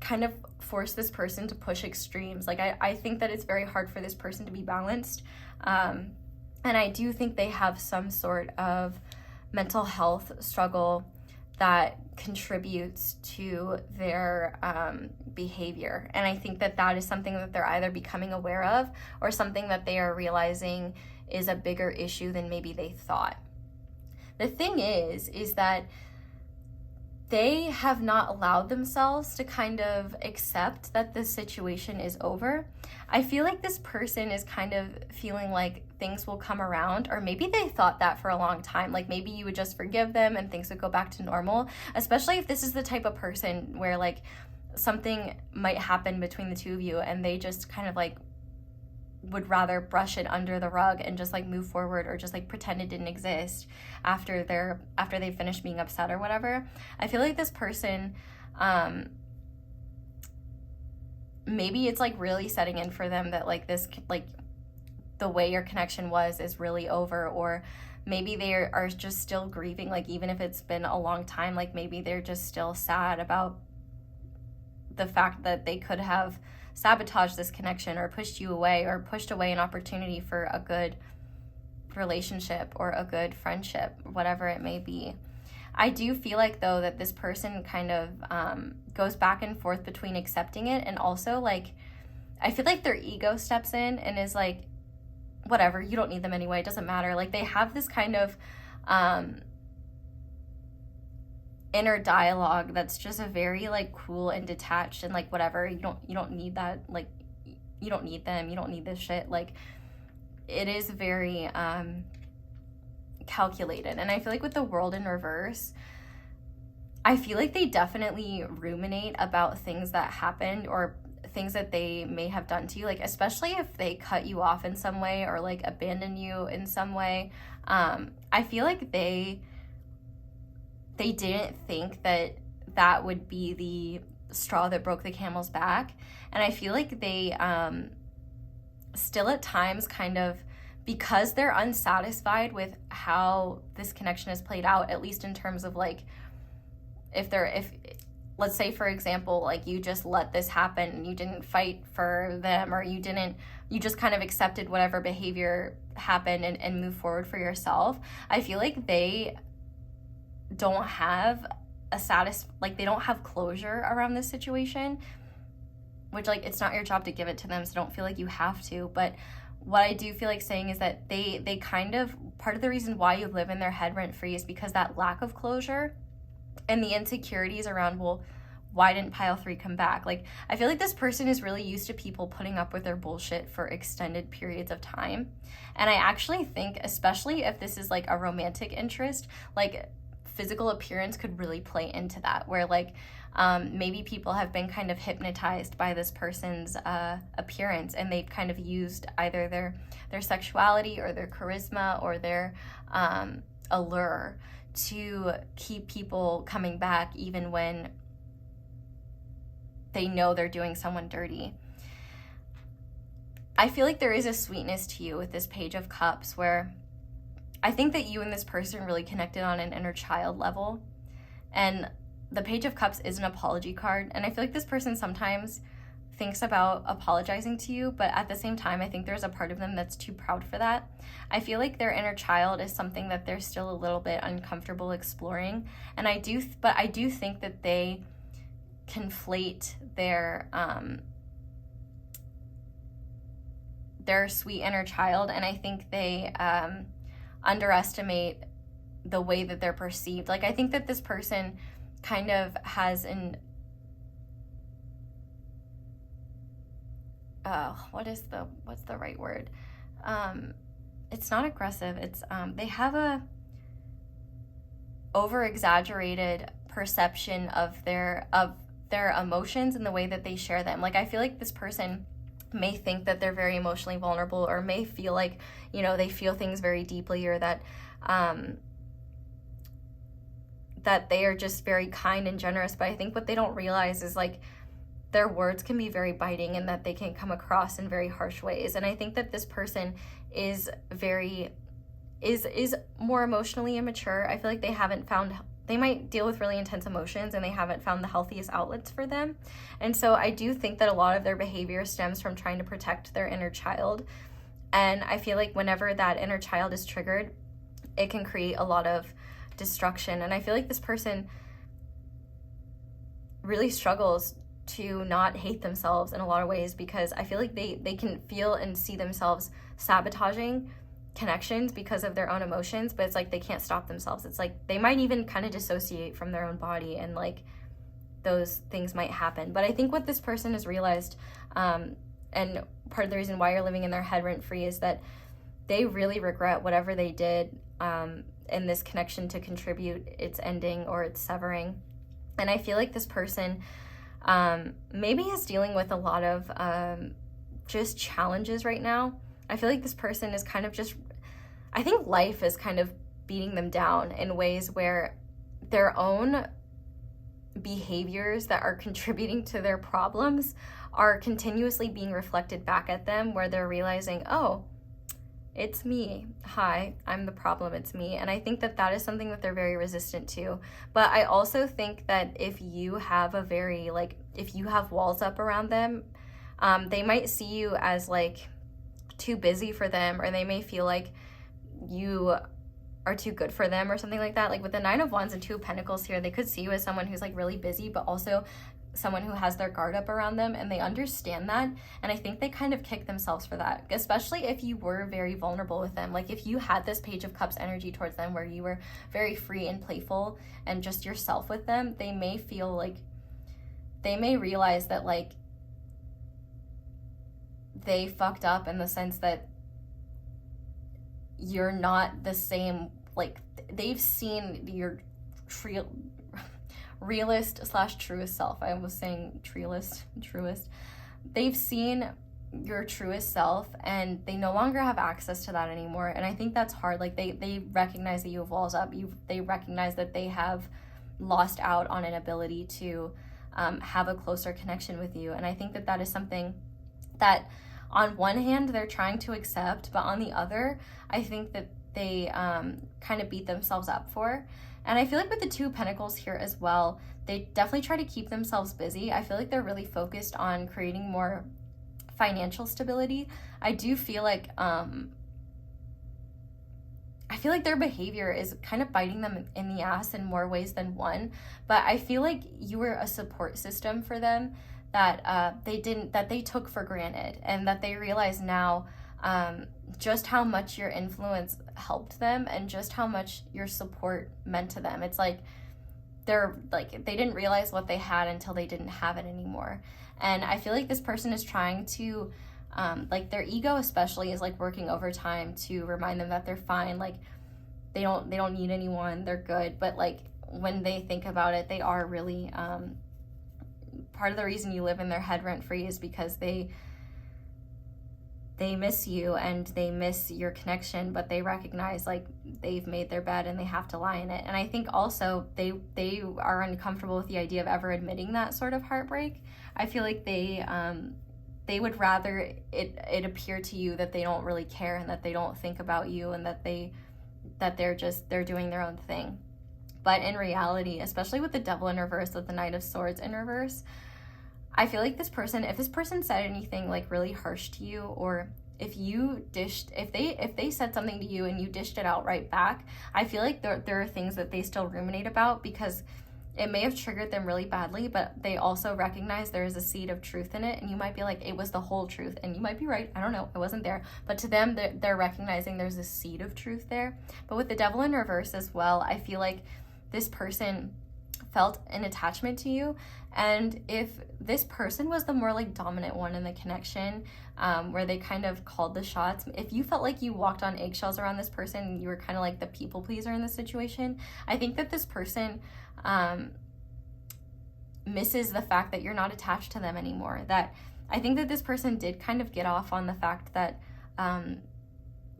kind of force this person to push extremes. Like I think that it's very hard for this person to be balanced, and I do think they have some sort of mental health struggle that contributes to their behavior. And I think that that is something that they're either becoming aware of, or something that they are realizing is a bigger issue than maybe they thought. The thing is that they have not allowed themselves to kind of accept that this situation is over. I feel like this person is kind of feeling like things will come around, or maybe they thought that for a long time. Like maybe you would just forgive them and things would go back to normal, especially if this is the type of person where like something might happen between the two of you and they just kind of like would rather brush it under the rug and just like move forward, or just like pretend it didn't exist after they finished being upset or whatever. I feel like this person maybe it's like really setting in for them that like this, like the way your connection was is really over, or maybe they are just still grieving, like even if it's been a long time, like maybe they're just still sad about the fact that they could have sabotaged this connection, or pushed you away, or pushed away an opportunity for a good relationship or a good friendship, whatever it may be. I do feel like though that this person kind of goes back and forth between accepting it and also like I feel like their ego steps in and is like, whatever, you don't need them anyway, it doesn't matter. Like they have this kind of inner dialogue that's just a very like cool and detached and like whatever, you don't need that, like you don't need them, you don't need this shit. Like it is very calculated. And I feel like with the World in reverse, I feel like they definitely ruminate about things that happened or things that they may have done to you, like especially if they cut you off in some way or like abandon you in some way. I feel like they didn't think that would be the straw that broke the camel's back. And I feel like they still at times kind of, because they're unsatisfied with how this connection has played out, at least in terms of like, if let's say for example, like you just let this happen and you didn't fight for them, or you just kind of accepted whatever behavior happened and move forward for yourself. I feel like they don't have they don't have closure around this situation, which like it's not your job to give it to them, so don't feel like you have to. But what I do feel like saying is that they kind of, part of the reason why you live in their head rent-free is because that lack of closure and the insecurities around, well, why didn't pile 3 come back? Like, I feel like this person is really used to people putting up with their bullshit for extended periods of time. And I actually think, especially if this is like a romantic interest, like physical appearance could really play into that, where like maybe people have been kind of hypnotized by this person's appearance, and they've kind of used either their sexuality or their charisma or their allure to keep people coming back even when they know they're doing someone dirty. I feel like there is a sweetness to you with this Page of Cups, where I think that you and this person really connected on an inner child level. And the Page of Cups is an apology card. And I feel like this person sometimes thinks about apologizing to you, but at the same time, I think there's a part of them that's too proud for that. I feel like their inner child is something that they're still a little bit uncomfortable exploring. And I do think that they conflate their sweet inner child, and I think they underestimate the way that they're perceived. Like, I think that this person kind of has an what's the right word? It's not aggressive. It's they have a over-exaggerated perception of their emotions and the way that they share them. Like, I feel like this person may think that they're very emotionally vulnerable, or may feel like, you know, they feel things very deeply, or that that they are just very kind and generous. But I think what they don't realize is, like, their words can be very biting, and that they can come across in very harsh ways. And I think that this person is more emotionally immature. I feel like they might deal with really intense emotions, and they haven't found the healthiest outlets for them. And so I do think that a lot of their behavior stems from trying to protect their inner child. And I feel like whenever that inner child is triggered, it can create a lot of destruction. And I feel like this person really struggles to not hate themselves in a lot of ways, because I feel like they can feel and see themselves sabotaging connections because of their own emotions, but it's like they can't stop themselves. It's like they might even kind of dissociate from their own body, and like those things might happen. But I think what this person has realized, and part of the reason why you're living in their head rent-free, is that they really regret whatever they did in this connection to contribute its ending or its severing. And I feel like this person maybe is dealing with a lot of just challenges right now. I feel like this person is kind of just, I think life is kind of beating them down in ways where their own behaviors that are contributing to their problems are continuously being reflected back at them, where they're realizing, oh, it's me. Hi, I'm the problem. It's me. And I think that that is something that they're very resistant to. But I also think that if you have if you have walls up around them, they might see you as like too busy for them, or they may feel like you are too good for them or something like that. Like with the 9 of Wands and 2 of Pentacles here, they could see you as someone who's like really busy, but also someone who has their guard up around them, and they understand that. And I think they kind of kick themselves for that, especially if you were very vulnerable with them. Like if you had this Page of Cups energy towards them, where you were very free and playful and just yourself with them, they may feel like, they may realize that like they fucked up, in the sense that you're not the same. Like they've seen your realist / truest self. I was saying truest. They've seen your truest self, and they no longer have access to that anymore. And I think that's hard. Like they recognize that you have walls up. They recognize that they have lost out on an ability to have a closer connection with you. And I think that that is something that on one hand they're trying to accept, but on the other, I think that they kind of beat themselves up for. And I feel like with the 2 of Pentacles here as well, they definitely try to keep themselves busy. I feel like they're really focused on creating more financial stability. I do feel like their behavior is kind of biting them in the ass in more ways than one. But I feel like you were a support system for them that they took for granted, and that they realize now just how much your influence helped them and just how much your support meant to them. It's like they didn't realize what they had until they didn't have it anymore. And I feel like this person is trying to, like their ego especially is like working overtime to remind them that they're fine. Like they don't need anyone, they're good. But like when they think about it, they are really, part of the reason you live in their head rent free is because they miss you and they miss your connection, but they recognize like they've made their bed and they have to lie in it. And I think also they are uncomfortable with the idea of ever admitting that sort of heartbreak. I feel like they would rather it appear to you that they don't really care and that they don't think about you and that they're doing their own thing. But in reality, especially with the Devil in reverse, with the Knight of Swords in reverse, I feel like if this person said anything like really harsh to you, or if they said something to you and you dished it out right back, I feel like there are things that they still ruminate about because it may have triggered them really badly, but they also recognize there is a seed of truth in it. And you might be like, it was the whole truth. And you might be right. I don't know. I wasn't there. But to them, they're recognizing there's a seed of truth there. But with the Devil in reverse as well, I feel like this person felt an attachment to you. And if this person was the more like dominant one in the connection, where they kind of called the shots, if you felt like you walked on eggshells around this person and you were kind of like the people pleaser in the situation, I think that this person misses the fact that you're not attached to them anymore. That I think that this person did kind of get off on the fact that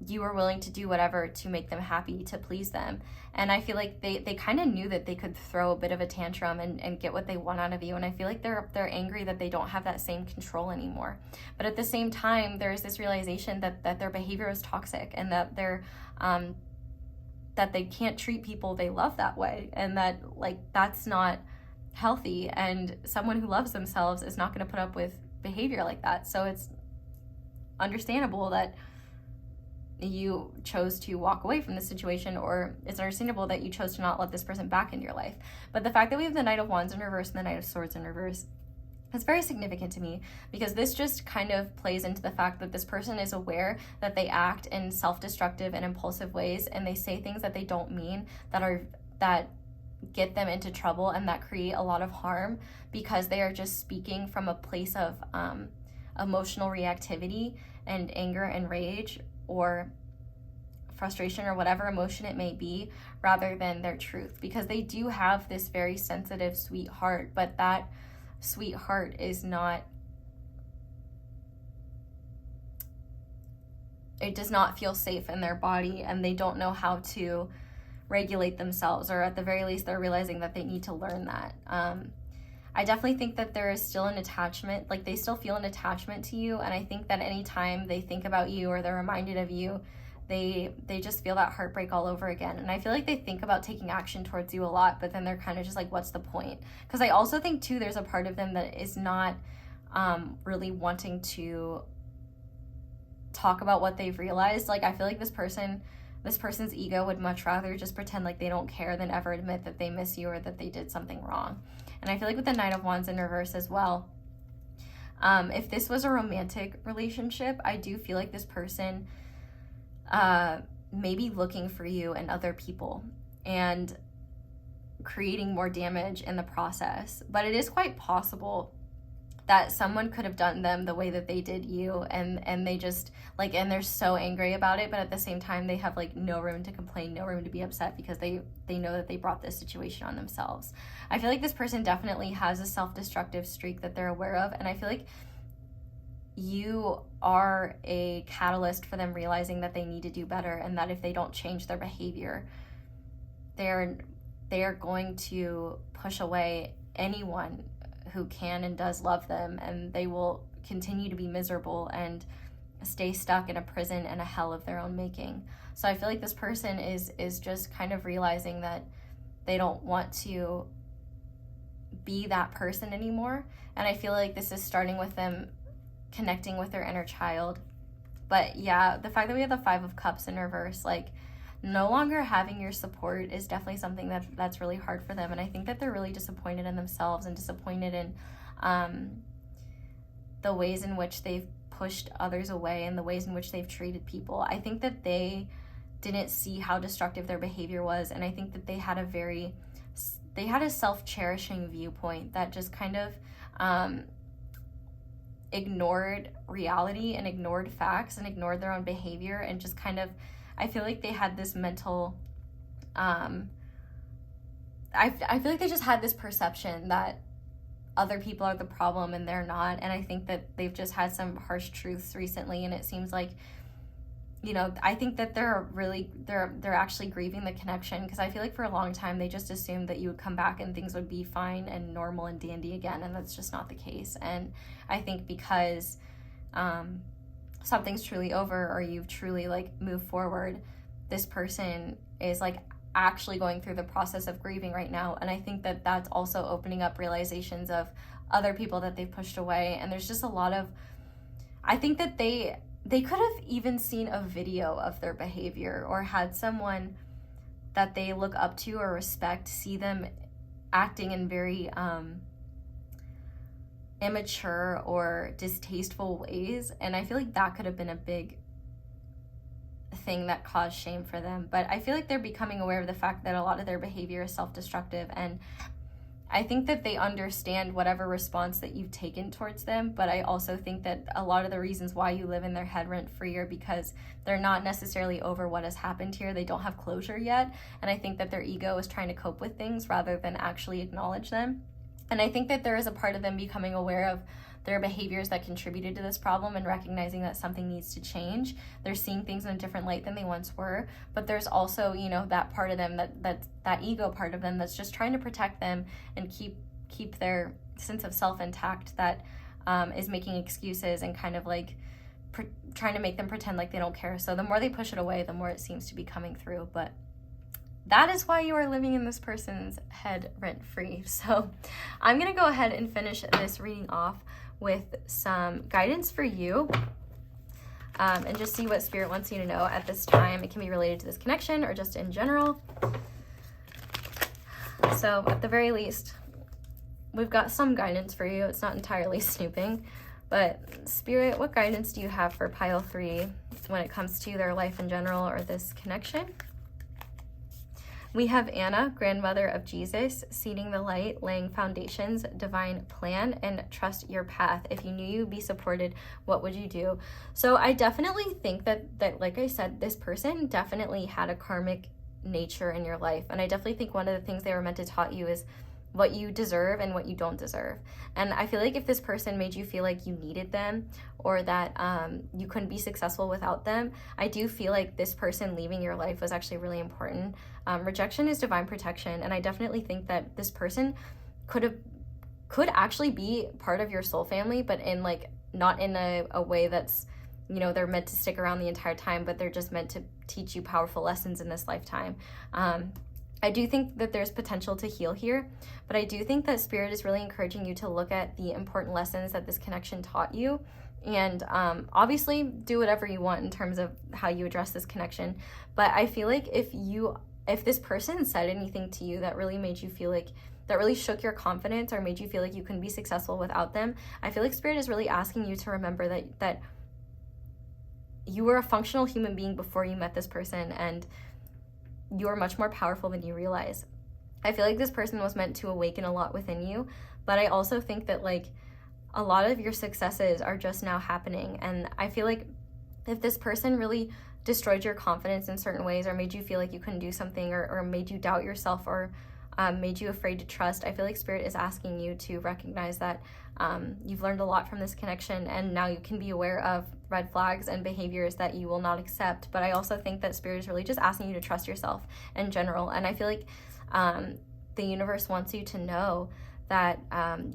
you were willing to do whatever to make them happy, to please them. And I feel like they kind of knew that they could throw a bit of a tantrum and get what they want out of you. And I feel like they're angry that they don't have that same control anymore. But at the same time, there's this realization that their behavior is toxic and that that they can't treat people they love that way. And that like, that's not healthy. And someone who loves themselves is not going to put up with behavior like that. So it's understandable that you chose to walk away from the situation, or it's understandable that you chose to not let this person back into your life. But the fact that we have the Knight of Wands in reverse and the Knight of Swords in reverse is very significant to me, because this just kind of plays into the fact that this person is aware that they act in self-destructive and impulsive ways, and they say things that they don't mean, that get them into trouble and that create a lot of harm, because they are just speaking from a place of emotional reactivity and anger and rage, or frustration, or whatever emotion it may be, rather than their truth. Because they do have this very sensitive, sweet heart, but that sweet heart is not, it does not feel safe in their body, and they don't know how to regulate themselves, or at the very least they're realizing that they need to learn that. I definitely think that there is still an attachment, like they still feel an attachment to you, and I think that anytime they think about you or they're reminded of you, they just feel that heartbreak all over again. And I feel like they think about taking action towards you a lot, but then they're kind of just like, what's the point? Because I also think too, there's a part of them that is not really wanting to talk about what they've realized. Like I feel like this person's ego would much rather just pretend like they don't care than ever admit that they miss you or that they did something wrong. And I feel like with the Knight of Wands in reverse as well, if this was a romantic relationship, I do feel like this person may be looking for you and other people and creating more damage in the process. But it is quite possible that someone could have done them the way that they did you, and they just like, and they're so angry about it, but at the same time they have like no room to complain, no room to be upset, because they know that they brought this situation on themselves. I feel like this person definitely has a self-destructive streak that they're aware of, and I feel like you are a catalyst for them realizing that they need to do better, and that if they don't change their behavior, they are going to push away anyone who can and does love them, and they will continue to be miserable and stay stuck in a prison and a hell of their own making. So I feel like this person is just kind of realizing that they don't want to be that person anymore. And I feel like this is starting with them connecting with their inner child. But yeah, the fact that we have the Five of Cups in reverse, like no longer having your support is definitely something that's really hard for them. And I think that they're really disappointed in themselves and disappointed in the ways in which they've pushed others away and the ways in which they've treated people. I think that they didn't see how destructive their behavior was, and I think that they had a self-cherishing viewpoint that just kind of ignored reality and ignored facts and ignored their own behavior, and just kind of, I feel like they had this mental I feel like they just had this perception that other people are the problem and they're not. And I think that they've just had some harsh truths recently, and it seems like, you know, I think that they're actually grieving the connection, because I feel like for a long time they just assumed that you would come back and things would be fine and normal and dandy again, and that's just not the case. And I think because something's truly over, or you've truly like moved forward, this person is like actually going through the process of grieving right now. And I think that that's also opening up realizations of other people that they've pushed away. And there's just a lot of, I think that they could have even seen a video of their behavior, or had someone that they look up to or respect see them acting in very immature or distasteful ways. And I feel like that could have been a big thing that caused shame for them. But I feel like they're becoming aware of the fact that a lot of their behavior is self-destructive, and I think that they understand whatever response that you've taken towards them. But I also think that a lot of the reasons why you live in their head rent-free are because they're not necessarily over what has happened here. They don't have closure yet, and I think that their ego is trying to cope with things rather than actually acknowledge them. And I think that there is a part of them becoming aware of their behaviors that contributed to this problem and recognizing that something needs to change. They're seeing things in a different light than they once were. But there's also, you know, that part of them, that ego part of them that's just trying to protect them and keep their sense of self intact, that is making excuses and kind of like trying to make them pretend like they don't care. So the more they push it away, the more it seems to be coming through. But that is why you are living in this person's head rent-free. So I'm going to go ahead and finish this reading off with some guidance for you, and just see what Spirit wants you to know at this time. It can be related to this connection or just in general. So at the very least, we've got some guidance for you. It's not entirely snooping, but Spirit, what guidance do you have for pile 3 when it comes to their life in general or this connection? We have Anna, grandmother of Jesus, seeding the light, laying foundations, divine plan, and trust your path. If you knew you'd be supported, what would you do? So I definitely think that like I said, this person definitely had a karmic nature in your life. And I definitely think one of the things they were meant to taught you is what you deserve and what you don't deserve. And I feel like if this person made you feel like you needed them, or that you couldn't be successful without them, I do feel like this person leaving your life was actually really important. Rejection is divine protection, and I definitely think that this person could actually be part of your soul family, but in like not in a way that's, you know, they're meant to stick around the entire time, but they're just meant to teach you powerful lessons in this lifetime. I do think that there's potential to heal here, but I do think that Spirit is really encouraging you to look at the important lessons that this connection taught you, and obviously do whatever you want in terms of how you address this connection. But I feel like if this person said anything to you that really made you feel like, that really shook your confidence or made you feel like you couldn't be successful without them, I feel like Spirit is really asking you to remember that you were a functional human being before you met this person, and you are much more powerful than you realize. I feel like this person was meant to awaken a lot within you, but I also think that like a lot of your successes are just now happening. And I feel like if this person really destroyed your confidence in certain ways, or made you feel like you couldn't do something, or made you doubt yourself, or made you afraid to trust, I feel like Spirit is asking you to recognize that you've learned a lot from this connection, and now you can be aware of red flags and behaviors that you will not accept. But I also think that Spirit is really just asking you to trust yourself in general. And I feel like the universe wants you to know that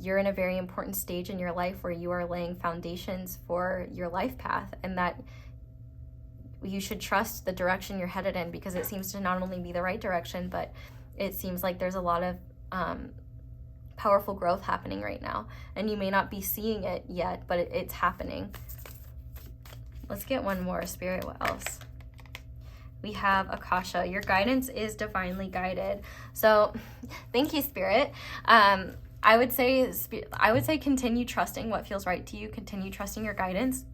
you're in a very important stage in your life where you are laying foundations for your life path, and that you should trust the direction you're headed in, because it seems to not only be the right direction, but it seems like there's a lot of powerful growth happening right now, and you may not be seeing it yet, but it's happening. Let's get one more, Spirit. What else? We have Akasha. Your guidance is divinely guided. So thank you, Spirit. I would say continue trusting what feels right to you. Continue trusting your guidance.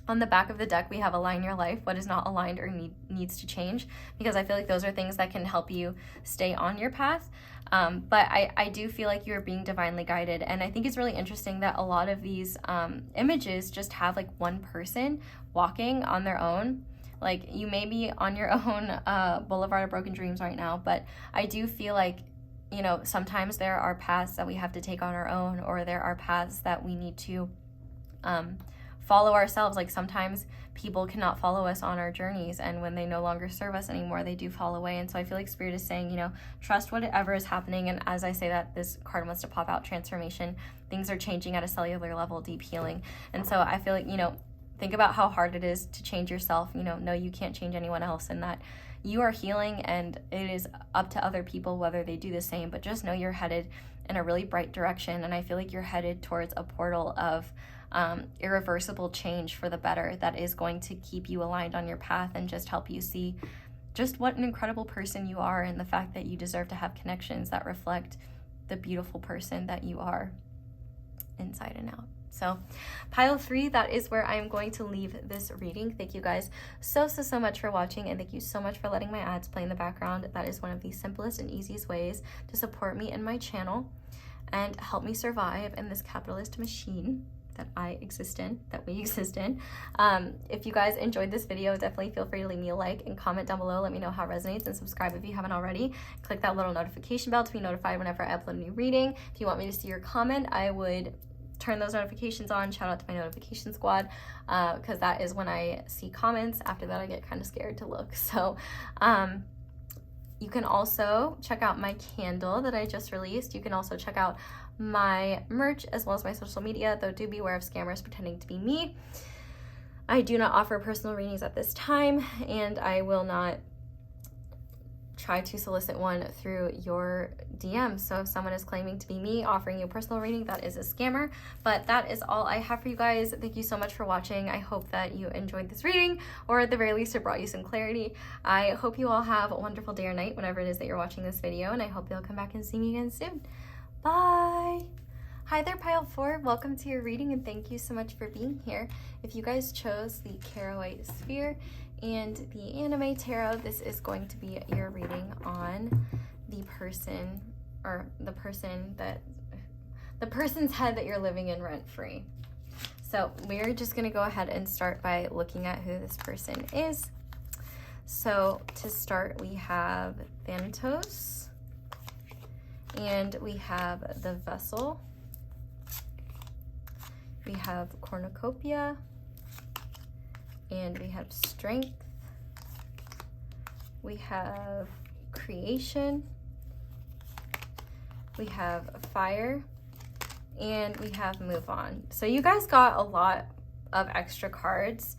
On the back of the deck, we have align your life, what is not aligned or needs to change, because I feel like those are things that can help you stay on your path. But I do feel like you're being divinely guided. And I think it's really interesting that a lot of these images just have like one person walking on their own. Like you may be on your own boulevard of broken dreams right now, but I do feel like, you know, sometimes there are paths that we have to take on our own, or there are paths that we need to follow ourselves. Like sometimes people cannot follow us on our journeys, and when they no longer serve us anymore, they do fall away. And so I feel like Spirit is saying, you know, trust whatever is happening. And as I say that, this card wants to pop out transformation. Things are changing at a cellular level, deep healing. And so I feel like, you know, think about how hard it is to change yourself. You know, no, you can't change anyone else, and that you are healing, and it is up to other people whether they do the same. But just know you're headed in a really bright direction, and I feel like you're headed towards a portal of irreversible change for the better that is going to keep you aligned on your path and just help you see just what an incredible person you are, and the fact that you deserve to have connections that reflect the beautiful person that you are inside and out. So pile 3, that is where I am going to leave this reading. Thank you guys so much for watching, and thank you so much for letting my ads play in the background. That is one of the simplest and easiest ways to support me and my channel and help me survive in this capitalist machine that I exist in, that we exist in. If you guys enjoyed this video, definitely feel free to leave me a like and comment down below. Let me know how it resonates, and subscribe if you haven't already. Click that little notification bell to be notified whenever I upload a new reading. If you want me to see your comment, I would turn those notifications on. Shout out to my notification squad, because that is when I see comments. After that, I get kind of scared to look. So you can also check out my candle that I just released. You can also check out my merch as well as my social media, though do beware of scammers pretending to be me. I do not offer personal readings at this time, and I will not try to solicit one through your DM. So if someone is claiming to be me offering you a personal reading, that is a scammer. But that is all I have for you guys. Thank you so much for watching. I hope that you enjoyed this reading, or at the very least it brought you some clarity. I hope you all have a wonderful day or night whenever it is that you're watching this video, and I hope you'll come back and see me again soon. Bye. Hi there, pile 4. Welcome to your reading, and thank you so much for being here. If you guys chose the Charoite sphere and the anime tarot, this is going to be your reading on the person, or the person's head that you're living in rent-free. So we're just going to go ahead and start by looking at who this person is. So to start, we have Thanatos, and we have the Vessel, we have Cornucopia, and we have Strength, we have Creation, we have Fire, and we have Move On. So you guys got a lot of extra cards,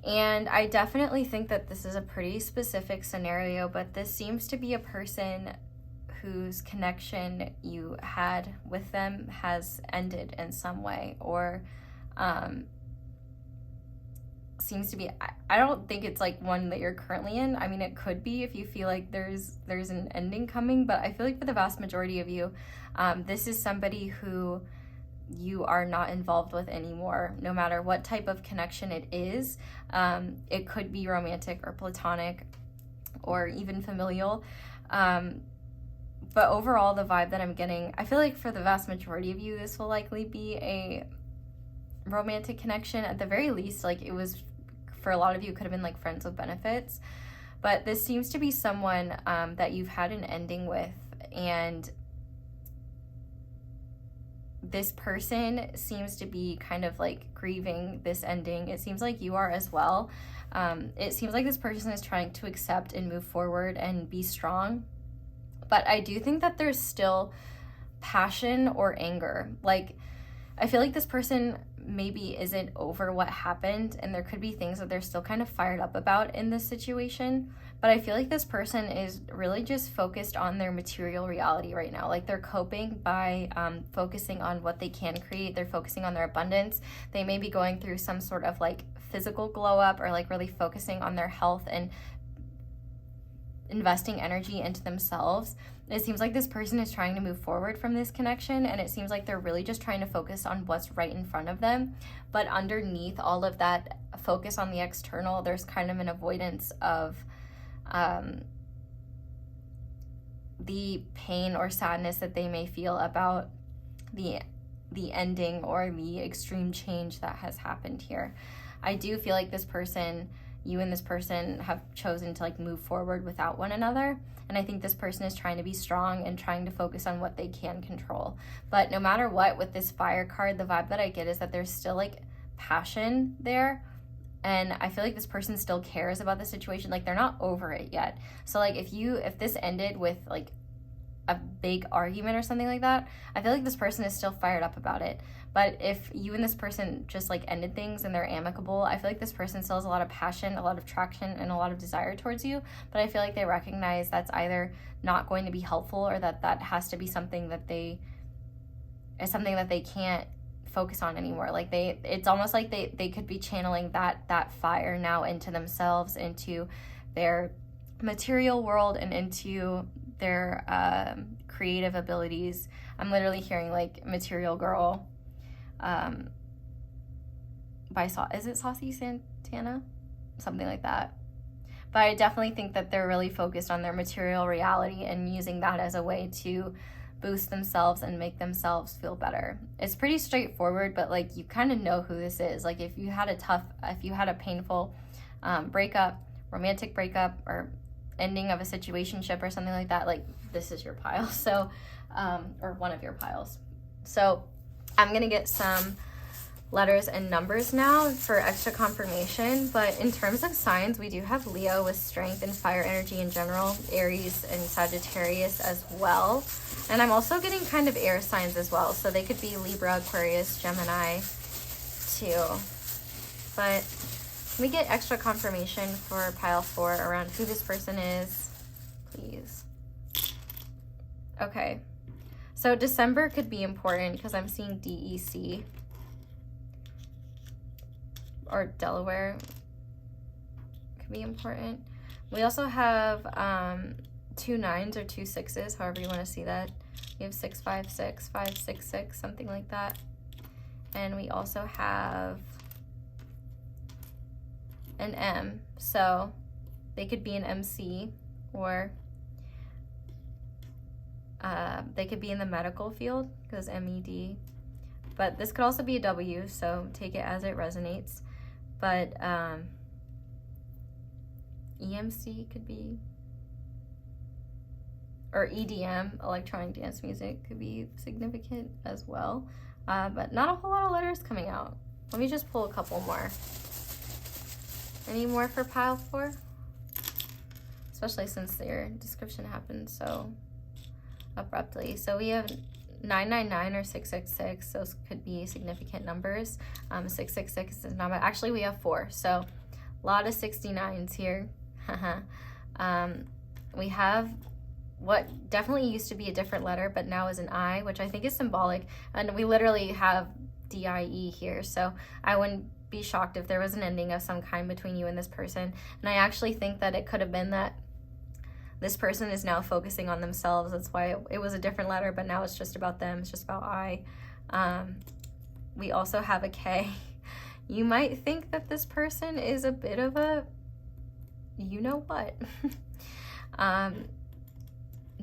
and I definitely think that this is a pretty specific scenario, but this seems to be a person whose connection you had with them has ended in some way, or seems to be, I don't think it's like one that you're currently in. I mean, it could be if you feel like there's an ending coming, but I feel like for the vast majority of you, this is somebody who you are not involved with anymore, no matter what type of connection it is. It could be romantic or platonic or even familial. But overall, the vibe that I'm getting, I feel like for the vast majority of you, this will likely be a romantic connection. At the very least, like it was, for a lot of you, could have been like friends with benefits. But this seems to be someone that you've had an ending with, and this person seems to be kind of like grieving this ending. It seems like you are as well. It seems like this person is trying to accept and move forward and be strong. But I do think that there's still passion or anger. Like, I feel like this person maybe isn't over what happened, and there could be things that they're still kind of fired up about in this situation. But I feel like this person is really just focused on their material reality right now. Like, they're coping by focusing on what they can create. They're focusing on their abundance. They may be going through some sort of like physical glow up, or like really focusing on their health and investing energy into themselves. It seems like this person is trying to move forward from this connection, and it seems like they're really just trying to focus on what's right in front of them. But underneath all of that focus on the external, there's kind of an avoidance of the pain or sadness that they may feel about the ending or the extreme change that has happened here. I do feel like this person, you and this person, have chosen to like move forward without one another. And I think this person is trying to be strong and trying to focus on what they can control. But no matter what, with this Fire card, the vibe that I get is that there's still like passion there. And I feel like this person still cares about the situation. Like they're not over it yet. So like if this ended with like a big argument or something like that, I feel like this person is still fired up about it. But if you and this person just like ended things and they're amicable, I feel like this person still has a lot of passion, a lot of traction, and a lot of desire towards you. But I feel like they recognize that's either not going to be helpful, or that has to be something that they can't focus on anymore. Like it's almost like they could be channeling that fire now into themselves, into their material world, and into their creative abilities. I'm literally hearing like Material Girl by is it Saucy Santana? Something like that. But I definitely think that they're really focused on their material reality and using that as a way to boost themselves and make themselves feel better. It's pretty straightforward, but like you kind of know who this is. Like if you had a painful breakup, romantic breakup, or ending of a situationship or something like that, like this is your pile. So or one of your piles. So I'm gonna get some letters and numbers now for extra confirmation. But in terms of signs, we do have Leo with strength and fire energy in general, Aries and Sagittarius as well. And I'm also getting kind of air signs as well. So they could be Libra, Aquarius, Gemini too. But let me get extra confirmation for pile 4 around who this person is, please. Okay. So December could be important because I'm seeing DEC. Or Delaware could be important. We also have 2 9s or 2 6s, however you want to see that. We have 6 5 6, 5 6 6, something like that. And we also have an M, so they could be an MC, or they could be in the medical field because MED. But this could also be a W, so take it as it resonates. But EMC could be, or EDM, electronic dance music, could be significant as well. But not a whole lot of letters coming out. Let me just pull a couple more. Any more for pile 4? Especially since their description happened so abruptly. So we have 999 or 666. Those could be significant numbers. 666 is not bad. Actually, we have 4. So a lot of 69s here. We have what definitely used to be a different letter, but now is an I, which I think is symbolic. And we literally have DIE here. So I wouldn't be shocked if there was an ending of some kind between you and this person. And I actually think that it could have been that this person is now focusing on themselves. That's why it was a different letter, but now it's just about them. It's just about I. We also have a K. You might think that this person is a bit of a, you know what.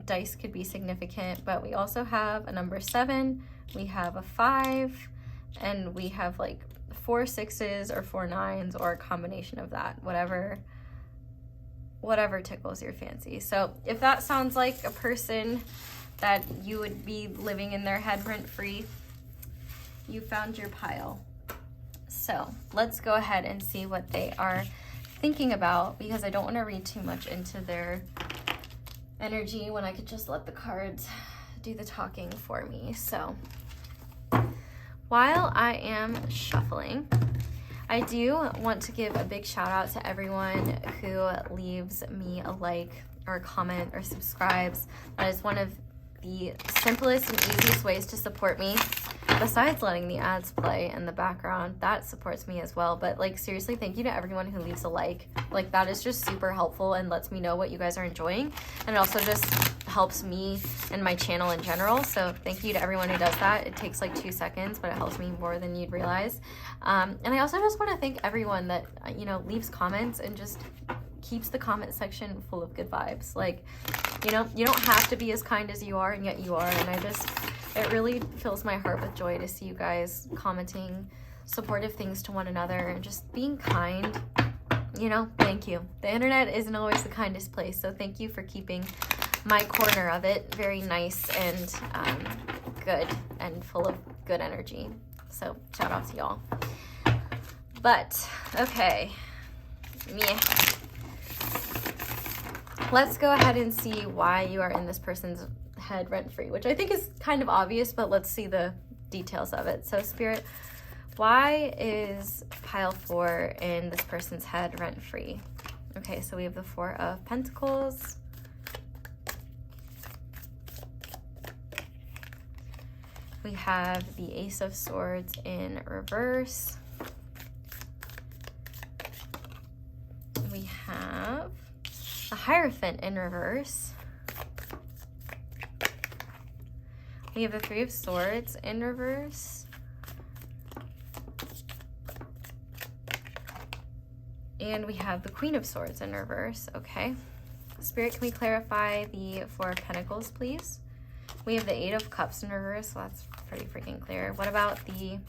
Dice could be significant, but we also have a number 7. We have a 5, and we have like 4 6s or 4 9s, or a combination of that, whatever tickles your fancy. So if that sounds like a person that you would be living in their head rent-free, you found your pile. So let's go ahead and see what they are thinking about, because I don't want to read too much into their energy when I could just let the cards do the talking for me. So while I am shuffling, I do want to give a big shout out to everyone who leaves me a like or a comment or subscribes. That is one of the simplest and easiest ways to support me. besides letting the ads play in the background, that supports me as well. But like, seriously, thank you to everyone who leaves a like. Like, that is just super helpful and lets me know what you guys are enjoying, and it also just helps me and my channel in general. So thank you to everyone who does that. It takes like 2 seconds, but it helps me more than you'd realize. And I also just want to thank everyone that, you know, leaves comments and just keeps the comment section full of good vibes. Like, you know, you don't have to be as kind as you are, and yet you are. And it really fills my heart with joy to see you guys commenting supportive things to one another and just being kind. You know, thank you. The internet isn't always the kindest place, so thank you for keeping my corner of it very nice and good and full of good energy. So shout out to y'all. But okay, yeah. Let's go ahead and see why you are in this person's head rent-free, which I think is kind of obvious, but let's see the details of it. So Spirit, why is pile 4 in this person's head rent-free? Okay, so we have the 4 of Pentacles. We have the Ace of Swords in reverse. We have the Hierophant in reverse. We have the 3 of Swords in reverse. And we have the Queen of Swords in reverse. Okay. Spirit, can we clarify the 4 of Pentacles, please? We have the 8 of Cups in reverse, so that's pretty freaking clear. What about the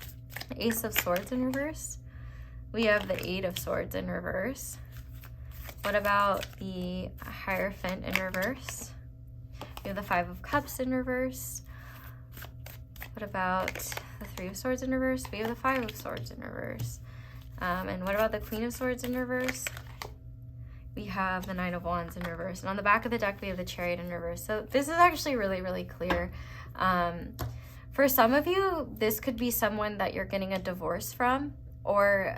Ace of Swords in reverse? We have the 8 of Swords in reverse. What about the Hierophant in reverse? We have the 5 of Cups in reverse. What about the 3 of Swords in reverse? We have the 5 of Swords in reverse. And what about the Queen of Swords in reverse? We have the 9 of Wands in reverse. And on the back of the deck, we have the Chariot in reverse. So this is actually really, really clear. For some of you, this could be someone that you're getting a divorce from, or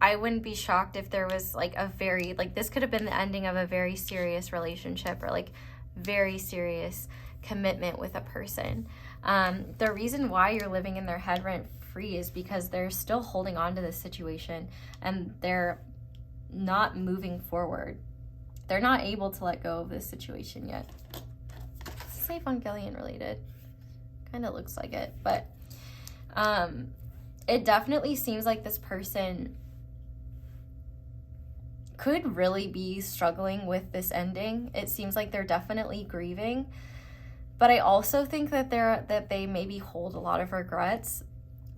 I wouldn't be shocked if there was like a very, like this could have been the ending of a very serious relationship or like very serious commitment with a person. The reason why you're living in their head rent free is because they're still holding on to this situation and they're not moving forward. They're not able to let go of this situation yet. It's Evangelion related. Kind of looks like it, but it definitely seems like this person could really be struggling with this ending. It seems like they're definitely grieving, but I also think that they maybe hold a lot of regrets,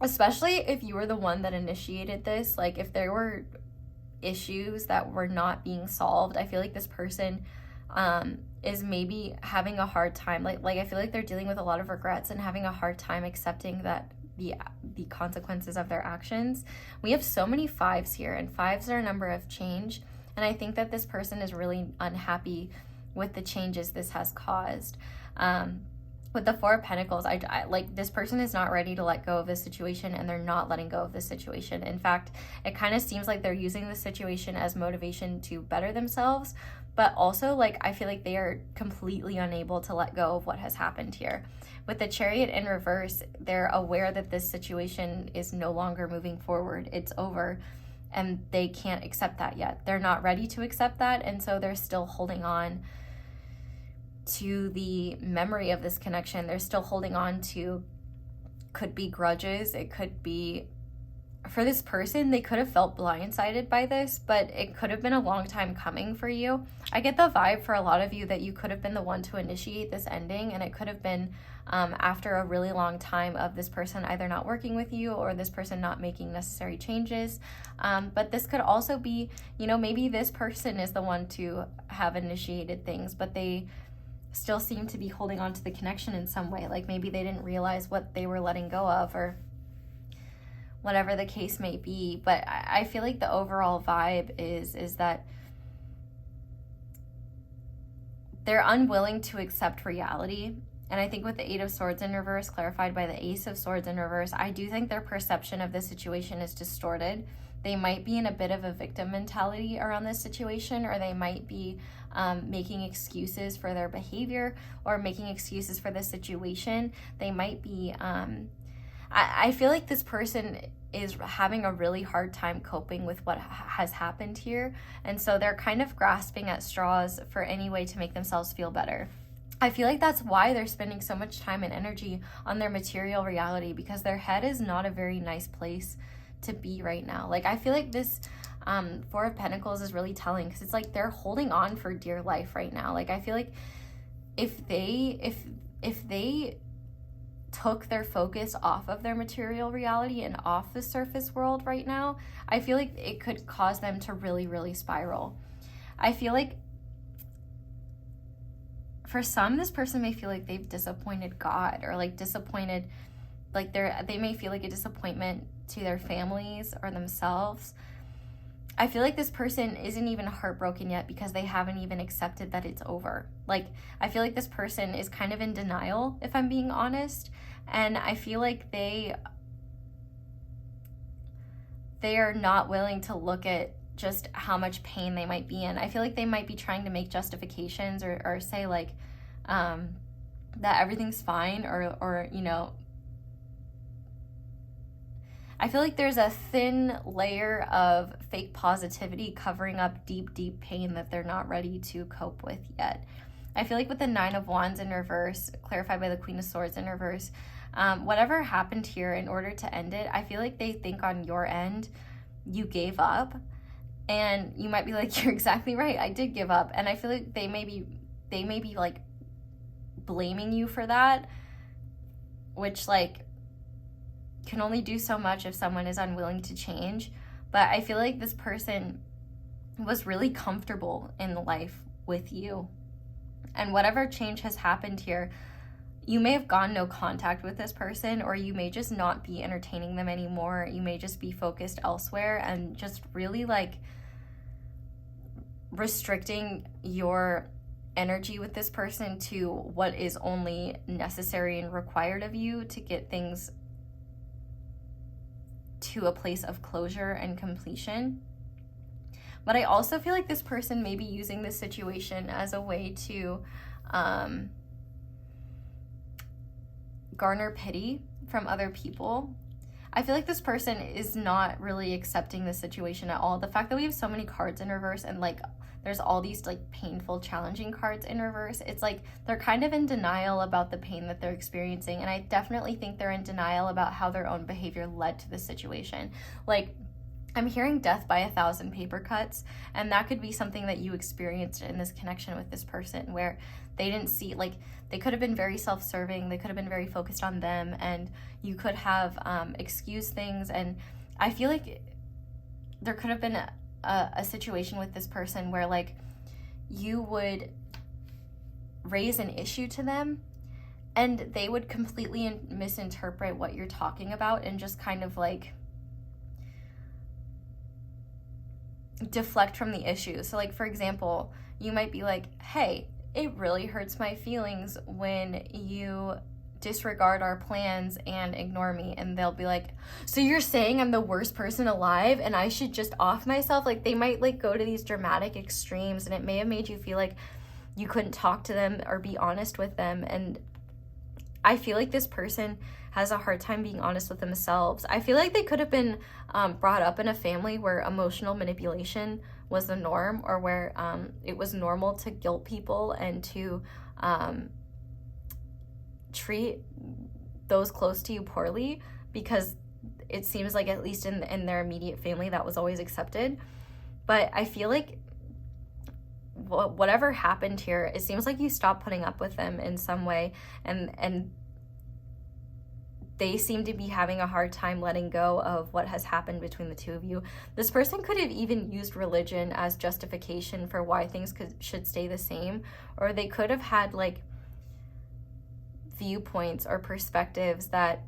especially if you were the one that initiated this. Like if there were issues that were not being solved, I feel like this person is maybe having a hard time. Like I feel like they're dealing with a lot of regrets and having a hard time accepting that the consequences of their actions. We have so many 5s here, and 5s are a number of change, and I think that this person is really unhappy with the changes this has caused. With the 4 of Pentacles, I like this person is not ready to let go of this situation, and they're not letting go of this situation. In fact, it kind of seems like they're using the situation as motivation to better themselves, but also like I feel like they are completely unable to let go of what has happened here. With the Chariot in reverse, they're aware that this situation is no longer moving forward. It's over, and they can't accept that yet. They're not ready to accept that, and so they're still holding on to the memory of this connection. They're still holding on to, could be grudges. It could be, for this person, they could have felt blindsided by this, but it could have been a long time coming for you. I get the vibe for a lot of you that you could have been the one to initiate this ending, and it could have been after a really long time of this person either not working with you or this person not making necessary changes. But this could also be, you know, maybe this person is the one to have initiated things, but they still seem to be holding on to the connection in some way. Like maybe they didn't realize what they were letting go of, or whatever the case may be. But I feel like the overall vibe is that they're unwilling to accept reality. And I think with the 8 of Swords in reverse, clarified by the Ace of Swords in reverse, I do think their perception of the situation is distorted. they might be in a bit of a victim mentality around this situation, or they might be making excuses for their behavior or making excuses for the situation. They might be, I feel like this person is having a really hard time coping with what has happened here. And so they're kind of grasping at straws for any way to make themselves feel better. I feel like that's why they're spending so much time and energy on their material reality, because their head is not a very nice place to be right now. Like, I feel like this Four of Pentacles is really telling, because it's like they're holding on for dear life right now. Like, I feel like if they took their focus off of their material reality and off the surface world right now, I feel like it could cause them to really, really spiral. I feel like for some, this person may feel like they've disappointed God, or like disappointed, like they may feel like a disappointment to their families or themselves. I feel like this person isn't even heartbroken yet because they haven't even accepted that it's over. Like, I feel like this person is kind of in denial, if I'm being honest. And I feel like they are not willing to look at just how much pain they might be in. I feel like they might be trying to make justifications or say like that everything's fine, or you know, I feel like there's a thin layer of fake positivity covering up deep, deep pain that they're not ready to cope with yet. I feel like with the Nine of Wands in reverse, clarified by the Queen of Swords in reverse, whatever happened here, in order to end it, I feel like they think on your end you gave up. And you might be like, you're exactly right, I did give up. And I feel like they may be like blaming you for that, which like can only do so much if someone is unwilling to change. But I feel like this person was really comfortable in life with you. And whatever change has happened here, you may have gone no contact with this person, or you may just not be entertaining them anymore. You may just be focused elsewhere and just really like restricting your energy with this person to what is only necessary and required of you to get things to a place of closure and completion. But I also feel like this person may be using this situation as a way to garner pity from other people. I feel like this person is not really accepting the situation at all. The fact that we have so many cards in reverse, and like there's all these like painful, challenging cards in reverse, it's like they're kind of in denial about the pain that they're experiencing. And I definitely think they're in denial about how their own behavior led to this situation. Like, I'm hearing death by 1,000 paper cuts, and that could be something that you experienced in this connection with this person, where they didn't see, like, they could have been very self-serving, they could have been very focused on them, and you could have excused things. And I feel like there could have been a situation with this person where like you would raise an issue to them and they would completely misinterpret what you're talking about and just kind of like deflect from the issue. So like, for example, you might be like, hey, it really hurts my feelings when you disregard our plans and ignore me. And they'll be like, so you're saying I'm the worst person alive and I should just off myself? Like, they might like go to these dramatic extremes, and it may have made you feel like you couldn't talk to them or be honest with them. And I feel like this person has a hard time being honest with themselves. I feel like they could have been brought up in a family where emotional manipulation was the norm, or where it was normal to guilt people and to treat those close to you poorly, because it seems like at least in their immediate family that was always accepted. But I feel like whatever happened here, it seems like you stopped putting up with them in some way, and they seem to be having a hard time letting go of what has happened between the two of you. This person could have even used religion as justification for why things should stay the same, or they could have had like viewpoints or perspectives that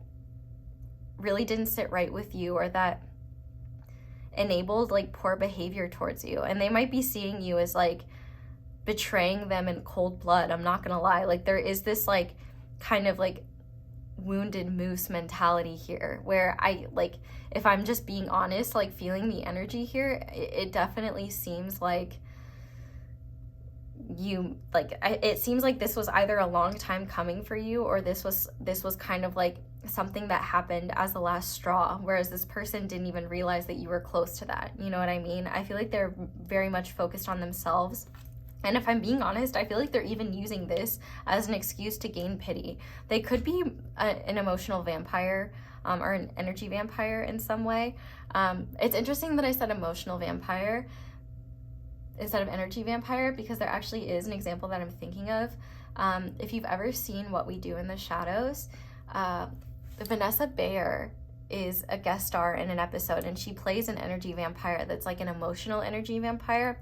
really didn't sit right with you, or that enabled like poor behavior towards you. And they might be seeing you as like betraying them in cold blood. I'm not gonna lie, like there is this like kind of like wounded moose mentality here, where I, like, if I'm just being honest, like, feeling the energy here, it definitely seems like you, like, it seems like this was either a long time coming for you, or this was kind of like something that happened as the last straw, whereas this person didn't even realize that you were close to that. You know what I mean? I feel like they're very much focused on themselves. And if I'm being honest, I feel like they're even using this as an excuse to gain pity. They could be an emotional vampire, or an energy vampire in some way. It's interesting that I said emotional vampire instead of energy vampire, because there actually is an example that I'm thinking of. If you've ever seen What We Do in the Shadows, Vanessa Bayer is a guest star in an episode, and she plays an energy vampire that's like an emotional energy vampire.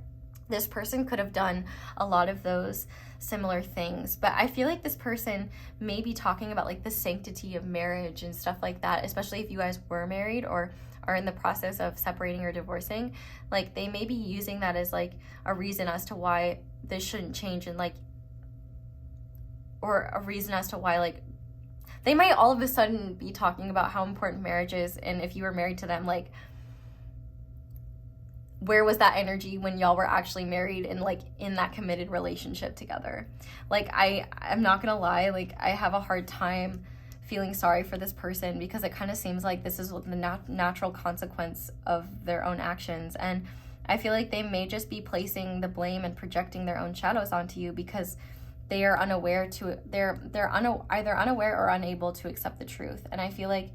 This person could have done a lot of those similar things, but I feel like this person may be talking about like the sanctity of marriage and stuff like that, especially if you guys were married or are in the process of separating or divorcing. Like, they may be using that as like a reason as to why this shouldn't change, and like, or a reason as to why, like, they might all of a sudden be talking about how important marriage is, and if you were married to them, like, where was that energy when y'all were actually married and like in that committed relationship together? Like, I'm not gonna lie, like, I have a hard time feeling sorry for this person, because it kind of seems like this is the natural consequence of their own actions. And I feel like they may just be placing the blame and projecting their own shadows onto you, because they are unaware to, they're either unaware or unable to accept the truth. And I feel like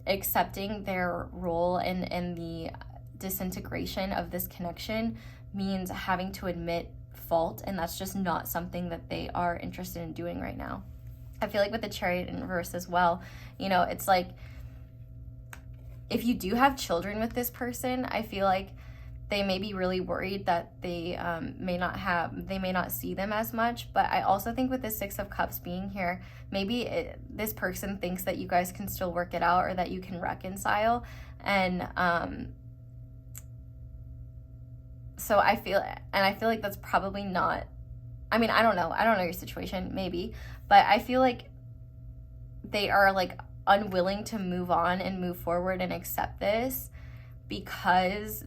accepting their role in the disintegration of this connection means having to admit fault, and that's just not something that they are interested in doing right now. I feel like with the Chariot in reverse as well, you know, it's like, if you do have children with this person, I feel like they may be really worried that they may not see them as much. But I also think with the Six of Cups being here, maybe this person thinks that you guys can still work it out, or that you can reconcile. And so I feel like that's probably not, I mean, I don't know your situation, maybe, but I feel like they are like unwilling to move on and move forward and accept this, because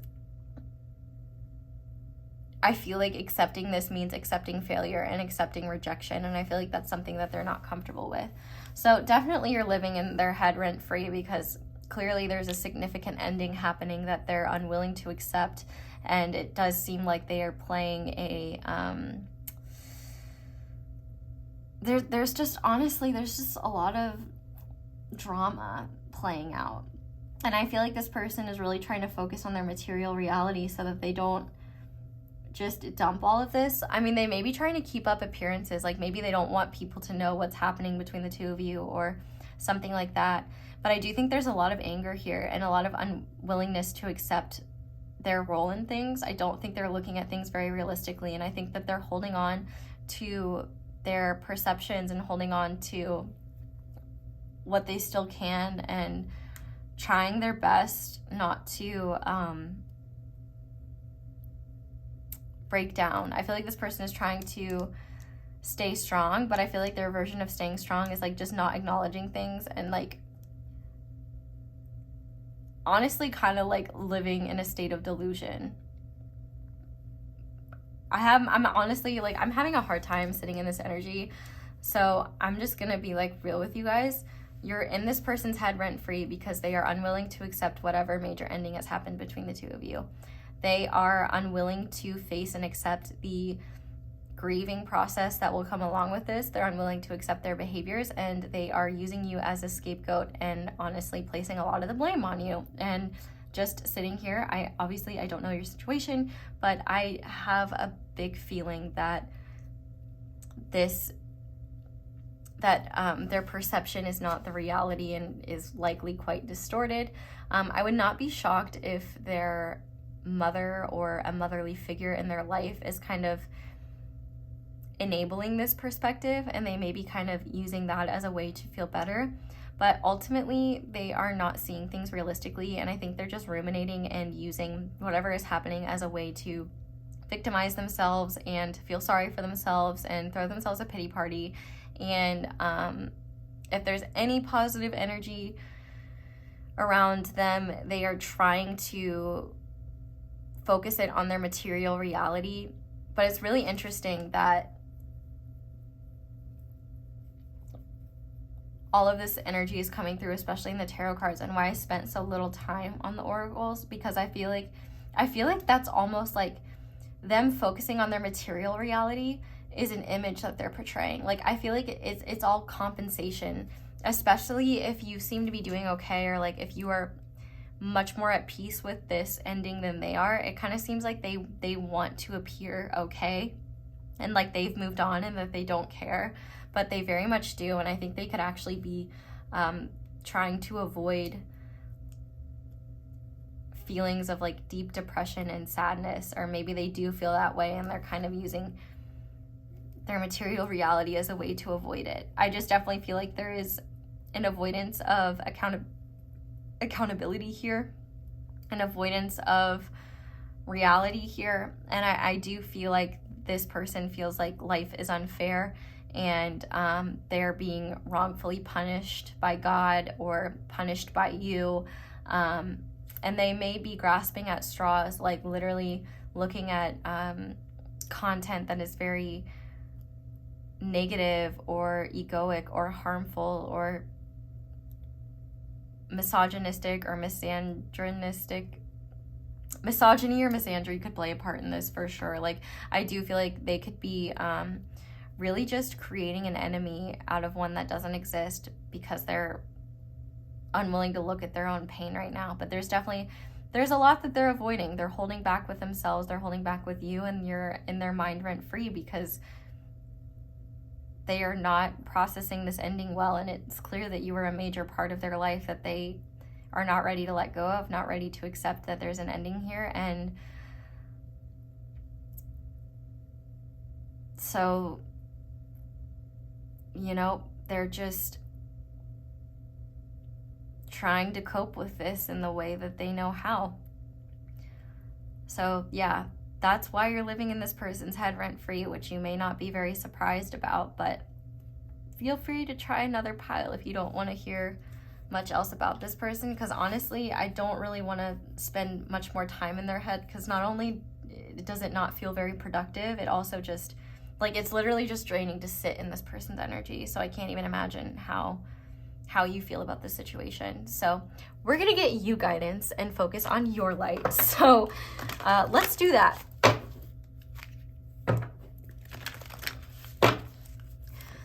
I feel like accepting this means accepting failure and accepting rejection, and I feel like that's something that they're not comfortable with. So definitely you're living in their head rent-free, because clearly there's a significant ending happening that they're unwilling to accept, and it does seem like they are playing a there's just a lot of drama playing out. And I feel like this person is really trying to focus on their material reality so that they don't just dump all of this. I mean, they may be trying to keep up appearances, like maybe they don't want people to know what's happening between the two of you or something like that. But I do think there's a lot of anger here and a lot of unwillingness to accept their role in things. I don't think they're looking at things very realistically, and I think that they're holding on to their perceptions and holding on to what they still can and trying their best not to break down. I feel like this person is trying to stay strong, but I feel like their version of staying strong is like just not acknowledging things and like honestly kind of like living in a state of delusion. I'm honestly like, I'm having a hard time sitting in this energy. So I'm just gonna be like real with you guys. You're in this person's head rent-free because they are unwilling to accept whatever major ending has happened between the two of you. They are unwilling to face and accept the grieving process that will come along with this. They're unwilling to accept their behaviors, and they are using you as a scapegoat and honestly placing a lot of the blame on you. And just sitting here, I don't know your situation, but I have a big feeling that their perception is not the reality and is likely quite distorted. I would not be shocked if their mother or a motherly figure in their life is kind of enabling this perspective, and they may be kind of using that as a way to feel better. But ultimately, they are not seeing things realistically, and I think they're just ruminating and using whatever is happening as a way to victimize themselves and feel sorry for themselves and throw themselves a pity party. And If there's any positive energy around them, they are trying to focus it on their material reality. But it's really interesting that all of this energy is coming through, especially in the tarot cards, and why I spent so little time on the oracles, because I feel like that's almost like them focusing on their material reality is an image that they're portraying. Like, I feel like it's all compensation, especially if you seem to be doing okay, or like if you are much more at peace with this ending than they are. It kind of seems like they want to appear okay and like they've moved on and that they don't care, but they very much do. And I think they could actually be trying to avoid feelings of like deep depression and sadness, or maybe they do feel that way and they're kind of using their material reality as a way to avoid it. I just definitely feel like there is an avoidance of accountability here, an avoidance of reality here, and I do feel like this person feels like life is unfair and they're being wrongfully punished by God or punished by you, and they may be grasping at straws, like literally looking at content that is very negative or egoic or harmful or misogynistic or misogynistic. Misogyny or misandry could play a part in this for sure. Like, I do feel like they could be really just creating an enemy out of one that doesn't exist because they're unwilling to look at their own pain right now. But there's a lot that they're avoiding. They're holding back with themselves, they're holding back with you, and you're in their mind rent free because they are not processing this ending well. And it's clear that you were a major part of their life that they are not ready to let go of, not ready to accept that there's an ending here. And so, you know, they're just trying to cope with this in the way that they know how. So yeah, that's why you're living in this person's head rent-free, which you may not be very surprised about, but feel free to try another pile if you don't want to hear much else about this person, because honestly, I don't really want to spend much more time in their head, because not only does it not feel very productive, it also just, like, it's literally just draining to sit in this person's energy. So I can't even imagine how you feel about this situation. So we're gonna get you guidance and focus on your light. So let's do that.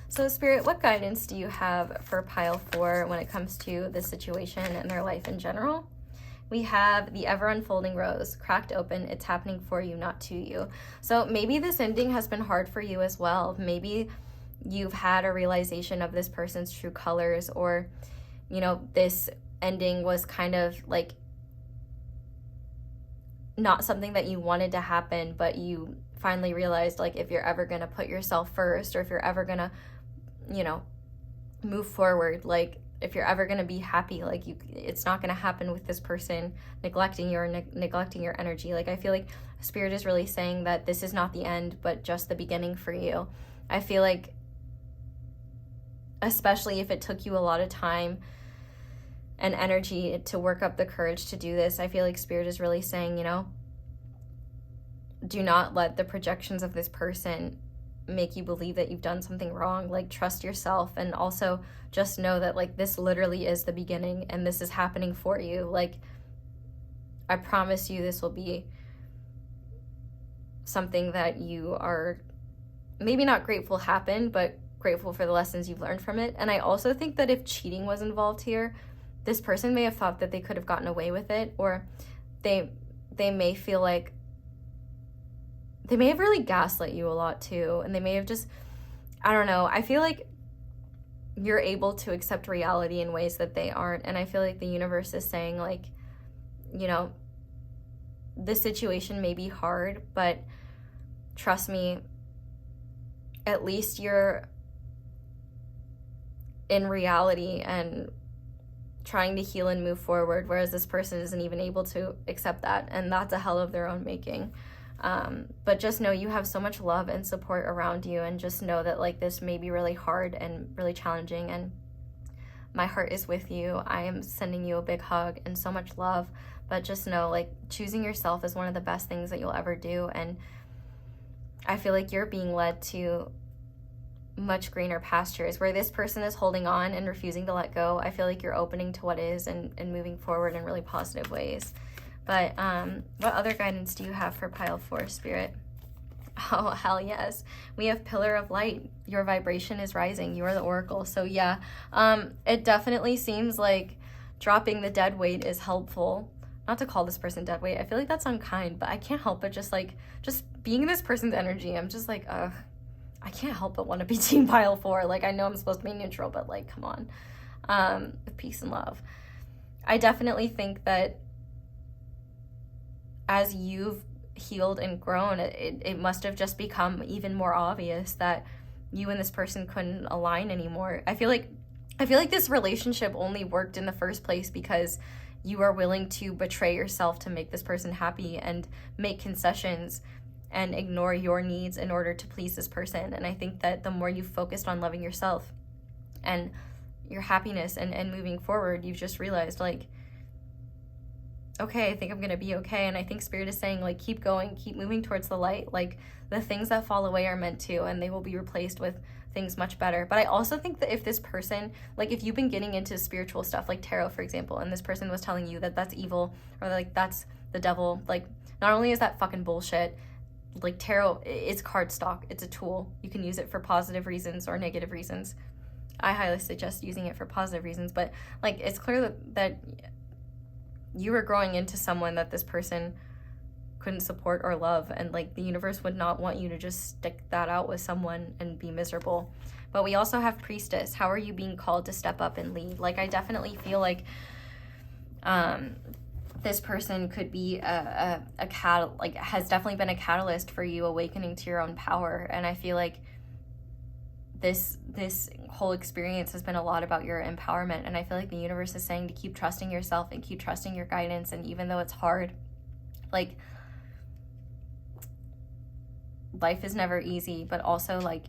So Spirit, what guidance do you have for pile 4 when it comes to this situation and their life in general? We have the ever unfolding rose, cracked open. It's happening for you, not to you. So maybe this ending has been hard for you as well. Maybe you've had a realization of this person's true colors, or, you know, this ending was kind of like not something that you wanted to happen, but you finally realized, like, if you're ever going to put yourself first, or if you're ever going to, you know, move forward, like if you're ever going to be happy, like it's not going to happen with this person neglecting you or neglecting your energy. Like, I feel like Spirit is really saying that this is not the end, but just the beginning for you. I feel like, especially if it took you a lot of time and energy to work up the courage to do this, I feel like Spirit is really saying, you know, do not let the projections of this person make you believe that you've done something wrong. Like, trust yourself, and also just know that, like, this literally is the beginning and this is happening for you. Like, I promise you this will be something that you are maybe not grateful happened, but grateful for the lessons you've learned from it. And I also think that if cheating was involved here, this person may have thought that they could have gotten away with it, or they may feel like they may have really gaslit you a lot too, and they may have just, I don't know, I feel like you're able to accept reality in ways that they aren't. And I feel like the universe is saying, like, you know, this situation may be hard, but trust me, at least you're in reality and trying to heal and move forward, whereas this person isn't even able to accept that, and that's a hell of their own making. But just know you have so much love and support around you, and just know that, like, this may be really hard and really challenging, and my heart is with you. I am sending you a big hug and so much love. But just know, like, choosing yourself is one of the best things that you'll ever do. And I feel like you're being led to much greener pastures. Where this person is holding on and refusing to let go, I feel like you're opening to what is and moving forward in really positive ways. But what other guidance do you have for pile 4, Spirit? Oh, hell yes. We have Pillar of Light. Your vibration is rising. You are the Oracle. So yeah, it definitely seems like dropping the dead weight is helpful. Not to call this person dead weight. I feel like that's unkind, but I can't help but just being in this person's energy. I'm just like, ugh, I can't help but want to be team pile 4. Like, I know I'm supposed to be neutral, but like, come on. With peace and love. I definitely think that as you've healed and grown, it must have just become even more obvious that you and this person couldn't align anymore. I feel like this relationship only worked in the first place because you are willing to betray yourself to make this person happy and make concessions and ignore your needs in order to please this person. And I think that the more you focused on loving yourself and your happiness and moving forward, you've just realized, like, okay, I think I'm gonna be okay. And I think Spirit is saying, like, keep going, keep moving towards the light. Like, the things that fall away are meant to, and they will be replaced with things much better. But I also think that if this person, like, if you've been getting into spiritual stuff, like tarot, for example, and this person was telling you that that's evil, or like that's the devil, like, not only is that fucking bullshit, like, tarot, it's card stock, it's a tool. You can use it for positive reasons or negative reasons. I highly suggest using it for positive reasons, but like, it's clear that you were growing into someone that this person couldn't support or love, and like, the universe would not want you to just stick that out with someone and be miserable. But we also have Priestess. How are you being called to step up and lead? Like, I definitely feel like this person could be has definitely been a catalyst for you awakening to your own power. And I feel like this whole experience has been a lot about your empowerment. And I feel like the universe is saying to keep trusting yourself and keep trusting your guidance. And even though it's hard, like, life is never easy, but also, like,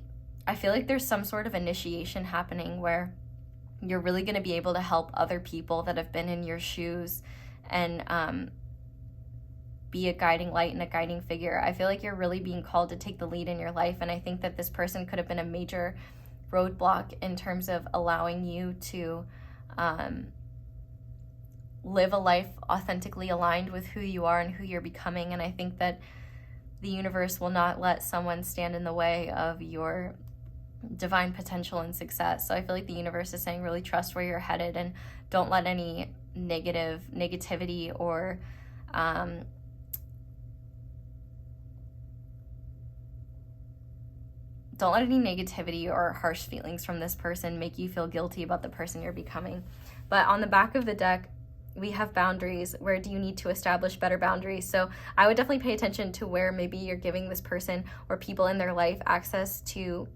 I feel like there's some sort of initiation happening where you're really going to be able to help other people that have been in your shoes and be a guiding light and a guiding figure. I feel like you're really being called to take the lead in your life. And I think that this person could have been a major roadblock in terms of allowing you to live a life authentically aligned with who you are and who you're becoming. And I think that the universe will not let someone stand in the way of your divine potential and success. So I feel like the universe is saying really trust where you're headed and don't let any negativity or don't let any negativity or harsh feelings from this person make you feel guilty about the person you're becoming. But on the back of the deck, we have boundaries. Where do you need to establish better boundaries? So I would definitely pay attention to where maybe you're giving this person or people in their life access to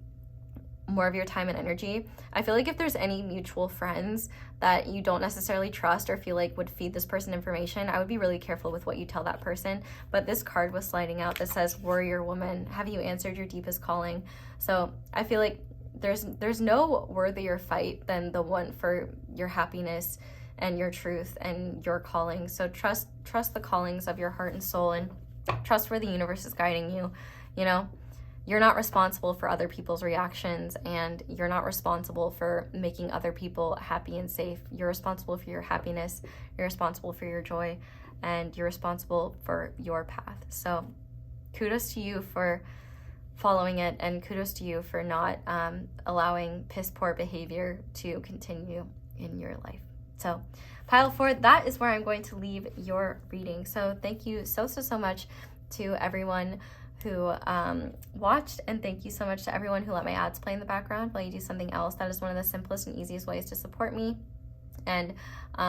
more of your time and energy. I feel like if there's any mutual friends that you don't necessarily trust or feel like would feed this person information, I would be really careful with what you tell that person. But this card was sliding out that says, Warrior Woman, have you answered your deepest calling? So I feel like there's no worthier fight than the one for your happiness and your truth and your calling. So trust the callings of your heart and soul, and trust where the universe is guiding you. You know, you're not responsible for other people's reactions, and you're not responsible for making other people happy and safe. You're responsible for your happiness, you're responsible for your joy, and you're responsible for your path. So kudos to you for following it, and kudos to you for not allowing piss poor behavior to continue in your life. So pile 4, that is where I'm going to leave your reading. So thank you so much to everyone who watched, and thank you so much to everyone who let my ads play in the background while you do something else. That is one of the simplest and easiest ways to support me and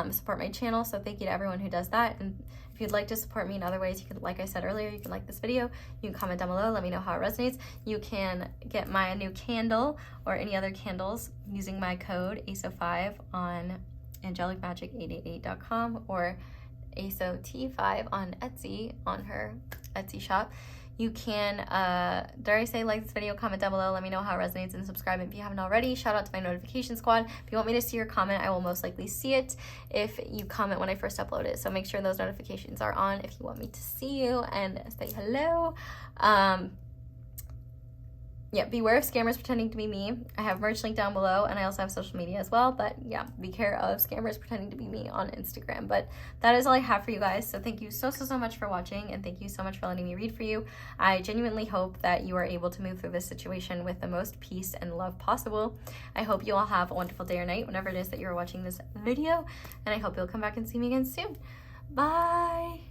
support my channel. So thank you to everyone who does that. And if you'd like to support me in other ways, you can, like I said earlier, you can like this video, you can comment down below, let me know how it resonates. You can get my new candle or any other candles using my code ASO5 on angelicmagic888.com or ASOT5 on Etsy, on her Etsy shop. You can, dare I say, like this video, comment down below, let me know how it resonates, and subscribe if you haven't already. Shout out to my notification squad. If you want me to see your comment, I will most likely see it if you comment when I first upload it. So make sure those notifications are on if you want me to see you and say hello. Yeah, beware of scammers pretending to be me. I have merch link down below, and I also have social media as well. But yeah, be care of scammers pretending to be me on Instagram. But that is all I have for you guys. So thank you so much for watching, and thank you so much for letting me read for you. I genuinely hope that you are able to move through this situation with the most peace and love possible. I hope you all have a wonderful day or night whenever it is that you're watching this video, and I hope you'll come back and see me again soon. Bye!